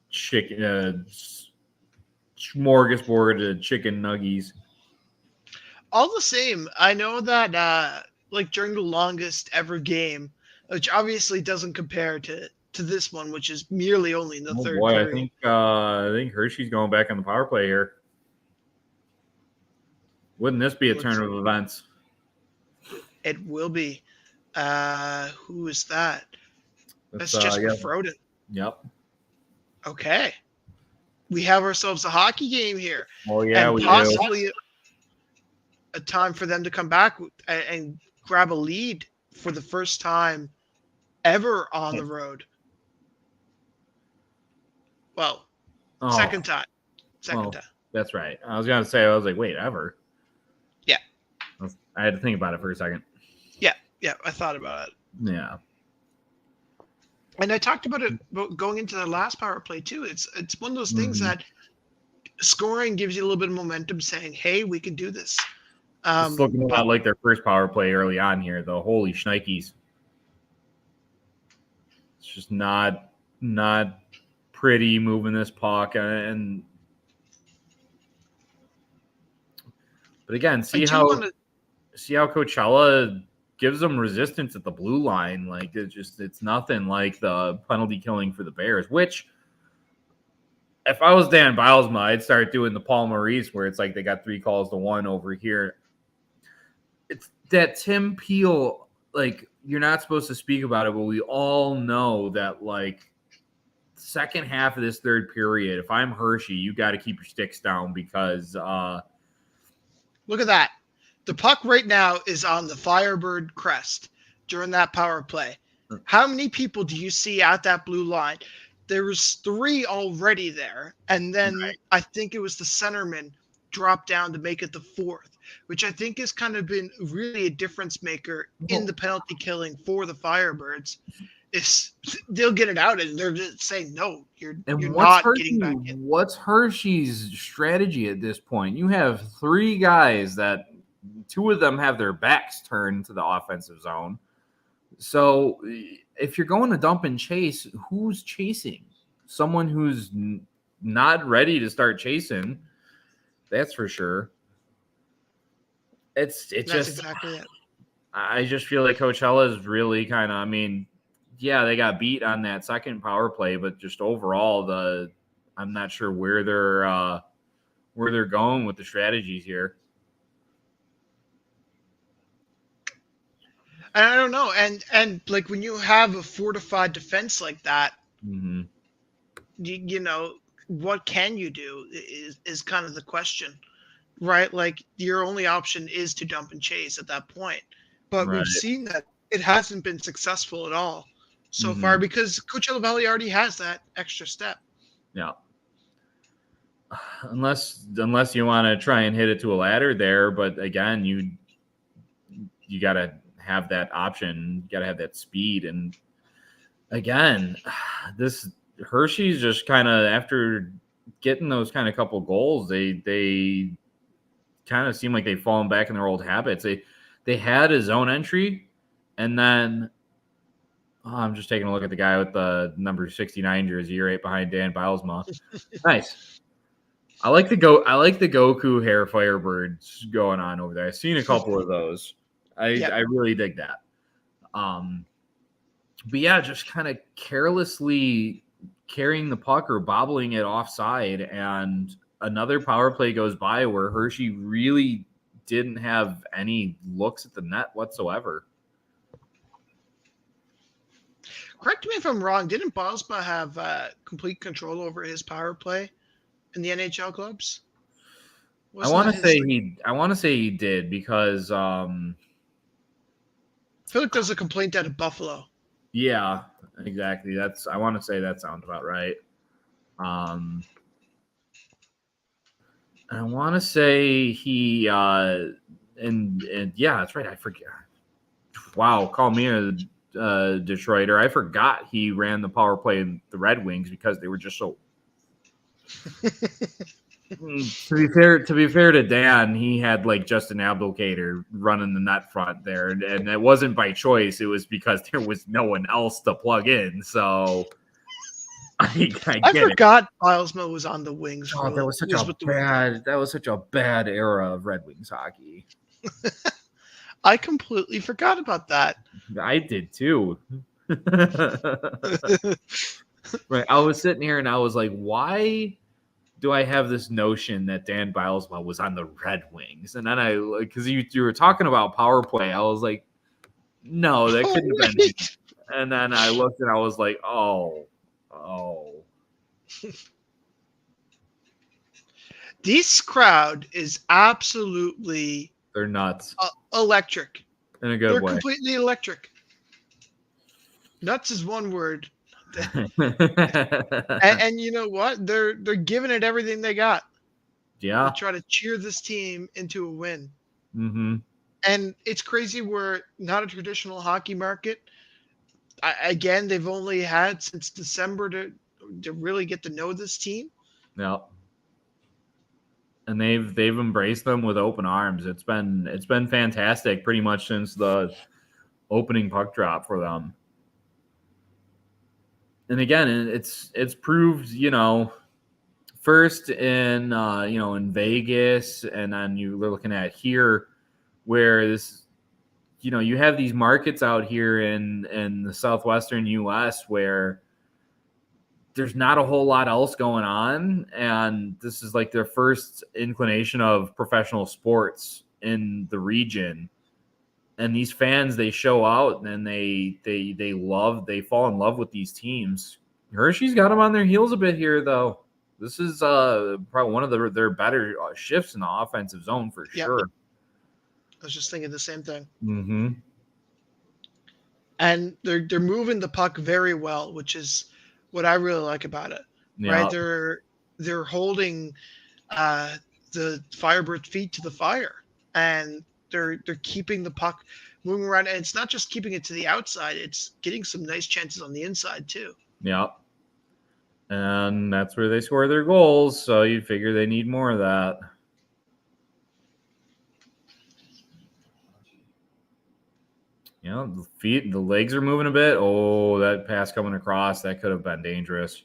chicken smorgasbord of chicken nuggies. All the same, I know that like during the longest ever game, which obviously doesn't compare to this one, which is merely only in the third period. I think Hershey's going back on the power play here. Wouldn't this be a turn of events? It will be. Who is that? That's Jesper Froden. Yep. Okay. We have ourselves a hockey game here. Oh, yeah. And possibly a time for them to come back and grab a lead for the first time ever on the road. Well, second time. Second time. That's right. I was going to say, I was like, wait, ever? Yeah. I had to think about it for a second. Yeah, I thought about it. Yeah. And I talked about it going into the last power play too. It's one of those things that scoring gives you a little bit of momentum, saying, "Hey, we can do this." It's looking a lot like their first power play early on here, though. Holy shnikes. It's just not pretty moving this puck. But again, see how Coachella gives them resistance at the blue line. Like, it's nothing like the penalty killing for the Bears, which if I was Dan Bilesma, I'd start doing the Paul Maurice where it's like they got 3-1 over here. It's that Tim Peel, like, you're not supposed to speak about it, but we all know that, like, second half of this third period, if I'm Hershey, you got to keep your sticks down because look at that. The puck right now is on the Firebird crest during that power play. How many people do you see at that blue line? There was 3 already there, and then I think it was the centerman dropped down to make it the 4th, which I think has kind of been really a difference maker in the penalty killing for the Firebirds. Is they'll get it out, and they're just saying, no, you're not getting back in. What's Hershey's strategy at this point? You have 3 guys that 2 of them have their backs turned to the offensive zone. So if you're going to dump and chase, who's chasing? Someone who's not ready to start chasing. That's for sure. That's exactly it. I just feel like Coachella is really kind of, I mean, yeah, they got beat on that second power play, but just overall, I'm not sure where they're going with the strategies here. I don't know, and like when you have a fortified defense like that, you know, what can you do is kind of the question, right? Like your only option is to dump and chase at that point, but we've seen that it hasn't been successful at all so far because Coachella Valley already has that extra step. Yeah. Unless you want to try and hit it to a ladder there, but again, you got to have that option. You got to have that speed. And again, this Hershey's just kind of, after getting those kind of couple goals, they kind of seem like they've fallen back in their old habits. They had a zone entry, and then I'm just taking a look at the guy with the number 69 jersey right behind Dan Bilesma. Nice. I like the Goku hair Firebirds going on over there. I've seen a couple of those. I really dig that. But yeah, just kind of carelessly carrying the puck or bobbling it offside, and another power play goes by where Hershey really didn't have any looks at the net whatsoever. Correct me if I'm wrong. Didn't Bosma have complete control over his power play in the NHL clubs? I want to say he did because I feel like there's a complaint out of Buffalo. Yeah, exactly. I want to say that sounds about right. I want to say he and yeah, that's right. I forget. Wow, call me a Detroiter. I forgot he ran the power play in the Red Wings because they were just so. To be fair to Dan, he had like Justin Abdelkader running the net front there, and it wasn't by choice. It was because there was no one else to plug in. So I forgot Bilesma was on the Wings. Oh, that was such a bad era of Red Wings hockey. I completely forgot about that. I did too. Right, I was sitting here and I was like, why do I have this notion that Dan Bilesma was on the Red Wings? And then because you were talking about power play, I was like, no, that couldn't have been. And then I looked and I was like, oh. This crowd is absolutely. They're nuts. Electric. In a good way. They're completely electric. Nuts is one word. and you know what? They're giving it everything they got. Yeah. To try to cheer this team into a win. Mm-hmm. And it's crazy. We're not a traditional hockey market. again, they've only had since December to really get to know this team. Yeah. And they've embraced them with open arms. It's been fantastic pretty much since the opening puck drop for them. And again, it's proved, first in in Vegas, and then you're looking at here where this, you have these markets out here in the southwestern US where there's not a whole lot else going on, and this is like their first inclination of professional sports in the region. And these fans, they show out and they fall in love with these teams. Hershey's got them on their heels a bit here, though. This is probably one of their better shifts in the offensive zone for sure. I was just thinking the same thing. Mm-hmm. And they're moving the puck very well, which is what I really like about it. Yeah. Right? They're holding the Firebirds' feet to the fire, and they're keeping the puck moving around. And it's not just keeping it to the outside; it's getting some nice chances on the inside too. Yeah. And that's where they score their goals. So you figure they need more of that. The legs are moving a bit. Oh, that pass coming across, that could have been dangerous.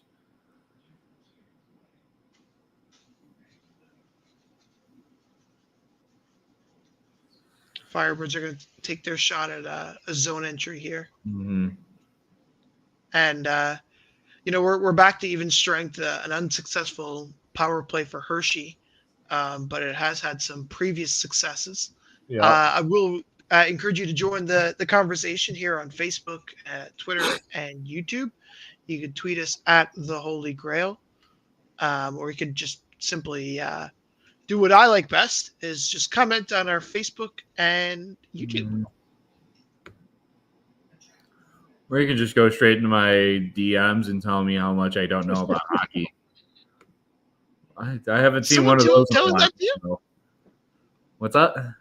Firebirds are going to take their shot at a zone entry here. Mm-hmm. And, we're back to even strength, an unsuccessful power play for Hershey, but it has had some previous successes. Yeah. I will encourage you to join the conversation here on Facebook, Twitter, and YouTube. You can tweet us at The Holy Grail, or you could just simply do what I like best, is just comment on our Facebook and YouTube. Mm-hmm. Or you can just go straight into my DMs and tell me how much I don't know about hockey. I haven't seen one of those. Tell us that to you? What's that?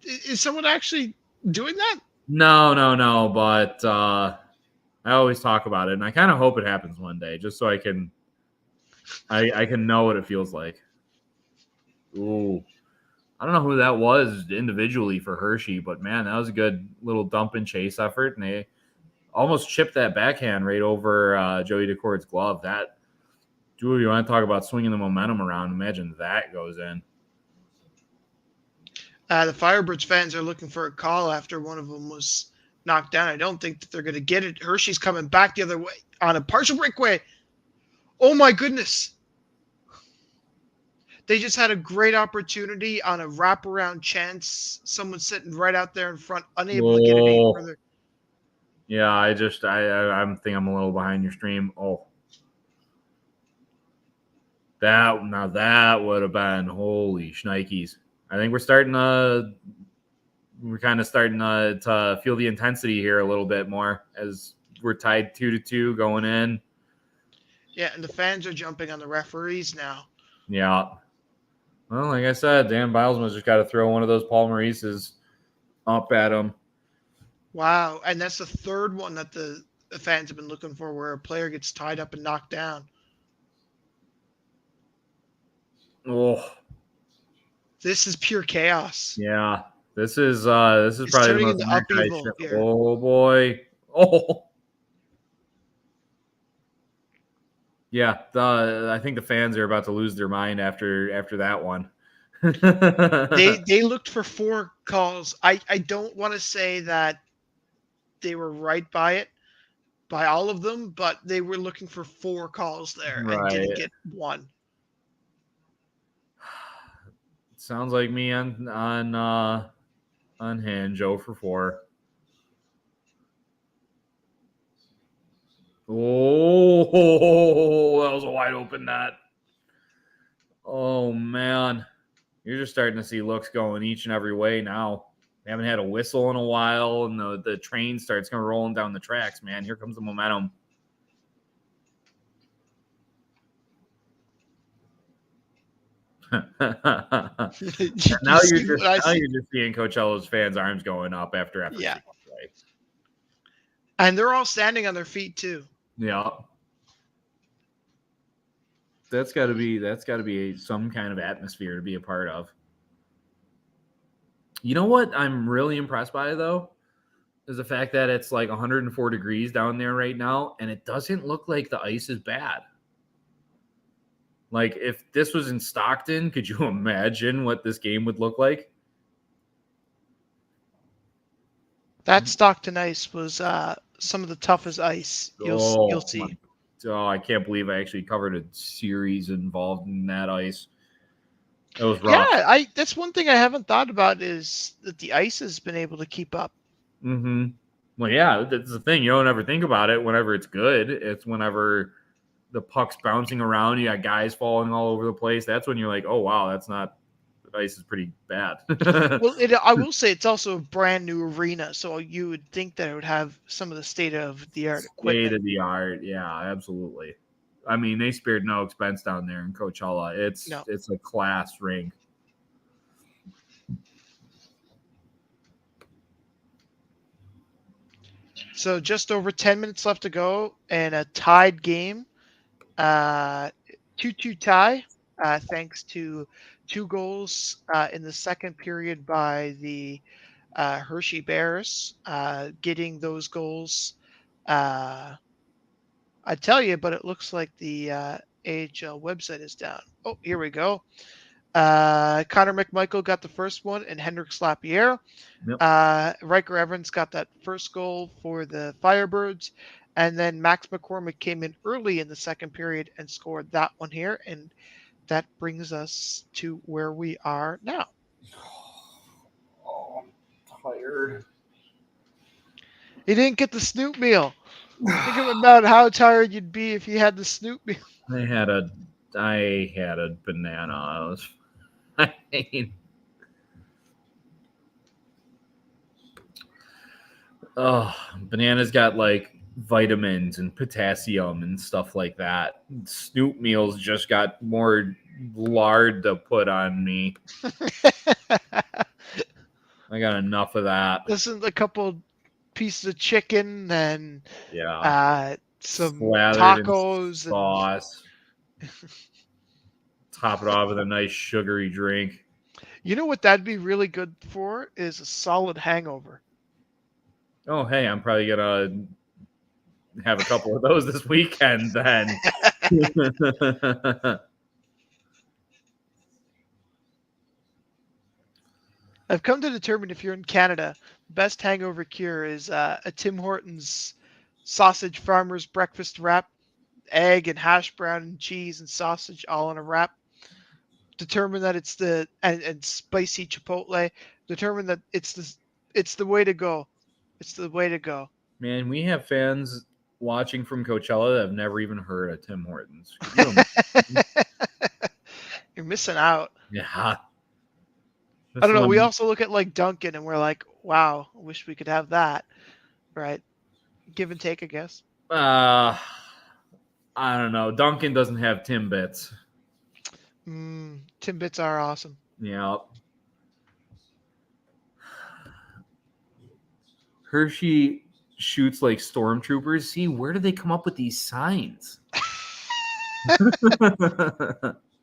Is someone actually doing that? No. But I always talk about it, and I kind of hope it happens one day, just so I can know what it feels like. Ooh, I don't know who that was individually for Hershey, but man, that was a good little dump and chase effort, and they almost chipped that backhand right over Joey DeCourt's glove. That, dude, you want to talk about swinging the momentum around? Imagine that goes in. The Firebirds fans are looking for a call after one of them was knocked down. I don't think that they're going to get it. Hershey's coming back the other way on a partial breakaway. Oh, my goodness. They just had a great opportunity on a wraparound chance. Someone sitting right out there in front, unable to get it any further. Yeah, I think I'm a little behind your stream. Oh. That would have been holy shnikes. I think we're kind of starting to feel the intensity here a little bit more as we're tied 2-2 going in. Yeah, and the fans are jumping on the referees now. Yeah. Well, like I said, Dan Bilesman's just got to throw one of those Paul Maurice's up at him. Wow, and that's the third one that the fans have been looking for, where a player gets tied up and knocked down. Oh. This is pure chaos. Yeah, this is probably the most upheaval here. Oh boy! Oh, yeah. I think the fans are about to lose their mind after that one. They looked for 4 calls. I don't want to say that they were right by all of them, but they were looking for 4 calls there and didn't get one. Sounds like me on hand, Joe for 4. Oh, that was a wide open net. Oh man, you're just starting to see looks going each and every way now. We haven't had a whistle in a while, and the train starts going rolling down the tracks. Man, here comes the momentum. now you're just seeing Coachella's fans' arms going up after yeah. play. And they're all standing on their feet too. Yeah. That's got to be some kind of atmosphere to be a part of. You know what I'm really impressed by though is the fact that it's like 104 degrees down there right now, and it doesn't look like the ice is bad. Like if this was in Stockton, could you imagine what this game would look like? That Stockton ice was some of the toughest ice you'll see. Oh, I can't believe I actually covered a series involved in that ice. It was rough. Yeah, that's one thing I haven't thought about is that the ice has been able to keep up. Mm-hmm. Well, yeah, that's the thing. You don't ever think about it whenever it's good. It's whenever the puck's bouncing around, you got guys falling all over the place. That's when you're like, oh, wow, the ice is pretty bad. Well, I will say it's also a brand new arena, so you would think that it would have some of the state-of-the-art equipment. State-of-the-art, yeah, absolutely. I mean, they spared no expense down there in Coachella. It's a class rink. So just over 10 minutes left to go and a tied game. 2-2 tie, thanks to 2 goals in the second period by the Hershey Bears. Getting those goals, I tell you, but it looks like the AHL website is down. Oh, here we go. Connor McMichael got the first one, and Hendrik Lapierre. Yep. Riker Evans got that first goal for the Firebirds, and then Max McCormick came in early in the second period and scored that one here, and that brings us to where we are now. Oh, I'm tired. You didn't get the Snoop meal. Think about how tired you'd be if you had the Snoop meal. I had a banana. I mean, banana's got like vitamins and potassium and stuff like that. Snoop meals just got more lard to put on me. I got enough of that. This is a couple pieces of chicken and some slathered tacos in sauce. Top it off with a nice sugary drink. You know what that'd be really good for is a solid hangover. Oh, hey, I'm probably gonna have a couple of those this weekend then. I've come to determine if you're in Canada, best hangover cure is a Tim Hortons sausage farmer's breakfast wrap, egg and hash brown and cheese and sausage all in a wrap. Determine that it's and spicy chipotle. Determine that it's the way to go. It's the way to go. Man, we have fans watching from Coachella that have never even heard of Tim Hortons. You're missing out. Yeah. I don't know. We also look at like Dunkin' and we're like, wow, I wish we could have that. Right? Give and take, I guess. I don't know. Dunkin' doesn't have Timbits. Timbits are awesome. Yeah. Hershey shoots like stormtroopers. See, where do they come up with these signs?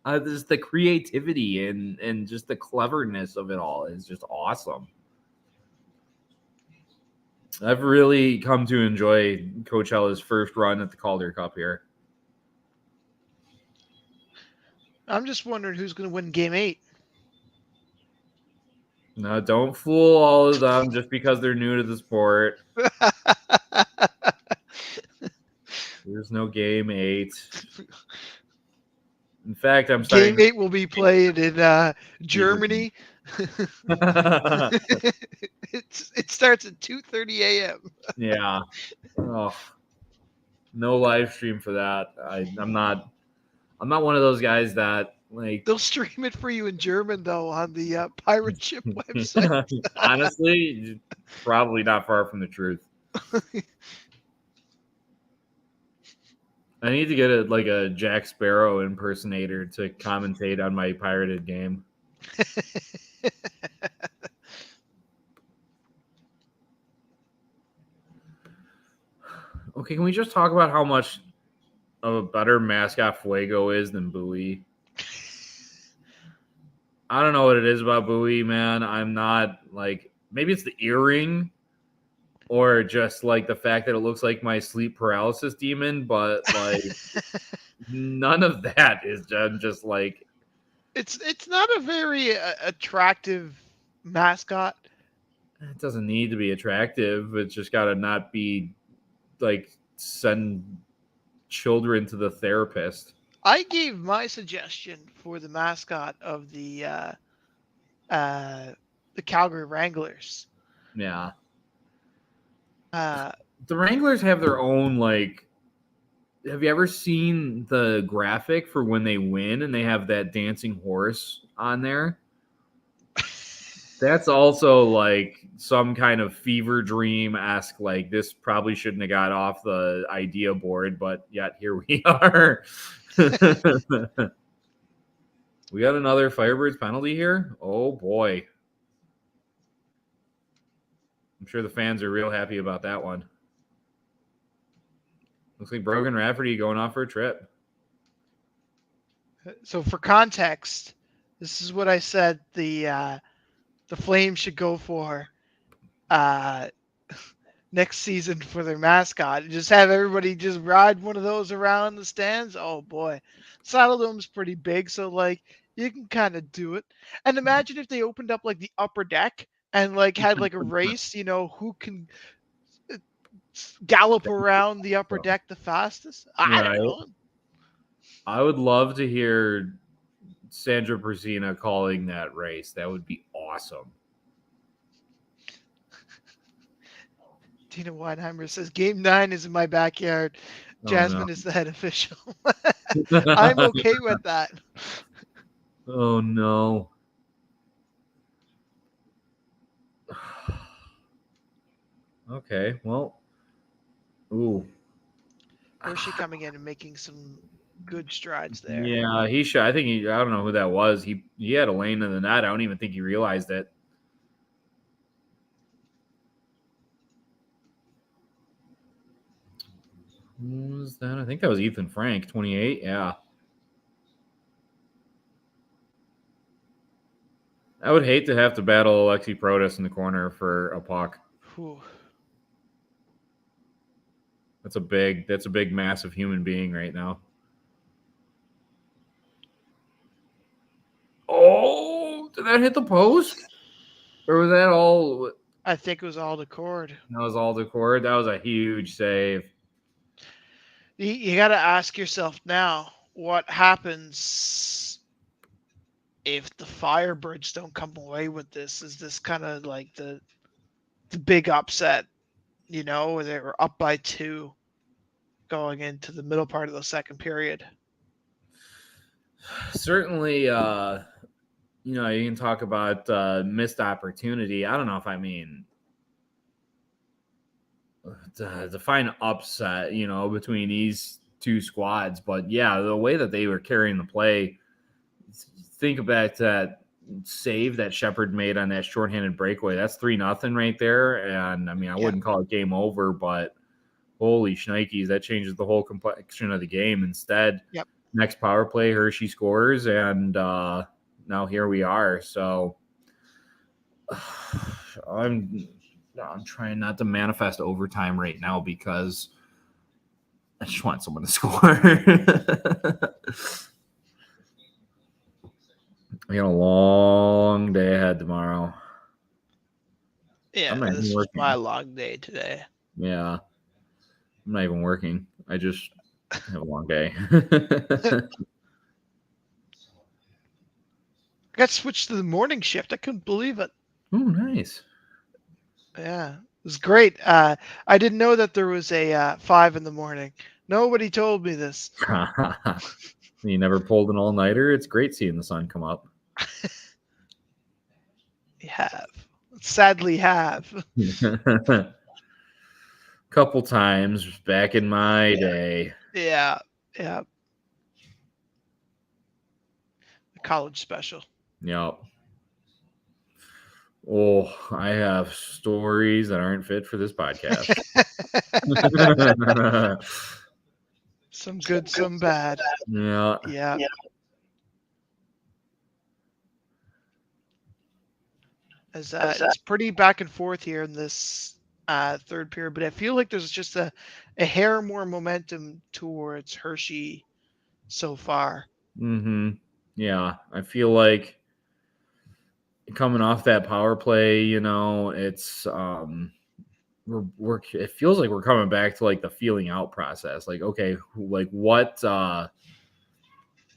Just the creativity and just the cleverness of it all is just awesome. I've really come to enjoy Coachella's first run at the Calder Cup here. I'm just wondering who's going to win Game 8. No, don't fool all of them just because they're new to the sport. There's no Game 8. In fact, I'm starting. Game 8 will be played in Germany. It starts at 2:30 a.m. Yeah. Oh, no live stream for that. I'm not one of those guys that like. They'll stream it for you in German though on the pirate ship website. Honestly, probably not far from the truth. I need to get a Jack Sparrow impersonator to commentate on my pirated game. Okay, can we just talk about how much of a better mascot Fuego is than Bowie? I don't know what it is about Bowie, man. I'm not like, maybe it's the earring or just like the fact that it looks like my sleep paralysis demon, but like none of that is just like. It's not a very attractive mascot. It doesn't need to be attractive. It's just got to not be like send children to the therapist. I gave my suggestion for the mascot of the Calgary Wranglers. Yeah. Uh, The Wranglers have their own, like, have you ever seen the graphic for when they win and they have that dancing horse on there? That's also like some kind of fever dream-esque, like this probably shouldn't have got off the idea board, but yet here we are. We got another Firebirds penalty here. Oh boy. I'm sure the fans are real happy about that one. Looks like Brogan Rafferty going off for a trip. so for context, this is what I said the Flames should go for next season for their mascot. Just have everybody just ride one of those around the stands. Oh boy. Saddle Dome's pretty big, so like you can kind of do it. And imagine if they opened up like the upper deck and like had like a race, who can gallop around the upper deck the fastest. I don't know. I would love to hear Sandra Persina calling that race. That would be awesome. Tina Weinheimer says, Game 9 is in my backyard. Jasmine is the head official. I'm okay with that. Oh, no. Okay, well. Ooh. Hershey coming in and making some good strides there. Yeah, he should. I don't know who that was. He had a lane in the net. I don't even think he realized it. Who was that? I think that was Ethan Frank, 28. Yeah. I would hate to have to battle Alexi Protas in the corner for a puck. Whew. That's a big, massive human being right now. Oh, did that hit the post? Or was that all? I think it was all the cord. That was all the cord. That was a huge save. You got to ask yourself now, what happens if the Firebirds don't come away with this? Is this kind of like the big upset, where they were up by 2 going into the middle part of the second period? Certainly, you can talk about missed opportunity. I don't know if I mean define upset, between these two squads. But yeah, the way that they were carrying the play, think back to that save that Shepard made on that shorthanded breakaway. That's 3-0 right there. And I mean, I wouldn't call it game over, but holy shnikes, that changes the whole complexion of the game. Instead, next power play, Hershey scores, and now here we are. So I'm trying not to manifest overtime right now because I just want someone to score. We got a long day ahead tomorrow. Yeah, this is my long day today. Yeah. I'm not even working. I just have a long day. I got switched to the morning shift. I couldn't believe it. Oh, nice. Yeah, it was great. I didn't know that there was a 5 in the morning. Nobody told me this. You never pulled an all-nighter? It's great seeing the sun come up. You have. Sadly have. Couple times back in my day. Yeah. The college special. Yep. Oh, I have stories that aren't fit for this podcast. Some good, some bad. Yeah. Yeah. As it's pretty back and forth here in this third period, but I feel like there's just a hair more momentum towards Hershey so far. Yeah. I feel like coming off that power play, it's it feels like we're coming back to like the feeling out process. Like, okay, like what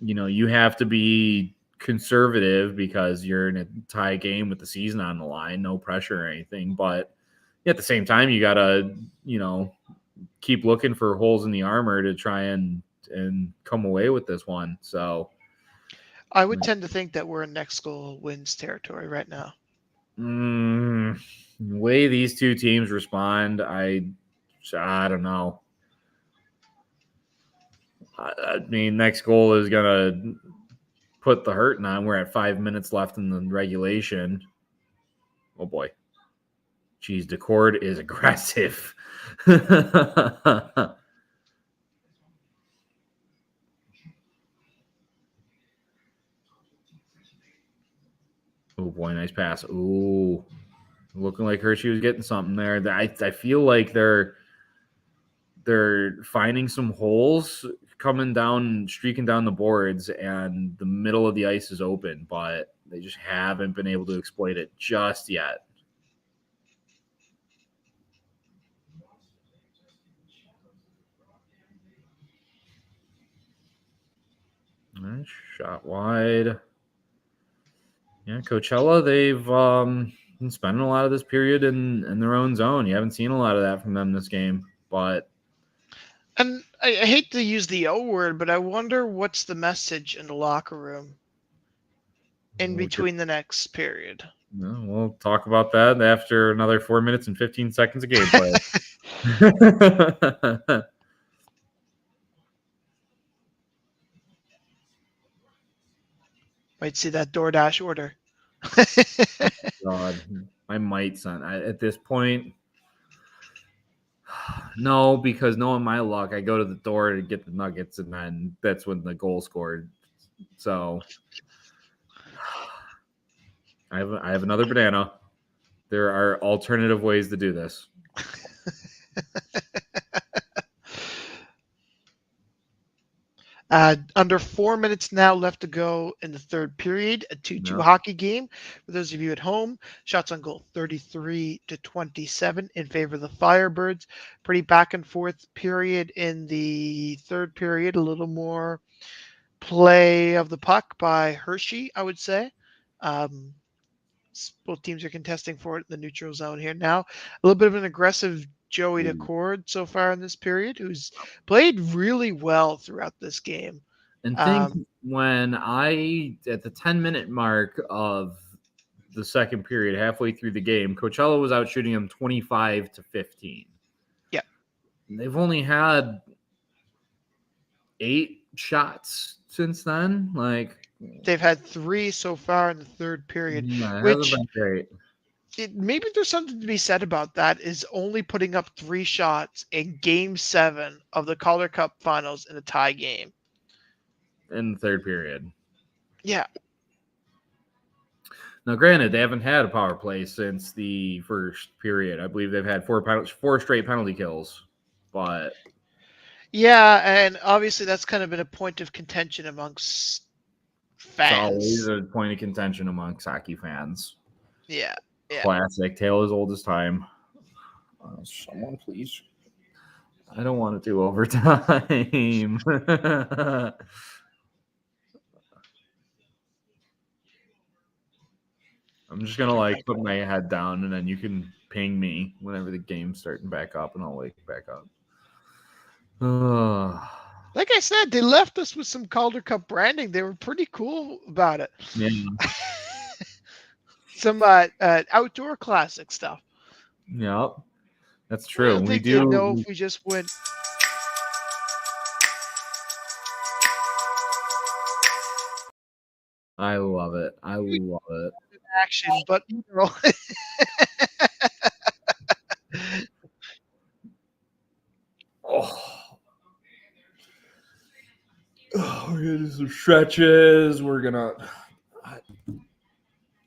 you have to be conservative because you're in a tie game with the season on the line, no pressure or anything, but at the same time you gotta keep looking for holes in the armor to try and come away with this one. So I would tend to think that we're in next goal wins territory right now. the way these two teams respond, I don't know. I mean, next goal is gonna put the hurting on. We're at 5 minutes left in the regulation. Oh boy. Geez, Decord is aggressive. Oh boy, nice pass. Ooh. Looking like Hershey was getting something there. I feel like they're finding some holes coming down, streaking down the boards, and the middle of the ice is open, but they just haven't been able to exploit it just yet. Nice shot wide. Yeah, Coachella, they've been spending a lot of this period in their own zone. You haven't seen a lot of that from them this game, but And I hate to use the O word, but I wonder what's the message in the locker room in between the next period. We'll talk about that after another 4 minutes and 15 seconds of gameplay. Might see that DoorDash order. God, I might, son. At this point, no, because knowing my luck, I go to the door to get the nuggets, and then that's when the goal scored. So I have another banana. There are alternative ways to do this. Under 4 minutes now left to go in the third period, a 2-2 Yeah. hockey game. For those of you at home, shots on goal 33-27 in favor of the Firebirds. Pretty back and forth period in the third period. A little more play of the puck by Hershey, I would say. Both teams are contesting for it in the neutral zone here now. A little bit of an aggressive Joey Decord so far in this period, who's played really well throughout this game. And think when at the 10-minute mark of the second period, halfway through the game, Coachella was out shooting them 25-15. Yeah. They've only had 8 shots since then. Like, they've had 3 so far in the third period, which hasn't been great. Maybe there's something to be said about that, is only putting up 3 shots in Game 7 of the Calder Cup Finals in a tie game. In the third period. Yeah. Now, granted, they haven't had a power play since the first period. I believe they've had 4 straight penalty kills. But yeah, and obviously that's kind of been a point of contention amongst fans. It's always a point of contention amongst hockey fans. Yeah. Classic. Tale as old as time. Someone, please. I don't want to do overtime. I'm just going to put my head down, and then you can ping me whenever the game's starting back up, and I'll wake back up. Like I said, they left us with some Calder Cup branding. They were pretty cool about it. Yeah. Some outdoor classic stuff. Yep, that's true. I don't think they know if we just went. I love it. action, but you know. We're gonna do some stretches.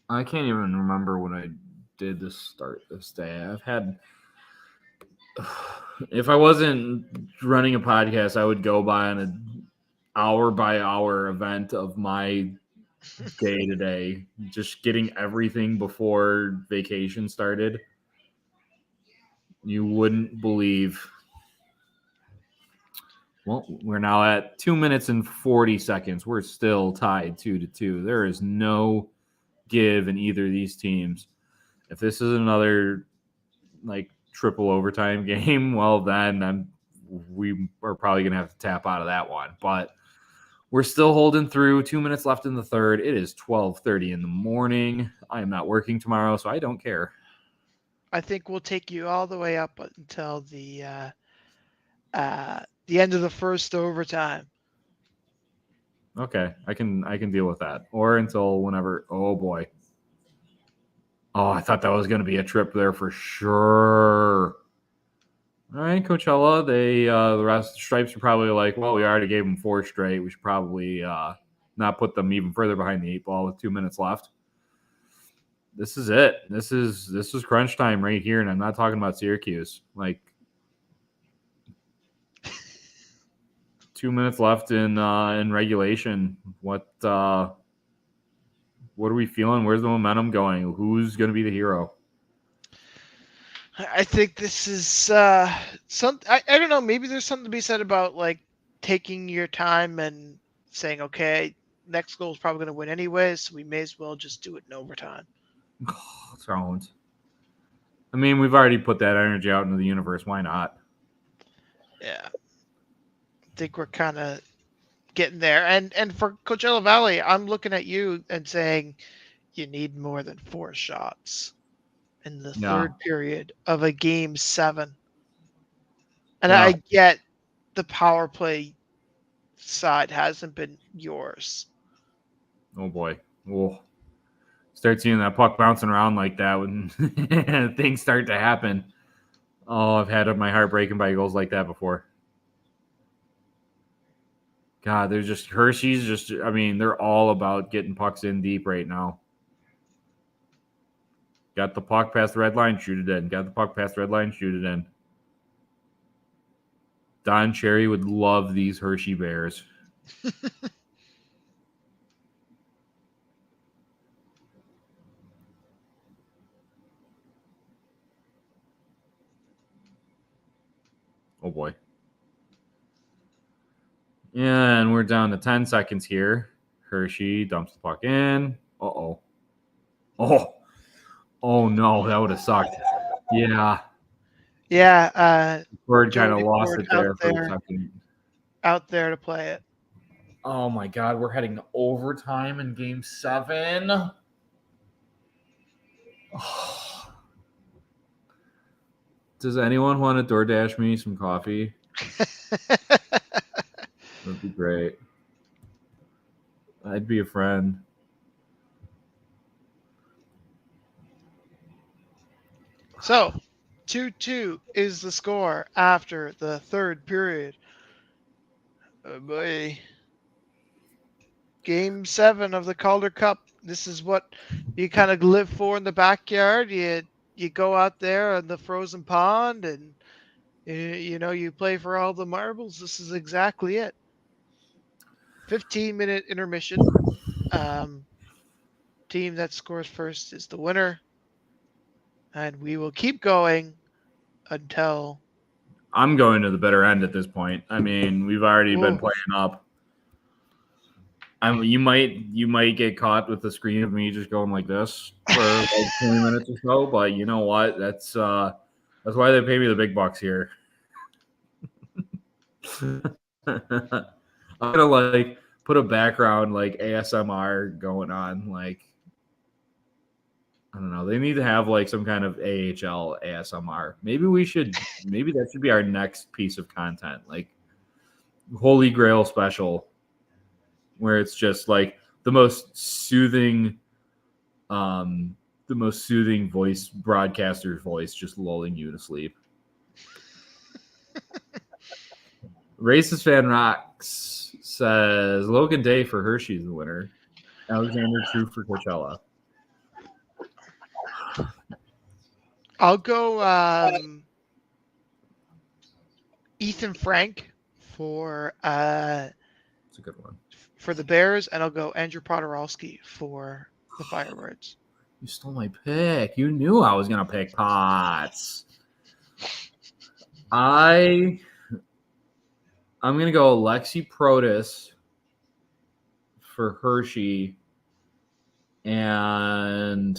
I can't even remember when I did this start this day. I've had. If I wasn't running a podcast, I would go by on an hour-by-hour event of my day-to-day, just getting everything before vacation started. You wouldn't believe. Well, we're now at 2 minutes and 40 seconds. We're still tied 2-2. There is no give in either of these teams. If this is another triple overtime game, well, then we are probably going to have to tap out of that one. But we're still holding through. 2 minutes left in the third. It is 12:30 in the morning. I am not working tomorrow, so I don't care. I think we'll take you all the way up until the end of the first overtime. Okay, I can deal with that. Or until whenever. Oh boy. Oh, I thought that was going to be a trip there for sure. All right, Coachella. The rest of the Stripes are probably like, well, we already gave them 4 straight. We should probably not put them even further behind the 8 ball with 2 minutes left. This is it. This is crunch time right here, and I'm not talking about Syracuse. 2 minutes left in regulation. What are we feeling? Where's the momentum going? Who's going to be the hero? I think this is I don't know. Maybe there's something to be said about taking your time and saying, okay, next goal is probably going to win anyway, so we may as well just do it in overtime. Thrones. I mean, we've already put that energy out into the universe. Why not? Yeah. I think we're kind of getting there. And for Coachella Valley, I'm looking at you and saying you need more than 4 shots in the third period of a game 7. And I get the power play side hasn't been yours. Oh boy. Oh. Start seeing that puck bouncing around like that when things start to happen. Oh, I've had my heart breaking by goals like that before. God, they're just Hershey's. They're all about getting pucks in deep right now. Got the puck past the red line, shoot it in. Got the puck past the red line, shoot it in. Don Cherry would love these Hershey Bears. Oh, boy. Yeah, and we're down to 10 seconds here. Hershey dumps the puck in. Uh-oh. Oh, no, that would have sucked. Yeah. Yeah. Bird kind of lost it there for a second. Out there to play it. Oh, my God. We're heading to overtime in Game 7. Oh. Does anyone want to DoorDash me some coffee? That'd be great. I'd be a friend. So, 2-2 is the score after the third period. Oh boy. Game 7 of the Calder Cup. This is what you kind of live for in the backyard. You go out there on the frozen pond and you play for all the marbles. This is exactly it. 15-minute intermission. Team that scores first is the winner. And we will keep going until... I'm going to the better end at this point. I mean, we've already been playing up. You might get caught with the screen of me just going like this for 20 minutes or so, but you know what? That's why they pay me the big bucks here. I'm gonna put a background ASMR going on. I don't know. They need to have some kind of AHL ASMR. Maybe that should be our next piece of content, Holy Grail special, where it's just the most soothing the most soothing voice, broadcaster's voice, just lulling you to sleep. Racist Fan Rocks says Logan Day for Hershey's the winner. Alexander True for Coachella. I'll go Ethan Frank for It's a good one. For the Bears, and I'll go Andrew Podorowski for the Firebirds. You stole my pick. You knew I was gonna pick Potts. I'm gonna go Alexi Protis for Hershey and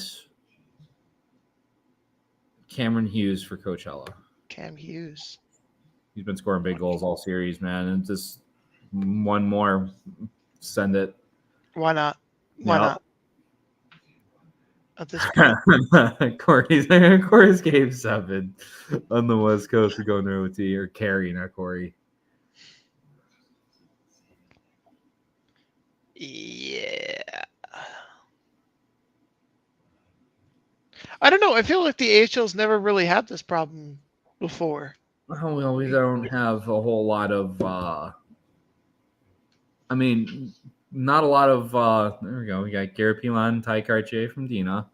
Cameron Hughes for Coachella. Cam Hughes. He's been scoring big goals all series, man. And just one more. Send it. Why not? Why Yep. not? At this point. Corey's game 7 on the West Coast are going to OT, or Carey, not Corey. Yeah. I don't know. I feel like the AHL's never really had this problem before. Oh, well, we don't have a whole lot of not a lot of there we go. We got Garrett Pilon and Ty Cartier from Dina.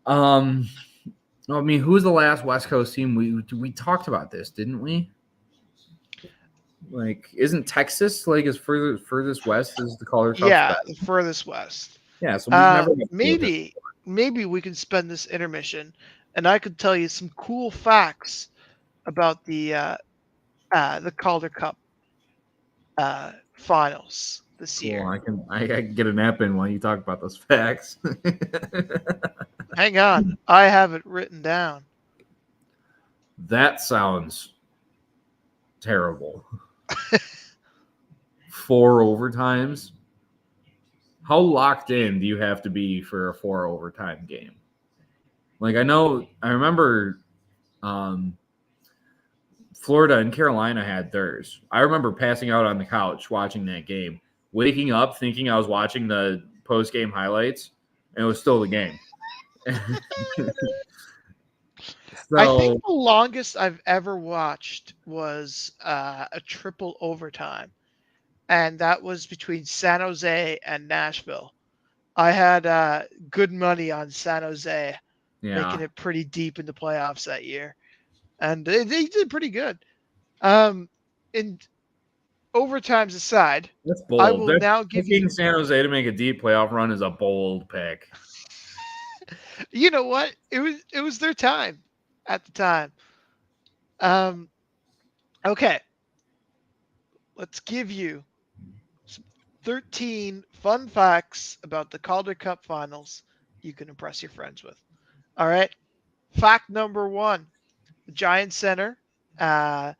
Who was the last West Coast team? We talked about this, didn't we? Like, isn't Texas like as furthest west as the Calder Cup? Yeah, the furthest west. Yeah, so we've never maybe we can spend this intermission, and I could tell you some cool facts about the Calder Cup finals this year. I can get a nap in while you talk about those facts. Hang on, I have it written down. That sounds terrible. 4 overtimes. How locked in do you have to be for a 4 overtime game? Like, I remember Florida and Carolina had theirs. I remember passing out on the couch watching that game, waking up thinking I was watching the post-game highlights, and it was still the game. I think the longest I've ever watched was a triple overtime, and that was between San Jose and Nashville. I had good money on San Jose, making it pretty deep in the playoffs that year, and they did pretty good. And overtimes aside, that's bold. I will now give you San Jose to make a deep playoff run is a bold pick. You know what? It was their time at the time. Okay. Let's give you some 13 fun facts about the Calder Cup finals you can impress your friends with. All right. Fact number 1, the Giant Center and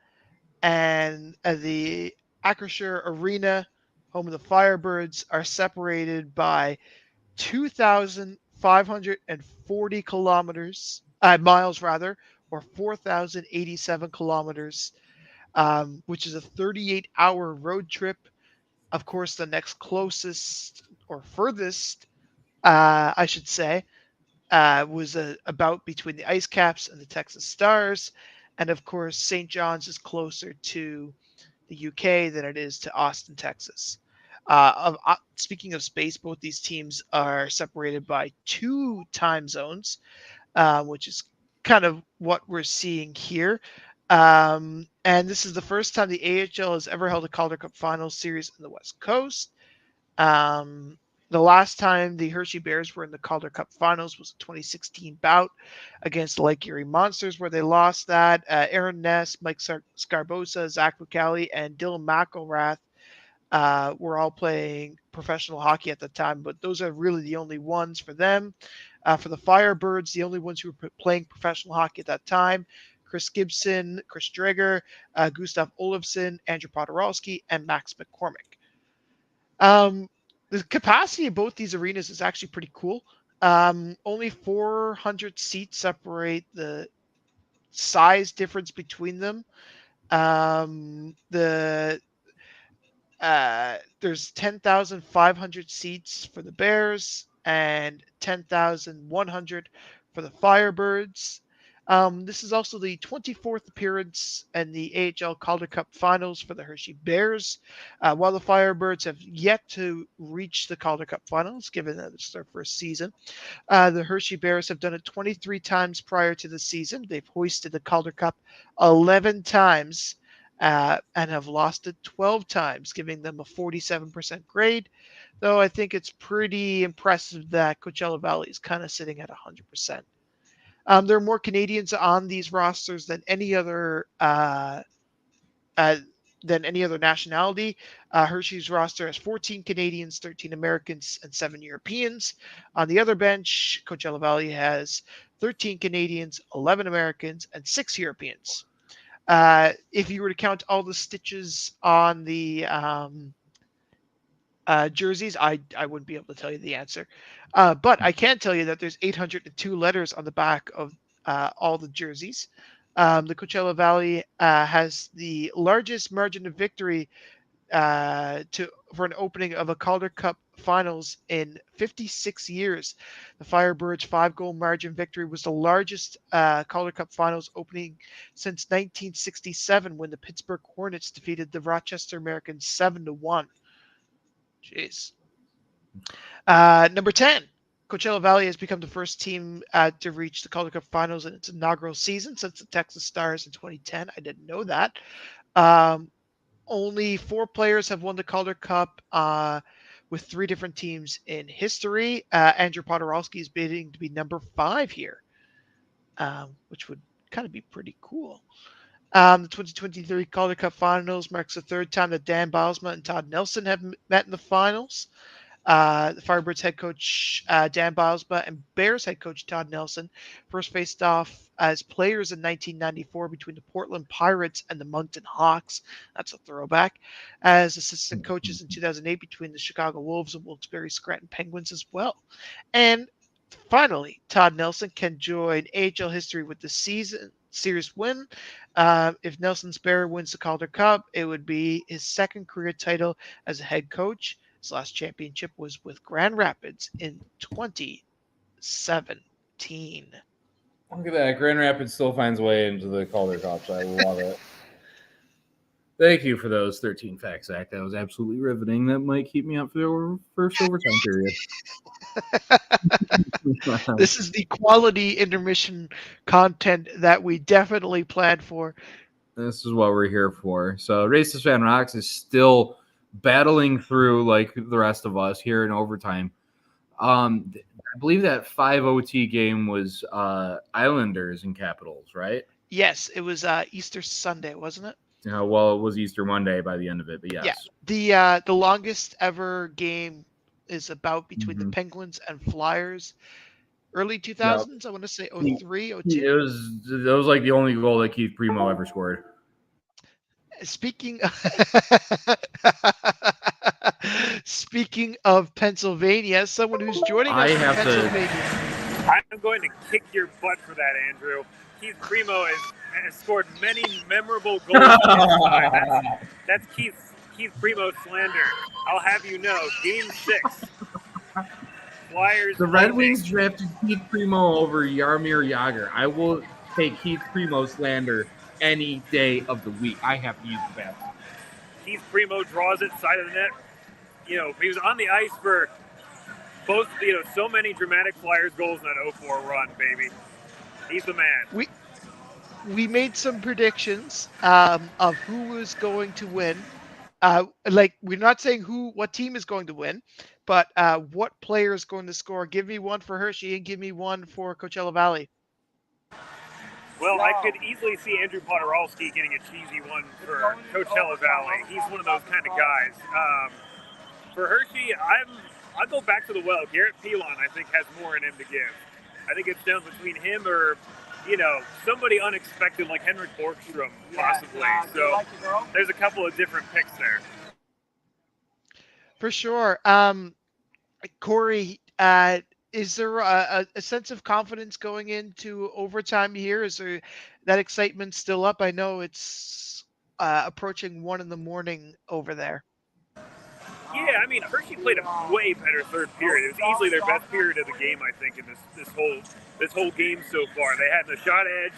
the Acrisure Arena, home of the Firebirds, are separated by 2,540 miles, or 4,087 kilometers, which is a 38-hour road trip. Of course, the next closest or furthest, I should say, was about between the Ice Caps and the Texas Stars. And of course, St. John's is closer to the UK than it is to Austin, Texas. Speaking of space, both these teams are separated by 2 time zones, which is kind of what we're seeing here. And this is the first time the AHL has ever held a Calder Cup Finals series in the West Coast. The last time the Hershey Bears were in the Calder Cup Finals was a 2016 bout against the Lake Erie Monsters, where they lost that. Aaron Ness, Mike Scarbosa, Zach Lucali, and Dylan McElrath were all playing professional hockey at the time, but those are really the only ones for them. For the Firebirds, the only ones who were playing professional hockey at that time: Chris Gibson, Chris Dreger, Gustav Olofsson, Andrew Podorowski, and Max McCormick. The capacity of both these arenas is actually pretty cool. Only 400 seats separate the size difference between them. There's 10,500 seats for the Bears and 10,100 for the Firebirds. This is also the 24th appearance in the AHL Calder Cup Finals for the Hershey Bears, while the Firebirds have yet to reach the Calder Cup Finals, given that it's their first season. The Hershey Bears have done it 23 times prior to the season. They've hoisted the Calder Cup 11 times and have lost it 12 times, giving them a 47% grade, though I think it's pretty impressive that Coachella Valley is kind of sitting at 100%. There are more Canadians on these rosters than any other nationality. Hershey's roster has 14 Canadians, 13 Americans, and 7 Europeans. On the other bench, Coachella Valley has 13 Canadians, 11 Americans, and 6 Europeans. If you were to count all the stitches on the jerseys, I wouldn't be able to tell you the answer. But I can tell you that there's 802 letters on the back of all the jerseys. The Coachella Valley has the largest margin of victory for an opening of a Calder Cup Finals in 56 years. The Firebirds' 5-goal margin victory was the largest Calder Cup Finals opening since 1967, when the Pittsburgh Hornets defeated the Rochester Americans 7-1. Jeez. Number 10. Coachella Valley has become the first team to reach the Calder Cup Finals in its inaugural season since the Texas Stars in 2010. I didn't know that. Only 4 players have won the Calder Cup with 3 different teams in history. Andrew Podorowski is bidding to be number 5 here, which would kind of be pretty cool. The 2023 Calder Cup Finals marks the 3rd time that Dan Bylsma and Todd Nelson have met in the finals. The Firebirds head coach Dan Bylsma and Bears head coach Todd Nelson first faced off as players in 1994 between the Portland Pirates and the Moncton Hawks. That's a throwback. As assistant coaches in 2008 between the Chicago Wolves and Wilkes-Barre Scranton Penguins as well. And finally, Todd Nelson can join AHL history with the series win. If Nelson Sparrow wins the Calder Cup, it would be his 2nd career title as a head coach. His last championship was with Grand Rapids in 2017. Look at that. Grand Rapids still finds a way into the Calder Cup. I love it. Thank you for those 13 facts, Zach. That was absolutely riveting. That might keep me up for the first overtime period. This is the quality intermission content that we definitely planned for. This is what we're here for. So Racist Fan Rocks is still battling through like the rest of us here in overtime. I believe that 5 OT game was Islanders and Capitals, right? Yes, it was Easter Sunday, wasn't it? Well, it was Easter Monday by the end of it, but yes. Yeah, the longest ever game is about between the Penguins and Flyers. Early 2000s, yep. I want to say 03, 02. It was like the only goal that Keith Primo ever scored. Speaking of Pennsylvania, someone who's joining us from Pennsylvania. I'm going to kick your butt for that, Andrew. Keith Primo has scored many memorable goals. That's Keith Primo slander. I'll have you know, Game 6. Flyers. The Red Wings drafted Keith Primo over Jaromir Jagr. I will take Keith Primo slander any day of the week. I have to use the bathroom. Keith Primo draws it side of the net. He was on the ice for both, so many dramatic Flyers goals in that 0-4 run, baby. He's the man. We made some predictions of who was going to win. We're not saying what team is going to win, but what player is going to score. Give me one for Hershey and give me one for Coachella Valley. Well, I could easily see Andrew Podorowski getting a cheesy one for Coachella Valley. He's one of those kind of guys. For Hershey, I'll go back to the well. Garrett Pilon, I think, has more in him to give. I think it's down between him or, somebody unexpected like Henrik Borgstrom, possibly. So there's a couple of different picks there. For sure. Corey, is there a sense of confidence going into overtime here? Is there that excitement still up? I know it's approaching 1 a.m. over there. Yeah, I mean, Hershey played a way better third period. It was easily their best period of the game, I think, in this whole game so far. They had the shot edge,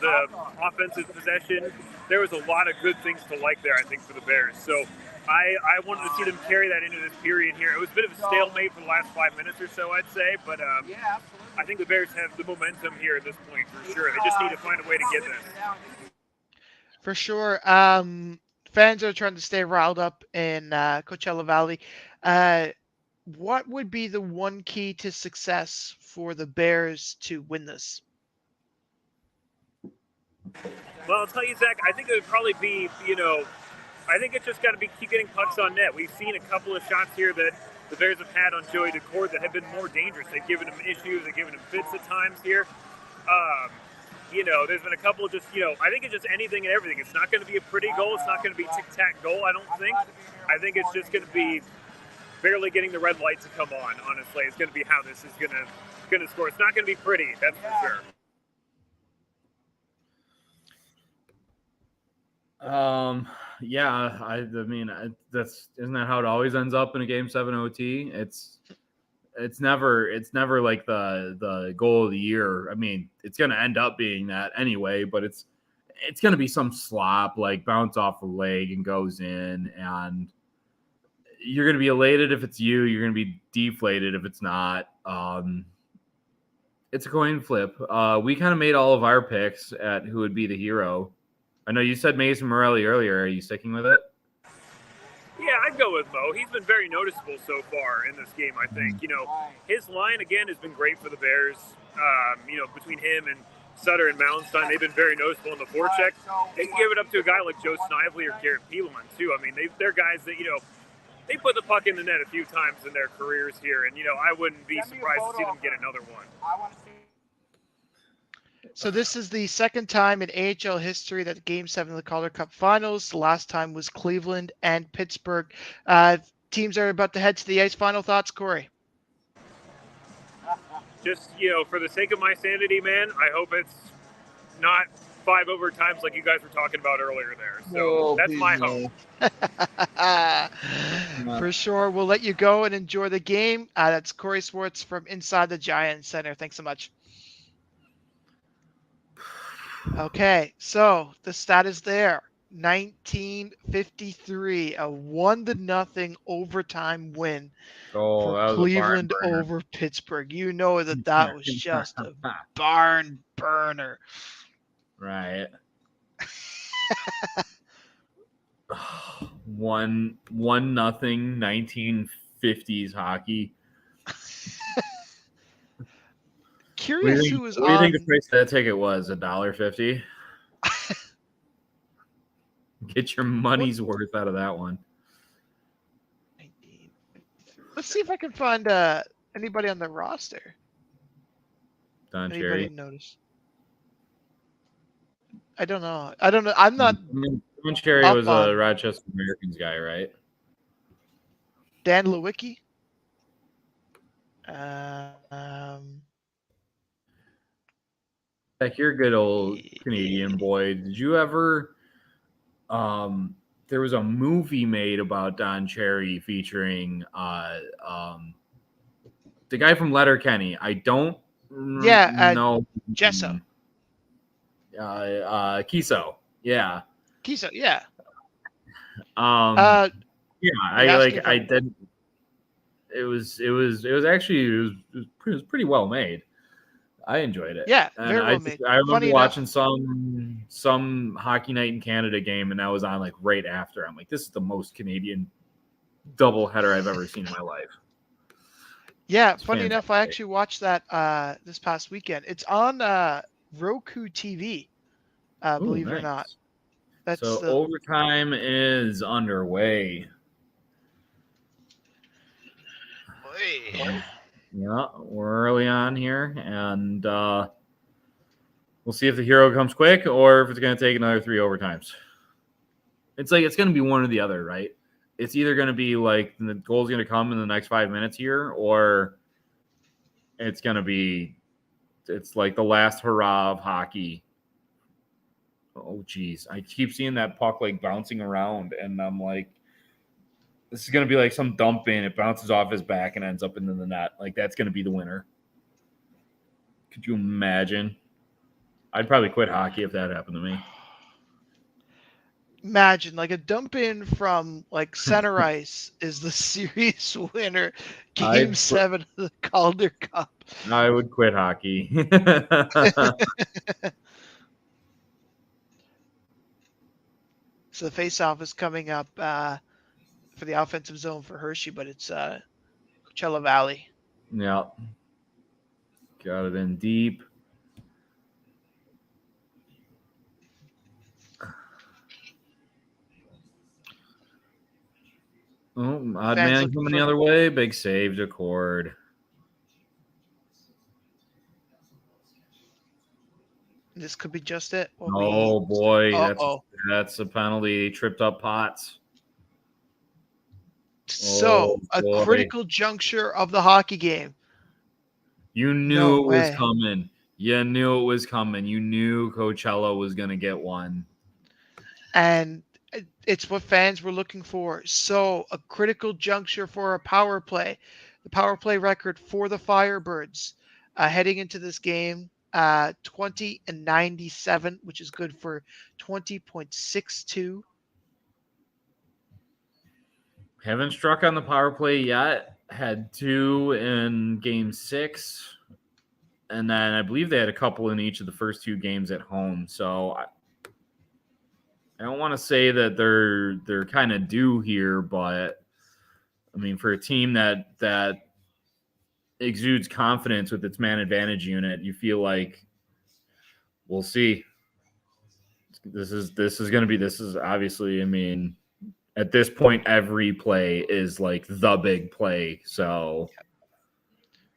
the offensive possession. There was a lot of good things to like there, I think, for the Bears. So I wanted to see them carry that into this period here. It was a bit of a stalemate for the last 5 minutes or so, I'd say, but I think the Bears have the momentum here at this point for sure. They just need to find a way to get this. For sure. Fans are trying to stay riled up in Coachella Valley. What would be the one key to success for the Bears to win this? Well, I'll tell you, Zach, I think it would probably be, I think it's just got to be keep getting pucks on net. We've seen a couple of shots here that the Bears have had on Joey Decord that have been more dangerous. They've given him issues. They've given him fits at times here. There's been a couple of just, I think it's just anything and everything. It's not going to be a pretty goal. It's not going to be tic-tac goal, I don't think. I think it's just going to be barely getting the red light to come on, honestly. It's going to be how this is going to score. It's not going to be pretty, that's for sure. Yeah, I mean, isn't that how it always ends up in a Game 7 OT? It's never like the goal of the year. I mean, it's going to end up being that anyway, but it's going to be some slop, like bounce off a leg and goes in, and you're going to be elated if it's you. You're going to be deflated if it's not. It's a coin flip. We kind of made all of our picks at who would be the hero. I know you said Mason Morelli earlier. Are you sticking with it? Yeah, I'd go with Mo. He's been very noticeable so far in this game, I think. His line, again, has been great for the Bears. Between him and Sutter and Mallenstein, they've been very noticeable in the forecheck. They can give it up to a guy like Joe Snively or Garrett Piedmont, too. I mean, they're guys that, they put the puck in the net a few times in their careers here, and, I wouldn't be surprised to see them get another one. So this is the second time in AHL history that Game 7 of the Calder Cup Finals. The last time was Cleveland and Pittsburgh. Teams are about to head to the ice. Final thoughts, Corey? Just, for the sake of my sanity, man, I hope it's not 5 overtimes like you guys were talking about earlier there. So that's my hope. For sure. We'll let you go and enjoy the game. That's Corey Swartz from Inside the Giants Center. Thanks so much. Okay, so the stat is there. 1953, a 1-0 overtime win for Cleveland over Pittsburgh. You know that was just a barn burner. Right. 1-0 1950s hockey. Curious who was on. What do you think the price of that ticket was? $1.50? Get your money's worth out of that one. Let's see if I can find anybody on the roster. Don Anybody Cherry. notice? I don't know. I'm not. Don Cherry was a Rochester Americans guy, right? Dan Lewicki. Like, you're a good old Canadian boy. Did you ever? There was a movie made about Don Cherry featuring the guy from Letterkenny. I don't know. Gesso. Kiso. Yeah. Kiso. Yeah. I did. It was pretty well made. I enjoyed it. Yeah, very well made. I remember watching some Hockey Night in Canada game, and that was on like right after. I'm like, this is the most Canadian doubleheader I've ever seen in my life. Yeah, it's funny enough, I actually watched that this past weekend. It's on Roku TV, believe it or not. Overtime is underway. Yeah, we're early on here, and we'll see if the hero comes quick or if it's going to take another 3 overtimes. It's going to be one or the other, right? It's either going to be like the goal's going to come in the next 5 minutes here, or it's like the last hurrah of hockey. Oh, geez. I keep seeing that puck like bouncing around, and I'm like, This is going to be like some dump in. It bounces off his back and ends up into the net. Like, that's going to be the winner. Could you imagine? I'd probably quit hockey if that happened to me. Imagine like a dump in from like center ice is the series winner, Game 7 of the Calder Cup. I would quit hockey. So the face-off is coming up for the offensive zone for Hershey, but it's Coachella Valley. Yeah. Got it in deep. Oh, odd man coming the other way. Big save to Cord. This could be just it. Oh, boy. That's a penalty. Tripped up Potts. So, a critical juncture of the hockey game. You knew it was coming. You knew it was coming. You knew Coachella was going to get one. And it's what fans were looking for. So, a critical juncture for a power play. The power play record for the Firebirds heading into this game, 20-97, which is good for 20.62. Haven't struck on the power play yet. Had 2 in Game 6. And then I believe they had a couple in each of the first 2 games at home. So I don't want to say that they're kind of due here, but I mean, for a team that exudes confidence with its man advantage unit, you feel like we'll see. This is obviously, I mean, at this point, every play is like the big play. So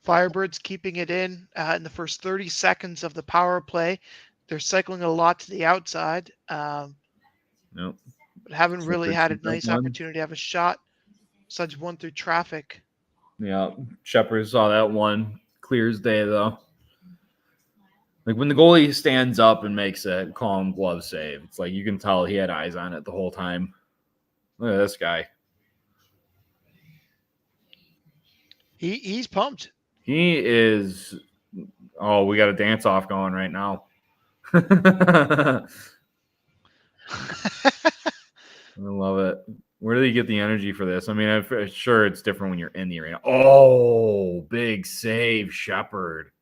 Firebirds keeping it in the first 30 seconds of the power play. They're cycling a lot to the outside. Nope. But haven't really had a nice opportunity to have a shot. Such one through traffic. Yeah, Shepard saw that one. Clear as day, though. Like, when the goalie stands up and makes a calm glove save, it's like you can tell he had eyes on it the whole time. Look at this guy. He's pumped. He is. Oh, we got a dance off going right now. I love it. Where do you get the energy for this? I mean, I'm sure it's different when you're in the arena. Oh, big save, Shepard.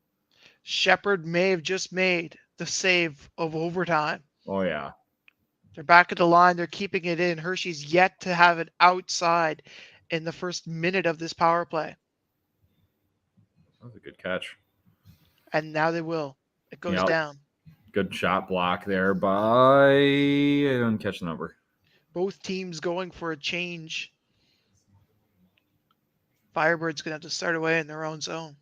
Shepard may have just made the save of overtime. Oh, yeah. They're back at the line. They're keeping it in. Hershey's yet to have it outside in the first minute of this power play. That was a good catch. And now they will. It goes down. Good shot block there by... I don't catch the number. Both teams going for a change. Firebirds going to have to start away in their own zone.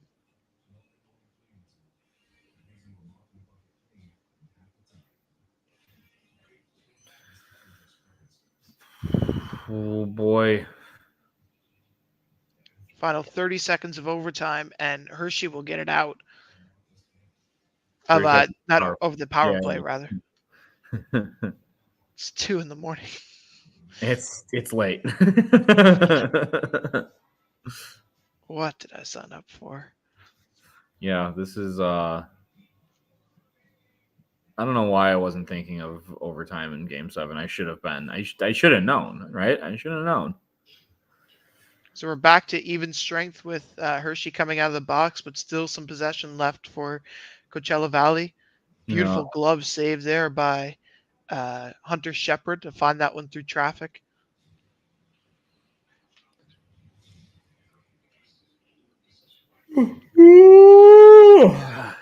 Oh, boy. Final 30 seconds of overtime, and Hershey will get it out. Of not over the power play, rather. It's 2 a.m. It's late. What did I sign up for? Yeah, this is I don't know why I wasn't thinking of overtime in Game 7. I should have been. I should have known, right? I should have known. So we're back to even strength with Hershey coming out of the box, but still some possession left for Coachella Valley. Beautiful glove save there by Hunter Shepard to find that one through traffic. I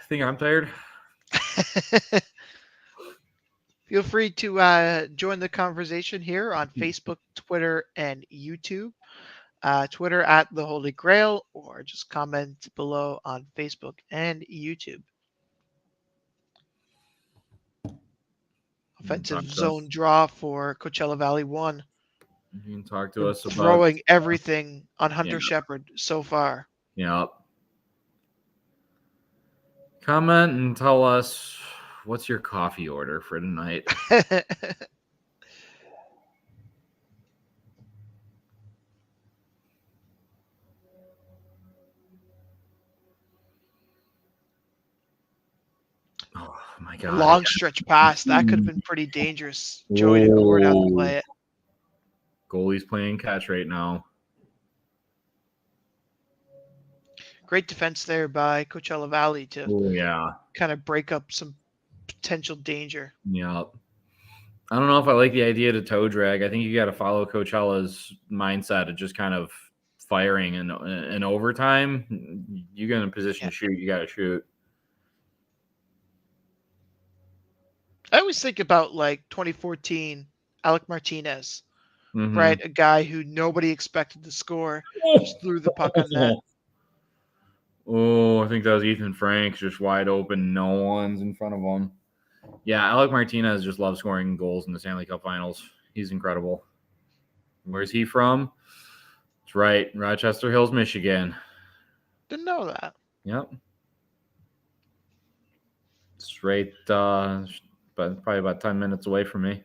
think I'm tired. Feel free to join the conversation here on Facebook, Twitter, and YouTube. Twitter at The Holy Grail, or just comment below on Facebook and YouTube. Offensive zone draw for Coachella Valley 1. You can talk to us about throwing everything on Hunter Shepard so far. Yeah. Comment and tell us what's your coffee order for tonight. God. Long stretch pass. That could have been pretty dangerous. Joey DeCord had to play it. Goalie's playing catch right now. Great defense there by Coachella Valley to kind of break up some potential danger. Yeah. I don't know if I like the idea to toe drag. I think you got to follow Coachella's mindset of just kind of firing in overtime. You get in a position to shoot, you got to shoot. I always think about like 2014, Alec Martinez, Mm-hmm. right? A guy who nobody expected to score, just threw the puck on net. Oh, I think that was Ethan Franks, just wide open, no one's in front of him. Yeah, Alec Martinez just loves scoring goals in the Stanley Cup Finals. He's incredible. Where's he from? That's right, Rochester Hills, Michigan. Didn't know that. Yep. It's right, but probably about 10 minutes away from me.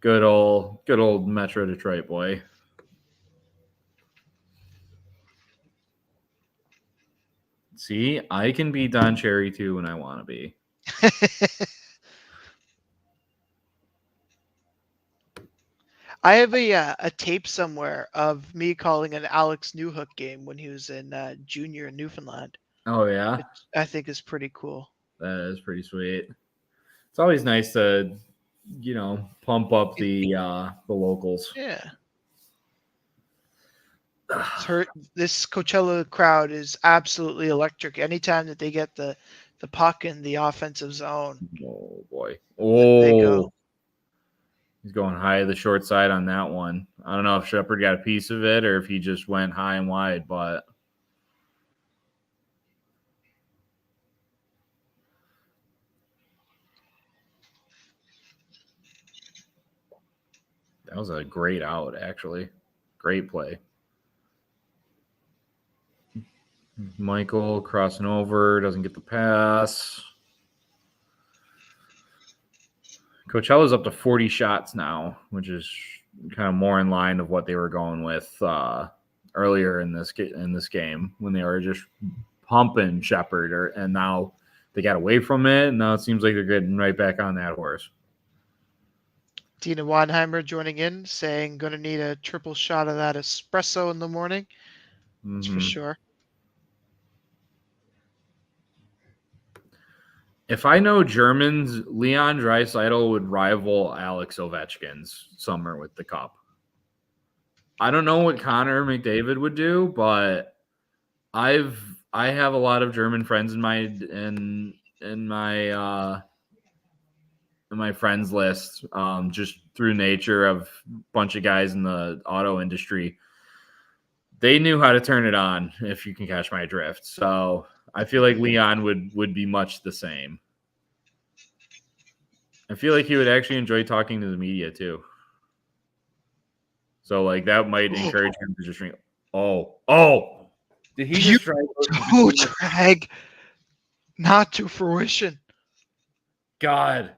Good old Metro Detroit boy. See, I can be Don Cherry too when I want to be. I have a tape somewhere of me calling an Alex Newhook game when he was in junior in Newfoundland. Oh yeah, Which I think is pretty cool. That is pretty sweet. It's always nice to, pump up the locals. Yeah. This Coachella crowd is absolutely electric. Anytime that they get the puck in the offensive zone. Oh boy. They go. He's going high to the short side on that one. I don't know if Shepard got a piece of it or if he just went high and wide, but that was a great out, actually. Great play. Michael crossing over, doesn't get the pass. Coachella's up to 40 shots now, which is kind of more in line of what they were going with earlier in this game when they were just pumping Shepard, and now they got away from it, and now it seems like they're getting right back on that horse. Tina Weinheimer joining in, saying, going to need a triple shot of that espresso in the morning. That's for sure. If I know Germans, Leon Draisaitl would rival Alex Ovechkin's summer with the cup. I don't know what Connor McDavid would do, but I have a lot of German friends in my friends list, just through nature of a bunch of guys in the auto industry. They knew how to turn it on, if you can catch my drift. So I feel like Leon would be much the same. I feel like he would actually enjoy talking to the media too. So like that might encourage him to just drink. Oh! Did he just drag not to fruition? God,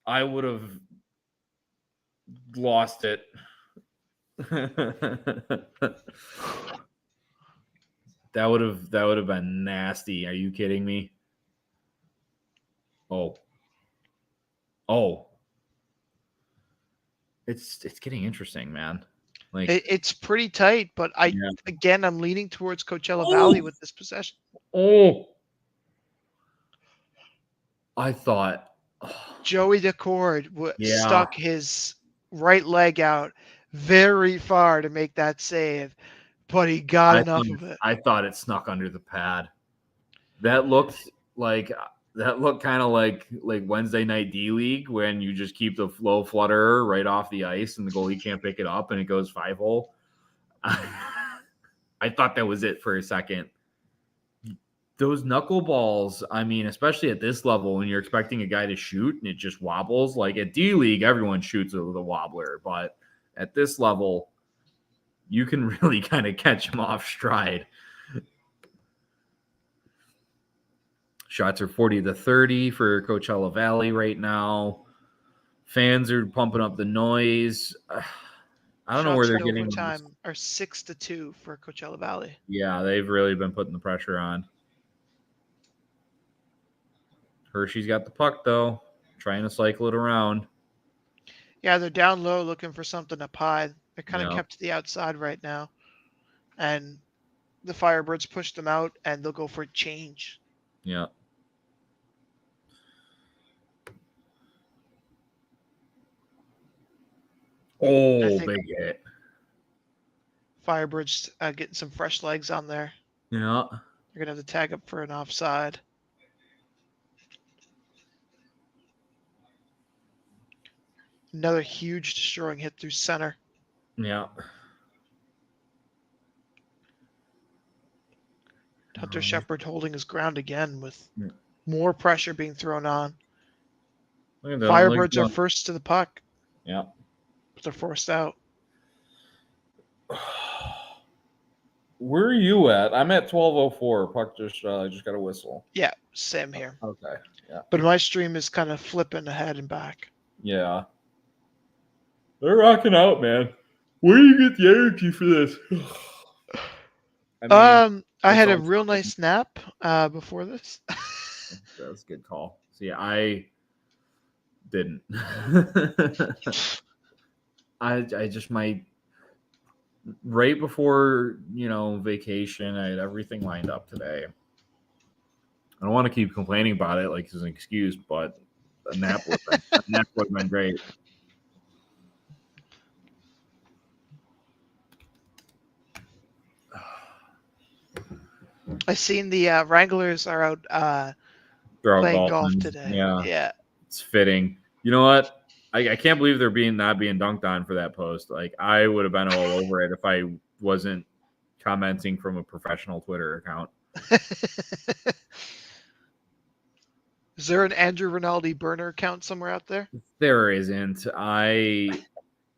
I would have lost it. That would have been nasty. Are you kidding me? Oh. It's getting interesting, man. Like it's pretty tight, but I'm leaning towards Coachella Valley with this possession. I thought Joey DeCord stuck his right leg out very far to make that save, but he got enough of it. I thought it snuck under the pad. That looked kind of like Wednesday night D League when you just keep the low flutter right off the ice and the goalie can't pick it up and it goes 5-hole. I thought that was it for a second. Those knuckleballs, I mean, especially at this level when you're expecting a guy to shoot and it just wobbles. Like at D League, everyone shoots with a wobbler, but at this level, you can really kind of catch him off stride. Shots are 40-30 for Coachella Valley right now. Fans are pumping up the noise. I don't know where they're getting overtime are 6-2 for Coachella Valley. Yeah, they've really been putting the pressure on. Hershey's got the puck, though, trying to cycle it around. Yeah, they're down low looking for something up high. They're kind of Yeah. kept to the outside right now. And the Firebirds push them out, and they'll go for a change. Yeah. Oh, big hit. Firebirds getting some fresh legs on there. Yeah. They're going to have to tag up for an offside. Another huge destroying hit through center. Yeah. Hunter Shepard holding his ground again with Yeah. more pressure being thrown on. Look at that. Firebirds are first to the puck. Yeah. But they're forced out. Where are you at? I'm at 12:04. Puck just got a whistle. Yeah, same here. Okay. Yeah. But my stream is kind of flipping ahead and back. Yeah. They're rocking out, man. Where do you get the energy for this? I had a real nice nap before this. That's a good call. See, I didn't. I just right before vacation, I had everything lined up today. I don't want to keep complaining about it like it's an excuse, but a nap would have been great. I seen the Wranglers are out playing golf today. Yeah. It's fitting. You know what? I can't believe they're not being dunked on for that post. Like, I would have been all over it if I wasn't commenting from a professional Twitter account. Is there an Andrew Rinaldi burner account somewhere out there? There isn't. I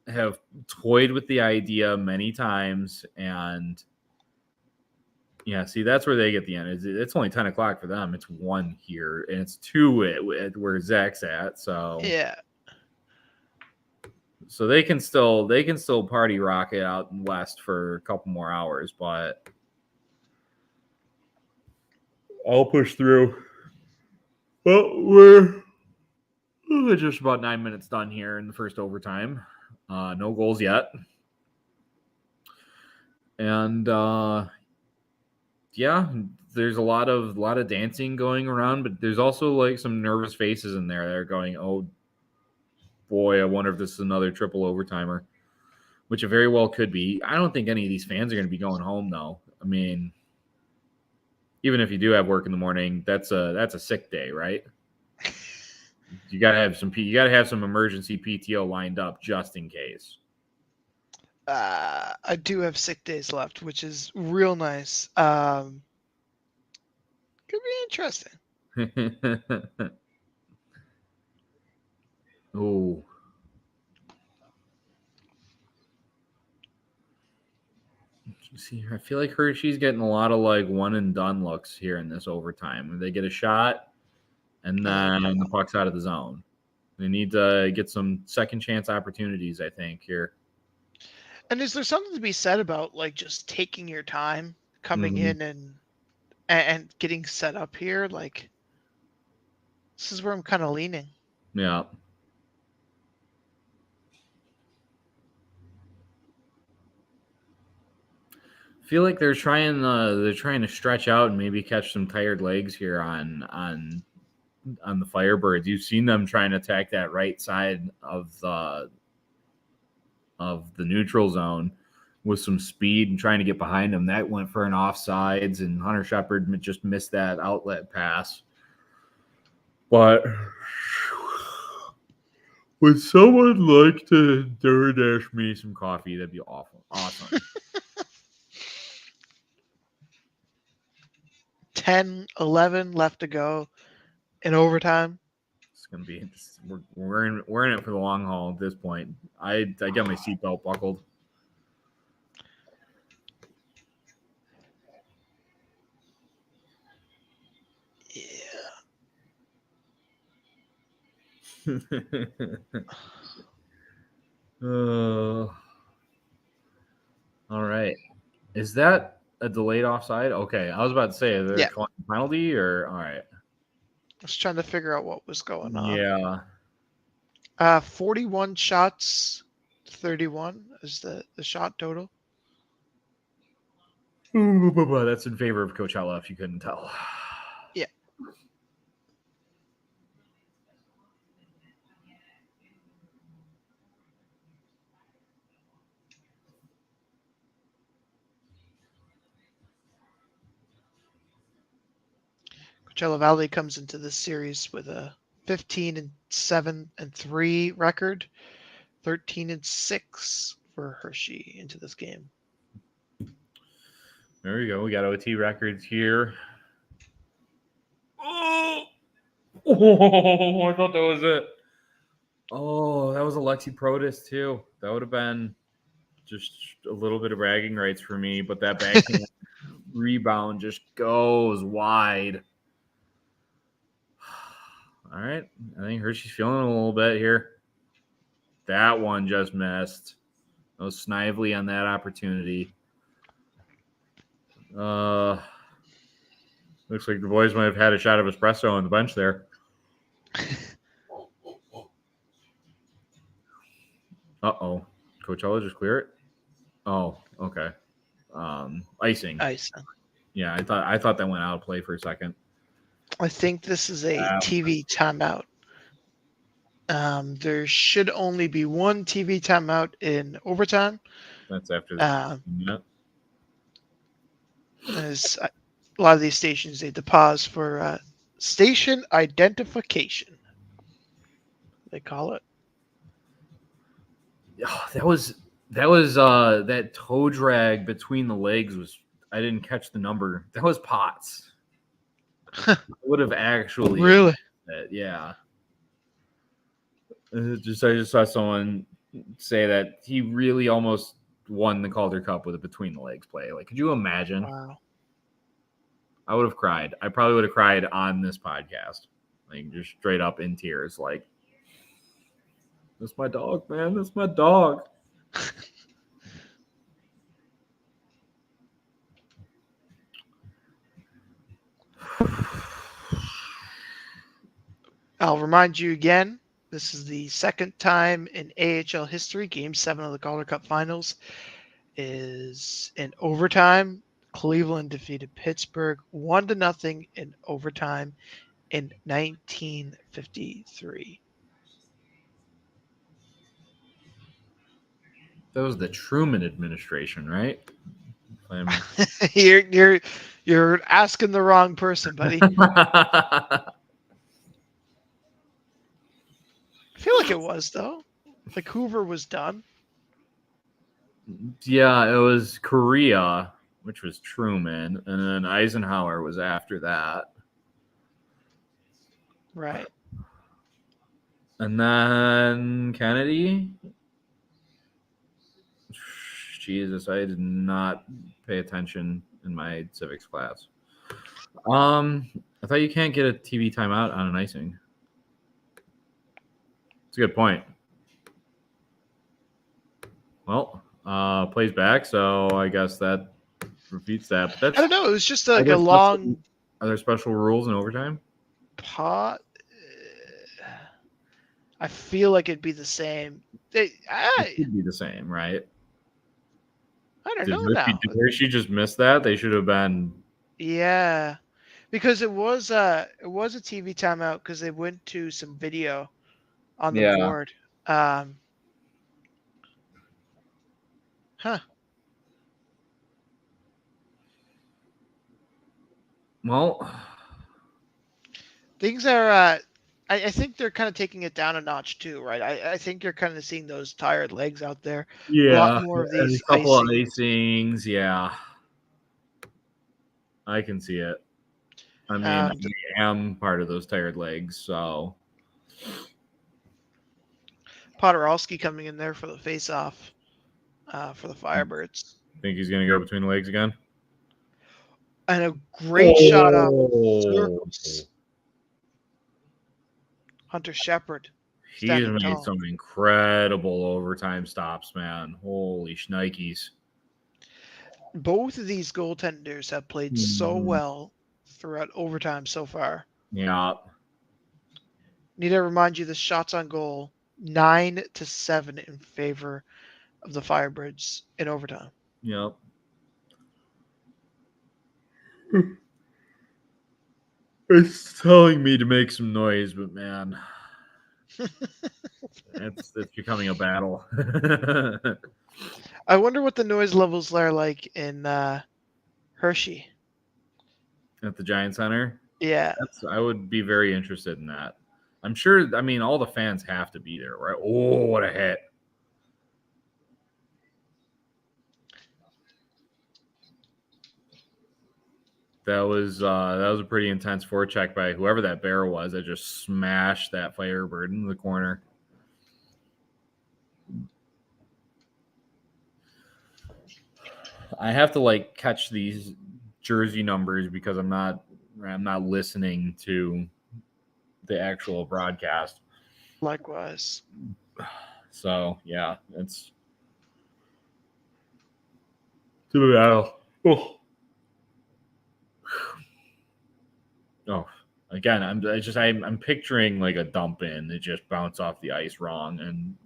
have toyed with the idea many times, and yeah, see, that's where they get the end. It's only 10 o'clock for them. It's 1 here, and it's 2 where Zach's at. So yeah. So they can still party rocket out in West for a couple more hours, but I'll push through. Well, we're just about 9 minutes done here in the first overtime. No goals yet. And yeah, there's a lot of dancing going around, but there's also like some nervous faces in there that are going, oh boy, I wonder if this is another triple overtimer, which it very well could be. I don't think any of these fans are going to be going home, though. I mean, even if you do have work in the morning, that's a sick day, right? You got to have some emergency PTO lined up just in case. I do have sick days left, which is real nice. Could be interesting. Oh. See, I feel like Hershey's getting a lot of like one and done looks here in this overtime. They get a shot, and then the puck's out of the zone. They need to get some second chance opportunities, I think, here. And is there something to be said about like just taking your time coming in and getting set up here? Like, this is where I'm kind of leaning. Yeah. I feel like they're trying to stretch out and maybe catch some tired legs here on the Firebirds. You've seen them trying to attack that right side of the neutral zone with some speed and trying to get behind them. That went for an offsides, and Hunter Shepard just missed that outlet pass. But would someone like to DoorDash me some coffee? That'd be awesome. 10-11 left to go in overtime. It's gonna be we're in it for the long haul at this point. I got my seatbelt buckled. All right. Is that a delayed offside? Okay, I was about to say, are they calling a penalty or all right? was trying to figure out what was going on. Yeah. 41 shots, 31 is the shot total. That's in favor of Coachella, if you couldn't tell. Yeah. Coachella Valley comes into this series with a 15-7-3 record, 13-6 for Hershey into this game. There we go. We got OT records here. Oh, I thought that was it. Oh, that was Alexi Protis too. That would have been just a little bit of bragging rights for me, but that backhand rebound just goes wide. All right. I think Hershey's feeling a little bit here. That one just missed. That was Snively on that opportunity. Looks like the boys might have had a shot of espresso on the bench there. Uh-oh. Coachella just clear it? Oh, okay. Icing. Yeah, I thought that went out of play for a second. I think this is a TV timeout. There should only be one TV timeout in overtime. That's after the minute. As a lot of these stations, they had to pause for station identification. They call it. Oh, that that toe drag between the legs was. I didn't catch the number. That was Potts. I would have actually really. Yeah. I just saw someone say that he really almost won the Calder Cup with a between the legs play. Like, could you imagine? Wow. I would have cried. I probably would have cried on this podcast. Like, just straight up in tears. Like, that's my dog, man. That's my dog. I'll remind you again, this is the second time in AHL history, Game 7 of the Calder Cup Finals is in overtime. Cleveland defeated Pittsburgh 1-0 in overtime in 1953. That was the Truman administration, right? You're asking the wrong person, buddy. I feel like it was, though. Like Hoover was done. Yeah, it was Korea, which was Truman, and then Eisenhower was after that. Right. And then Kennedy. Jesus, I did not pay attention in my civics class. I thought you can't get a TV timeout on an icing. It's a good point. Well, plays back, so I guess that repeats that. But that's, I don't know. It was just like a long. Are there special rules in overtime? Pot. I feel like it'd be the same. It should be the same, right? I don't know now. Did Hershey just miss that? They should have been. Yeah, because it was a TV timeout because they went to some video on the board. Well, things are. I think they're kind of taking it down a notch too, right? I think you're kind of seeing those tired legs out there. Yeah, a lot more of these. A couple of icings, yeah. I can see it. I mean, I am part of those tired legs, so. Podorowski coming in there for the face-off for the Firebirds. Think he's going to go between the legs again? And a great shot up. Hunter Shepard. He's made some incredible overtime stops, man. Holy shnikes. Both of these goaltenders have played so well throughout overtime so far. Yeah. Need to remind you the shots on goal 9-7 in favor of the Firebirds in overtime. Yep. It's telling me to make some noise, but man, it's becoming a battle. I wonder what the noise levels are like in Hershey. At the Giant Center. Yeah. I would be very interested in that. I'm sure. I mean, all the fans have to be there, right? Oh, what a hit! That was a pretty intense forecheck by whoever that bear was that just smashed that Firebird into the corner. I have to catch these jersey numbers because I'm not listening to the actual broadcast. Likewise. So yeah, it's to the battle. Oh, again, I'm picturing like a dump in that just bounced off the ice wrong, and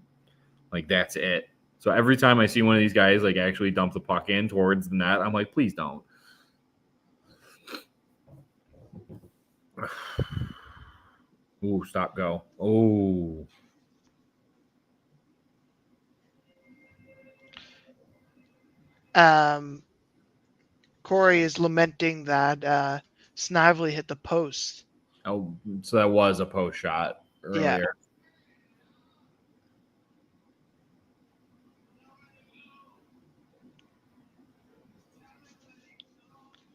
that's it. So every time I see one of these guys actually dump the puck in towards the net, I'm like, please don't. Ooh, stop, go. Oh. Corey is lamenting that Snively hit the post. Oh, so that was a post shot earlier. Yeah.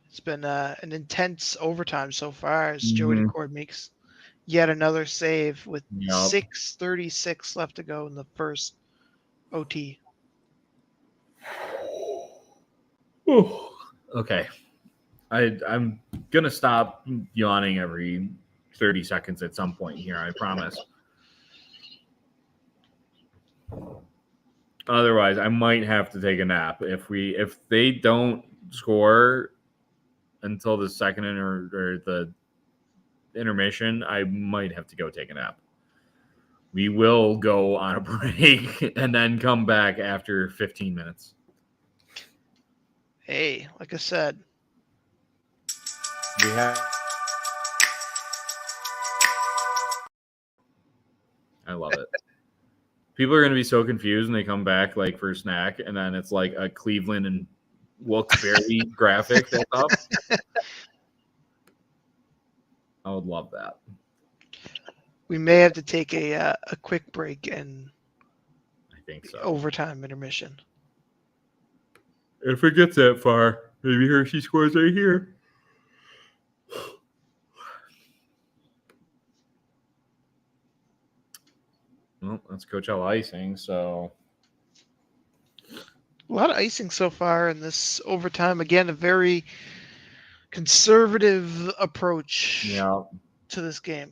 It's been an intense overtime so far as Joey Cord makes yet another save with 6:36 left to go in the first OT. Ooh. Okay. I'm going to stop yawning every 30 seconds at some point here, I promise. Otherwise, I might have to take a nap. If they don't score until the second or the intermission, I might have to go take a nap. We will go on a break and then come back after 15 minutes. Hey, like I said, we have. I love it. People are going to be so confused when they come back for a snack, and then it's like a Cleveland and Wilkes-Barre graphic that's up. I would love that. We may have to take a quick break and I think so. Overtime intermission. If it gets that far, maybe Hershey scores right here. Well, that's Coachella icing, so a lot of icing so far in this overtime. Again, a very conservative approach to this game.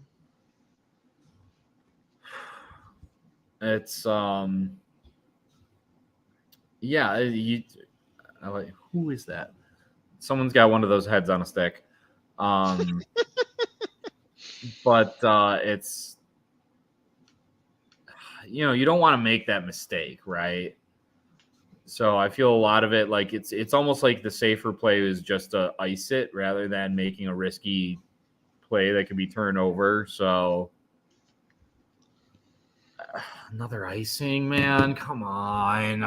It's who is that? Someone's got one of those heads on a stick. But it's you don't want to make that mistake, right? So I feel a lot of it it's almost like the safer play is just to ice it rather than making a risky play that could be turned over. So another icing, man. Come on.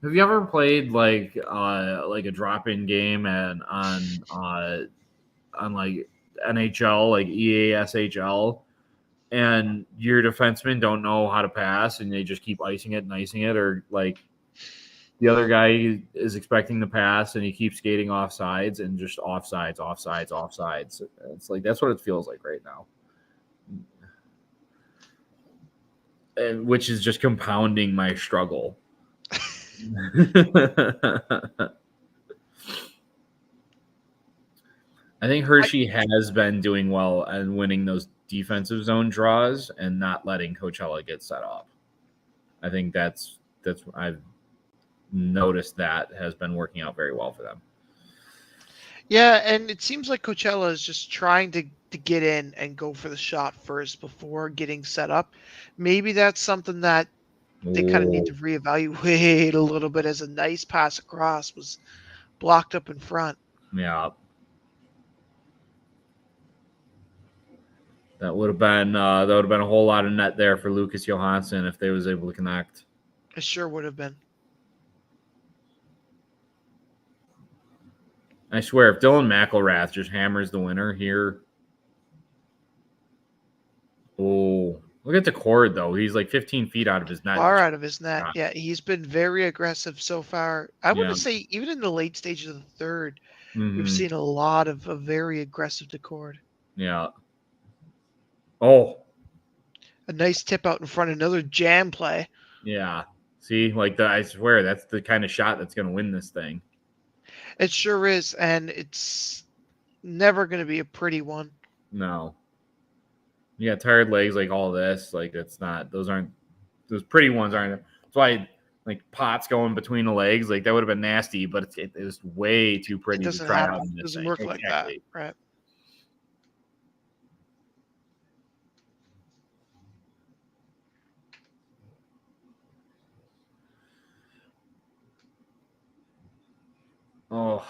Have you ever played a drop-in game and on NHL, EASHL, and your defensemen don't know how to pass and they just keep icing it, or the other guy is expecting the pass and he keeps skating off sides and just offsides. It's that's what it feels like right now. And which is just compounding my struggle. I think Hershey has been doing well and winning those defensive zone draws and not letting Coachella get set up. I think that's I've noticed that has been working out very well for them. Yeah, and it seems like Coachella is just trying to get in and go for the shot first before getting set up. Maybe that's something that they kind of need Oh, to reevaluate a little bit, as a nice pass across was blocked up in front. yeah. That would have been a whole lot of net there for Lucas Johansson if they was able to connect. It sure would have been. I swear, if Dylan McElrath just hammers the winner here, oh, look at the cord though. He's like 15 feet out of his net. Far out of his net. Yeah, Yeah, he's been very aggressive so far. I want yeah. to say even in the late stages of the third, we've Mm-hmm. seen a lot of very aggressive decord. Yeah. Oh, A nice tip out in front, another jam play. yeah. See, I swear that's the kind of shot that's going to win this thing. It sure is, and it's never going to be a pretty one. No. You got tired legs like all this. Like that's not. Those pretty ones aren't. That's why like pots going between the legs. Like that would have been nasty, but it was way too It pretty to doesn't try happen. out in It this doesn't thing. work like that, Exactly. right? Oh.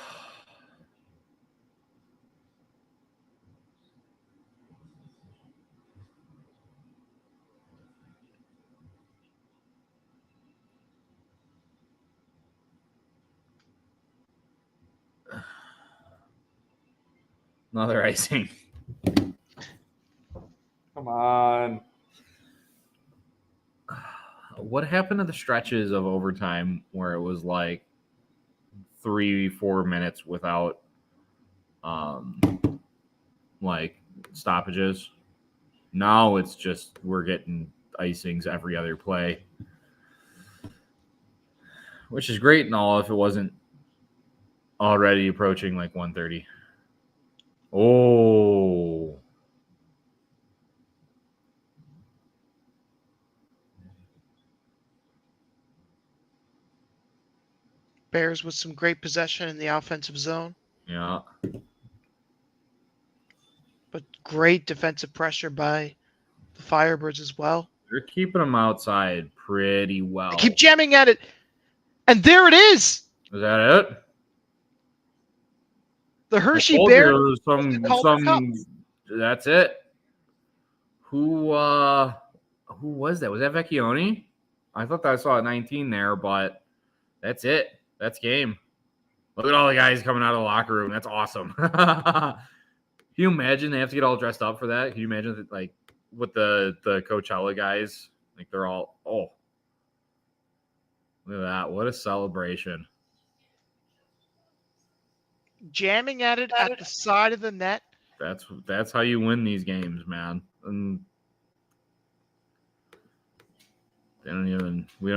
Another icing. Come on. What happened to the stretches of overtime where it was like 3-4 minutes without like stoppages? Now it's just we're getting icings every other play, which is great and all if it wasn't already approaching like 1:30. Oh, Bears with some great possession in the offensive zone, yeah. but great defensive pressure by the Firebirds as well. They're keeping them outside pretty well. They keep jamming at it, and there it is. Is that it? The I Hershey told Bears. you there was Calder Cup. That's it. Who was that? Was that Vecchione? I thought that I saw at 19 there, but that's it. That's game. Look at all the guys coming out of the locker room. That's awesome. Can you imagine they have to get all dressed up for that? Can you imagine that, like with the Coachella guys? Like they're all look at that. What a celebration. Jamming at it at the side of the net. That's how you win these games, man. And we don't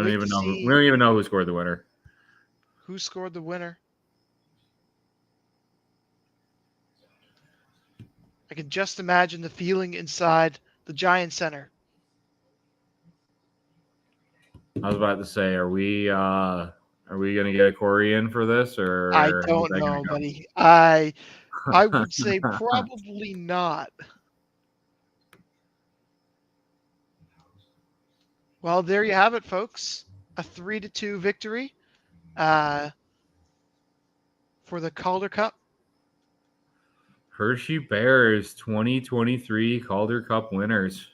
even know who scored the winner. Who scored the winner? I can just imagine the feeling inside the Giant Center. I was about to say, are we gonna get a Corey in for this, or I how's don't that gonna know, go? buddy. I would say probably not. Well, there you have it, folks. A 3-2 victory for the Calder Cup. Hershey Bears 2023 Calder Cup winners.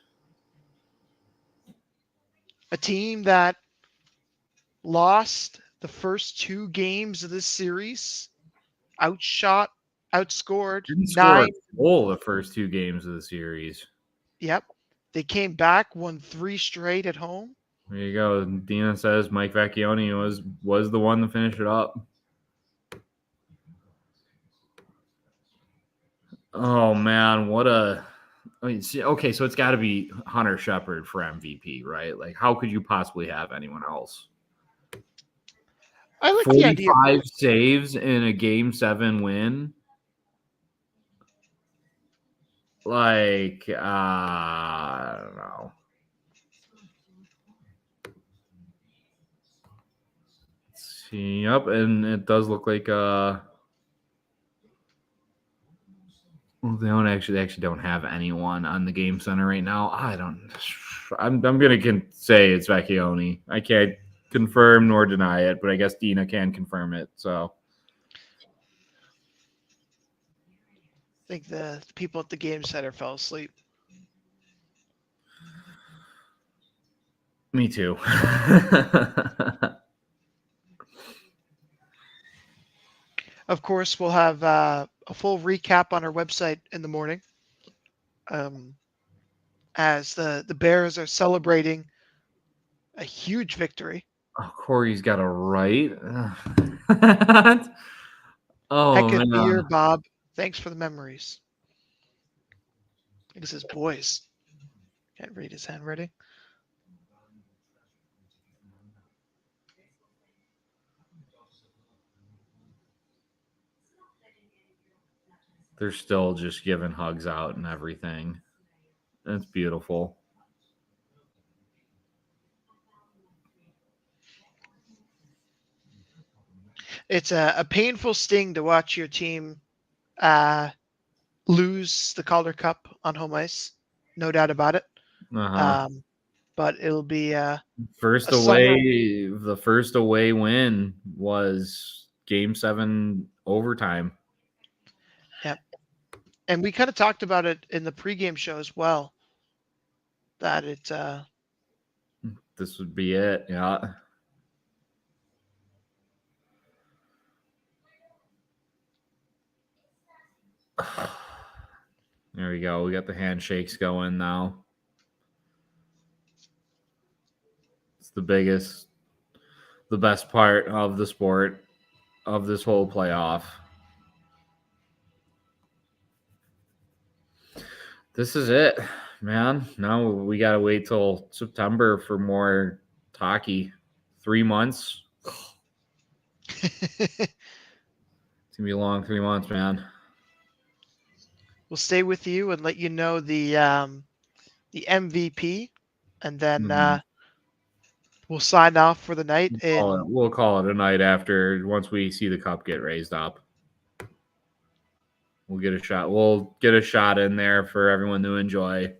A team that lost the first 2 games of this series, outscored Didn't score 9. a goal the first 2 games of the series. Yep. They came back, won 3 straight at home. There you go. Dina says Mike Vecchione was the one to finish it up. Oh man, okay, so it's got to be Hunter Shepard for MVP, right? Like, how could you possibly have anyone else? I like the idea. 45 saves in a Game 7 win. Like, I don't know. Let's see, yep, and it does look like They actually don't have anyone on the game center right now. I'm gonna say it's Vecchione. I can't confirm nor deny it, but I guess Dina can confirm it. So I think the people at the game center fell asleep. me too. Of course, we'll have a full recap on our website in the morning, as the Bears are celebrating a huge victory. Oh, Corey's got a right. Oh, Heck of man. beer, Bob. Thanks for the memories. This is boys. Can't read his handwriting. They're still just giving hugs out and everything. It's beautiful. It's a painful sting to watch your team lose the Calder Cup on home ice. No doubt about it. Uh-huh. But it'll be The first away win was Game 7 overtime. Yep. And we kind of talked about it in the pregame show as well. That This would be it. Yeah. There we go. We got the handshakes going now. It's the best part of the sport of this whole playoff. This is it, man. Now we got to wait till September for more hockey. 3 months. It's going to be a long 3 months, man. we'll stay with you and let you know the MVP, and then we'll sign off for the night. We'll call it a night after, once we see the cup get raised up. We'll get a shot. We'll get a shot in there for everyone to enjoy.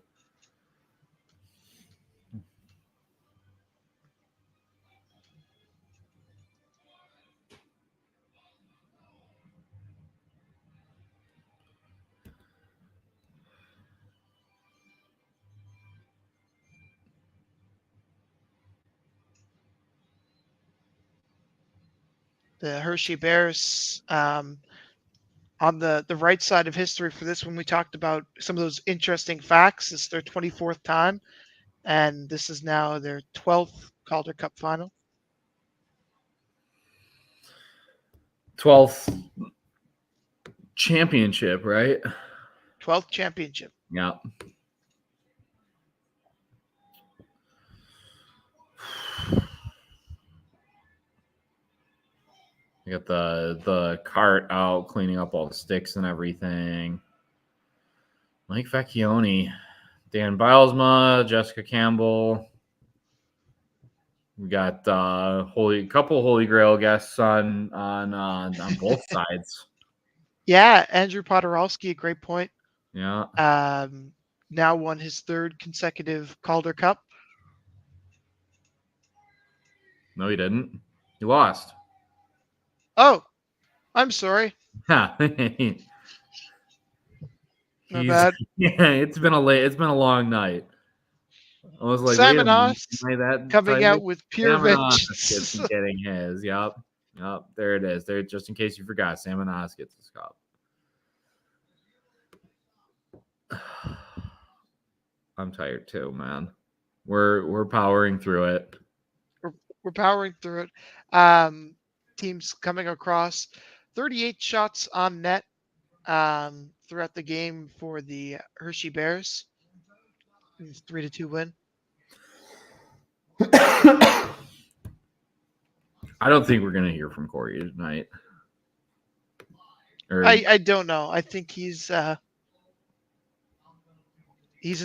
The Hershey Bears, on the right side of history for this one, we talked about some of those interesting facts. It's their 24th time, and this is now their 12th Calder Cup final. 12th championship, right? 12th championship. Yeah. You got the cart out cleaning up all the sticks and everything. Mike Vecchione, Dan Bilesma, Jessica Campbell. We got couple Holy Grail guests on both sides. Yeah, Andrew Podorowski, a great point. Yeah. Now won his third consecutive Calder Cup. No, he didn't. He lost. Oh, I'm sorry. Yeah. My bad. Yeah, it's been a long night. I was like, Simonos that coming out with pure vengeance. Getting his. Yep. There it is. There, just in case you forgot, Simonos gets his cup. I'm tired too, man. We're powering through it. We're powering through it. Teams coming across 38 shots on net throughout the game for the Hershey Bears. 3-2 win. I don't think we're gonna hear from Corey tonight. I don't know. I think he's in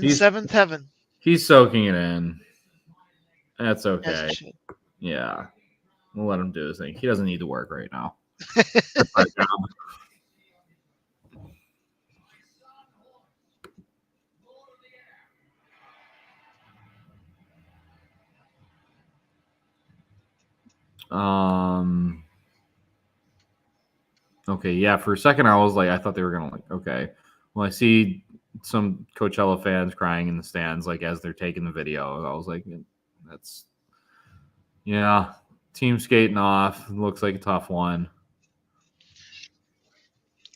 seventh heaven. He's soaking it in. That's okay. As he should. Yeah. We'll let him do his thing. He doesn't need to work right now. That's our job. Okay, yeah. For a second, I thought they were gonna okay. Well, I see some Coachella fans crying in the stands, as they're taking the video. I was like, that's team skating off. Looks like a tough one.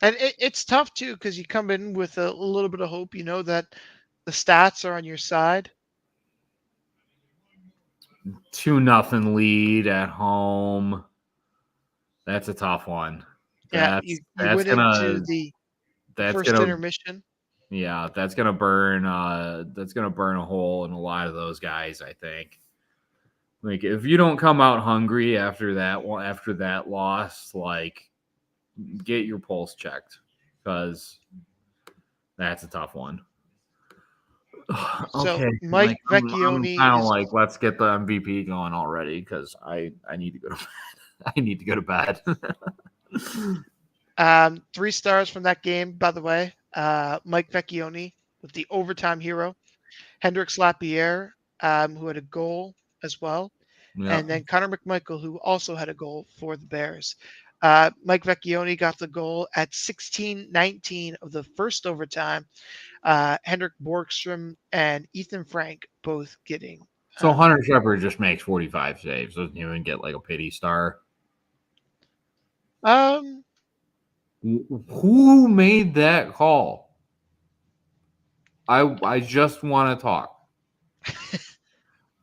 And it's tough too because you come in with a little bit of hope. You know that the stats are on your side. 2-0 lead at home. That's a tough one. Yeah, you went into the first intermission. Yeah, that's gonna burn a hole in a lot of those guys, I think. If you don't come out hungry after that loss, get your pulse checked, because that's a tough one. So okay, Mike Vecchione, I'm let's get the MVP going already, because I need to go to bed. I need to go to bed. 3 stars from that game, by the way. Mike Vecchione with the overtime hero, Hendrix Lapierre, who had a goal as well, and then Connor McMichael, who also had a goal for the Bears. Mike Vecchione got the goal at 16:19 of the first overtime. Henrik Borgstrom and Ethan Frank both getting. So Hunter Shepard just makes 45 saves. Doesn't even get a pity star. Who made that call? I just want to talk.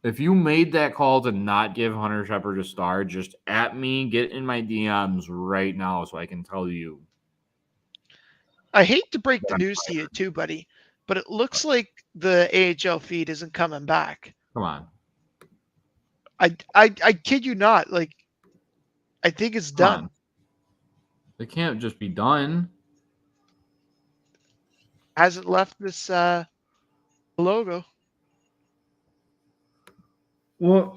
If you made that call to not give Hunter Shepard a star, just at me, get in my DMs right now so I can tell you. I hate to break the news to you too, buddy, but it looks like the AHL feed isn't coming back. Come on. I kid you not. I think it's done. It can't just be done. Hasn't left this logo. What?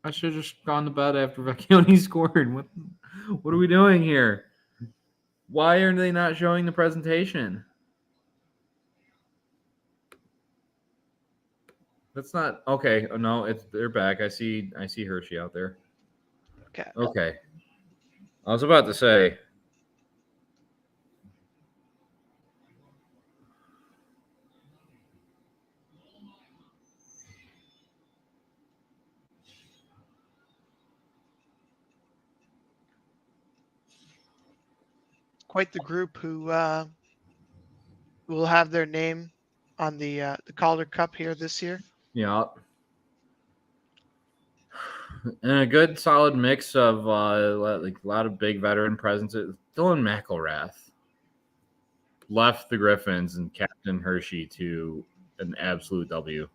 I should have just gone to bed after Vecchione scored. What are we doing here? Why are they not showing the presentation? That's not okay. Oh, no, they're back. I see Hershey out there. Okay. I was about to say. Quite the group who will have their name on the Calder Cup here this year. Yeah. And a good solid mix of a lot of big veteran presence. Dylan McElrath left the Griffins and Captain Hershey to an absolute W.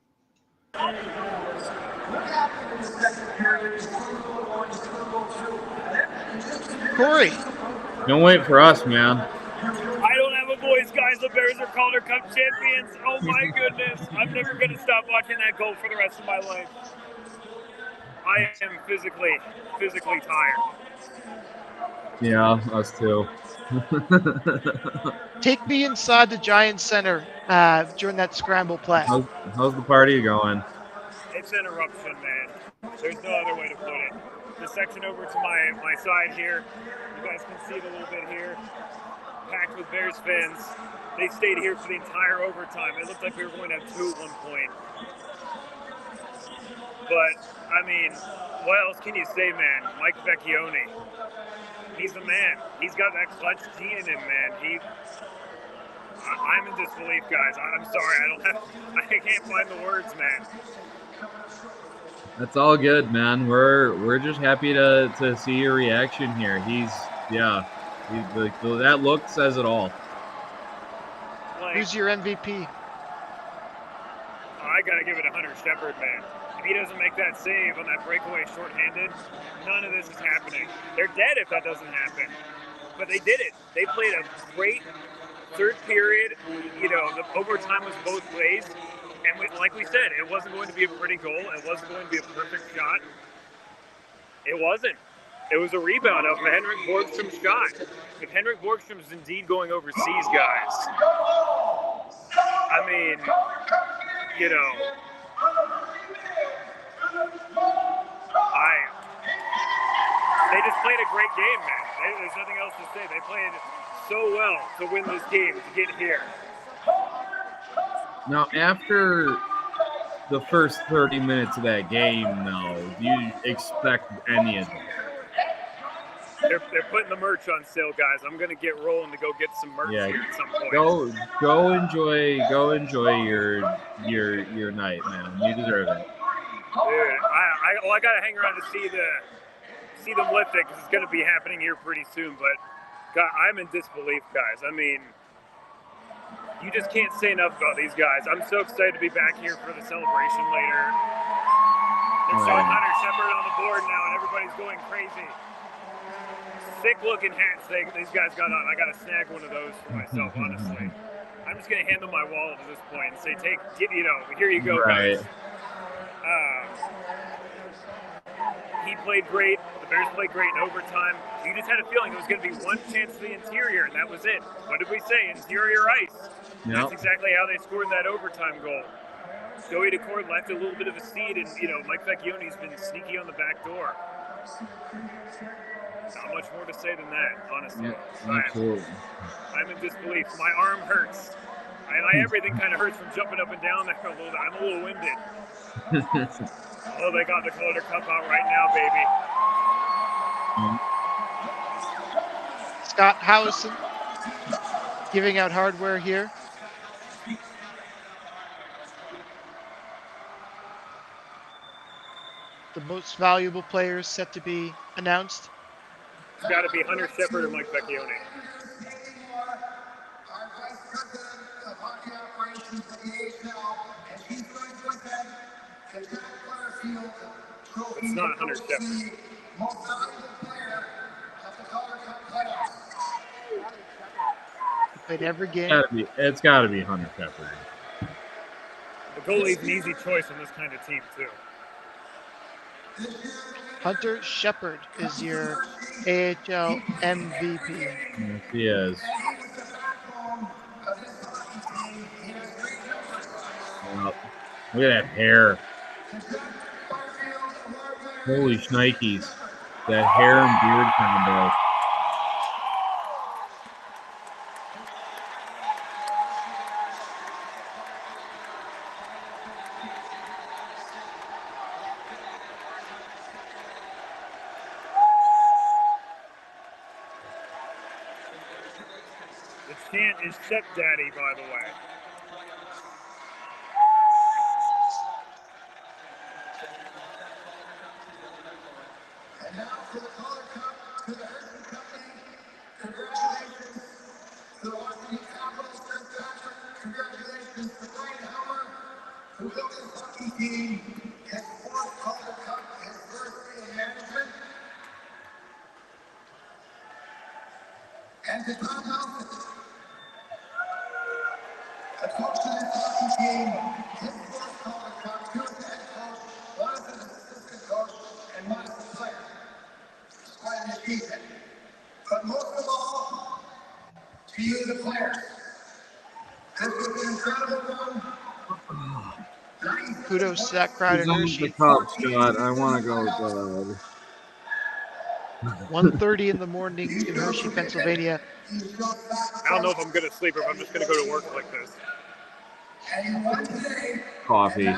Corey. Don't wait for us, man. I don't have a voice, guys. The Bears are Calder Cup champions. Oh my goodness. I'm never going to stop watching that goal for the rest of my life. I am physically tired. Yeah, us too. Take me inside the Giants Center during that scramble play. How's the party going? It's an eruption, man. There's no other way to put it. The section over to my side here, you guys can see it a little bit here, packed with Bears fans. They stayed here for the entire overtime. It looked like we were going to have 2 at one point. But, I mean, what else can you say, man? Mike Vecchione. He's the man. He's got that clutch gene in him, man. I'm in disbelief, guys. I'm sorry. I can't find the words, man. That's all good, man. We're just happy to see your reaction here. That look says it all. Who's your MVP? I gotta give it to Hunter Shepard, man. If he doesn't make that save on that breakaway shorthanded, none of this is happening. They're dead if that doesn't happen. But they did it. They played a great third period. You know, the overtime was both ways. And like we said, it wasn't going to be a pretty goal. It wasn't going to be a perfect shot. It wasn't. It was a rebound of Henrik Borgstrom's shot. If Henrik Borgstrom's indeed going overseas, guys, I mean, you know, they just played a great game, man. There's nothing else to say. They played so well to win this game, to get here. Now, after the first 30 minutes of that game, though, do you expect any of that? They're putting the merch on sale, guys. I'm gonna get rolling to go get some merch here at some point. Go enjoy your night, man. You deserve it. Dude, I gotta hang around to see them lift it because it's gonna be happening here pretty soon. But God, I'm in disbelief, guys. I mean, you just can't say enough about these guys. I'm so excited to be back here for the celebration later. They're showing Hunter Shepard on the board now, and everybody's going crazy. Sick-looking hats these guys got on. I got to snag one of those for myself, honestly. I'm just going to hand them my wallet at this point and say, here you go, guys. He played great. The Bears played great in overtime. You just had a feeling there was going to be one chance to the interior, and that was it. What did we say? Interior ice. Yep. That's exactly how they scored that overtime goal. Joey DeCord left a little bit of a seed, and, Mike Vecchione's been sneaky on the back door. Not much more to say than that, honestly. Yeah, absolutely. I'm in disbelief. My arm hurts. Everything kind of hurts from jumping up and down there a little bit. I'm a little winded. Oh, they got the Calder Cup out right now, baby. Scott Howison giving out hardware here. The most valuable players set to be announced. It's got to be Hunter Shepard or Mike Vecchione. It's not Hunter Shepard. Played every game. It's got to be Hunter Shepard. The goalie's an easy choice on this kind of team, too. Hunter Shepard is your AHL MVP. Yes, he is. Wow. Look at that hair. Holy shnikes. That hair and beard combo. The chant is Shep Daddy, by the way. And now for the Calder Cup to the Hershey Company. Congratulations to the Washington Capitals, St. Patrick. Congratulations to Brian Helmer, who built this hockey team, his fourth Calder Cup, his first in management. And to Tom Nelson, the coach of this hockey team, his fourth Calder Cup, two as head coach, one as an assistant coach, and one as a player. It's quite an achievement. But most of all, to you, the players. This was an incredible run. Kudos to that crowd in Hershey. The cup, Scott. I want to go to bed. 1:30 in the morning in Hershey, Pennsylvania. I don't know if I'm going to sleep or if I'm just going to go to work like this. Coffee.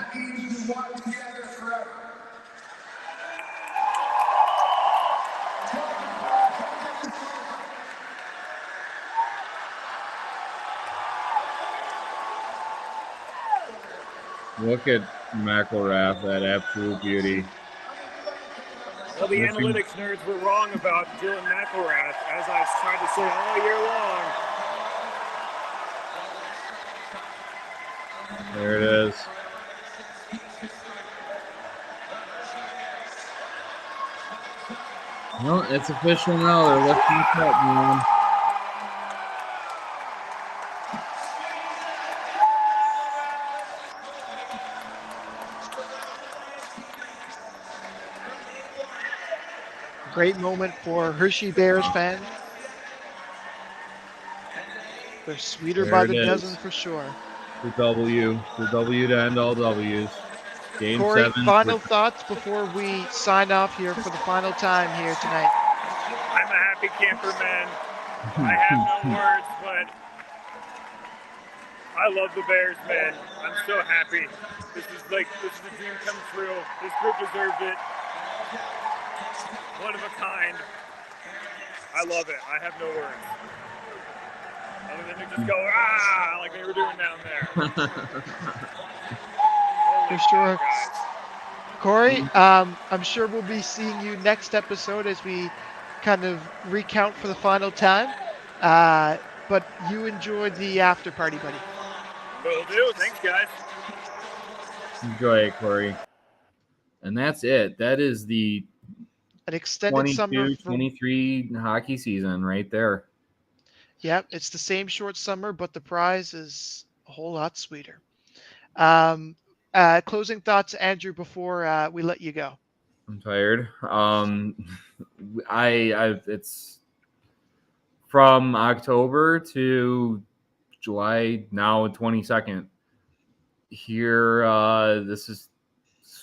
Look at McElrath, that absolute beauty. Well, the analytics nerds were wrong about Dylan McElrath, as I've tried to say all year long. There it is. Well, it's official now. They're lifting the cup, man. Great moment for Hershey Bears fans. They're sweeter by the dozen for sure. The W to end all W's. Game Corey, 7. final thoughts before we sign off here for the final time here tonight. I'm a happy camper, man. I have no words, but I love the Bears, man. I'm so happy. This is a dream come true. This group deserved it. One of a kind. I love it. I have no words. Other than to just go, like they were doing down there. For sure. Guys. Corey, I'm sure we'll be seeing you next episode as we kind of recount for the final time. But you enjoyed the after party, buddy. Will do. Thanks, guys. Enjoy it, Corey. And that's it. That is the An extended summer. 22-23 hockey season right there. Yep, it's the same short summer, but the prize is a whole lot sweeter. Closing thoughts, Andrew, before we let you go. I'm tired. It's from October to July, now 22nd. Here, this is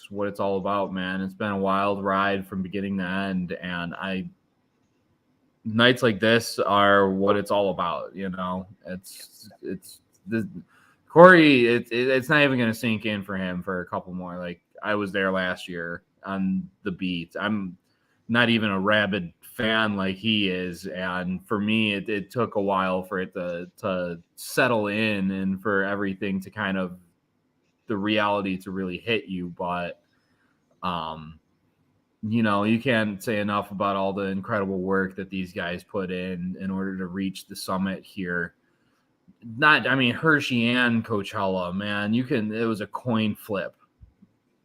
what it's all about, man. It's been a wild ride from beginning to end, and nights like this are what it's all about. You know, Corey. It's not even going to sink in for him for a couple more. Like, I was there last year on the beat. I'm not even a rabid fan like he is, and for me, it took a while for it to settle in and for everything to kind of the reality to really hit you. But you know, you can't say enough about all the incredible work that these guys put in order to reach the summit here. Hershey and Coachella, man, it was a coin flip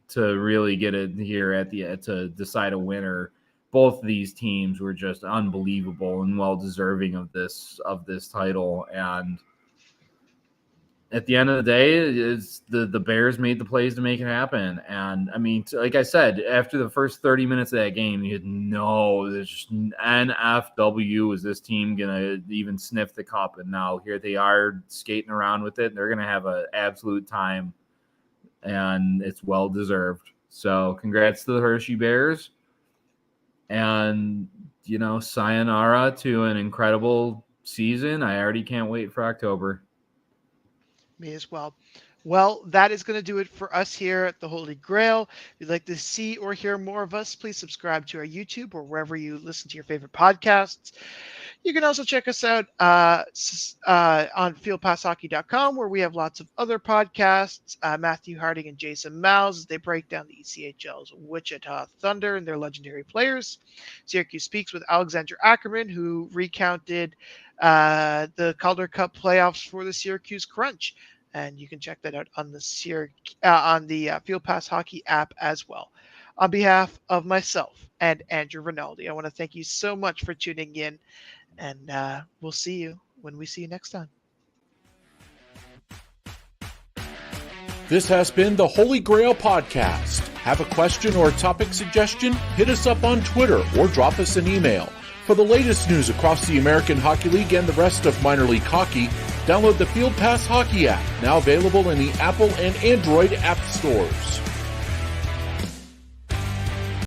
to really get it here to decide a winner. Both of these teams were just unbelievable and well deserving of this title. And at the end of the day, it's the Bears made the plays to make it happen. And I mean, like I said, after the first 30 minutes of that game, you had there's just NFW. Is this team gonna even sniff the cup? And now here they are skating around with it. They're gonna have an absolute time, and it's well deserved. So congrats to the Hershey Bears, and you know, sayonara to an incredible season. I already can't wait for October. Me as well. Well, that is going to do it for us here at the Holy Grail. If you'd like to see or hear more of us, please subscribe to our YouTube or wherever you listen to your favorite podcasts. You can also check us out on fieldpasshockey.com, where we have lots of other podcasts. Matthew Harding and Jason Miles, they break down the ECHL's Wichita Thunder and their legendary players. Syracuse Speaks with Alexander Ackerman, who recounted the Calder Cup playoffs for the Syracuse Crunch. And you can check that out on the Field Pass Hockey app as well. On behalf of myself and Andrew Rinaldi, I want to thank you so much for tuning in, and we'll see you when we see you next time. This has been the Holy Grail Podcast. Have a question or a topic suggestion? Hit us up on Twitter or drop us an email. For the latest news across the American Hockey League and the rest of minor league hockey, download the Field Pass Hockey app, now available in the Apple and Android app stores.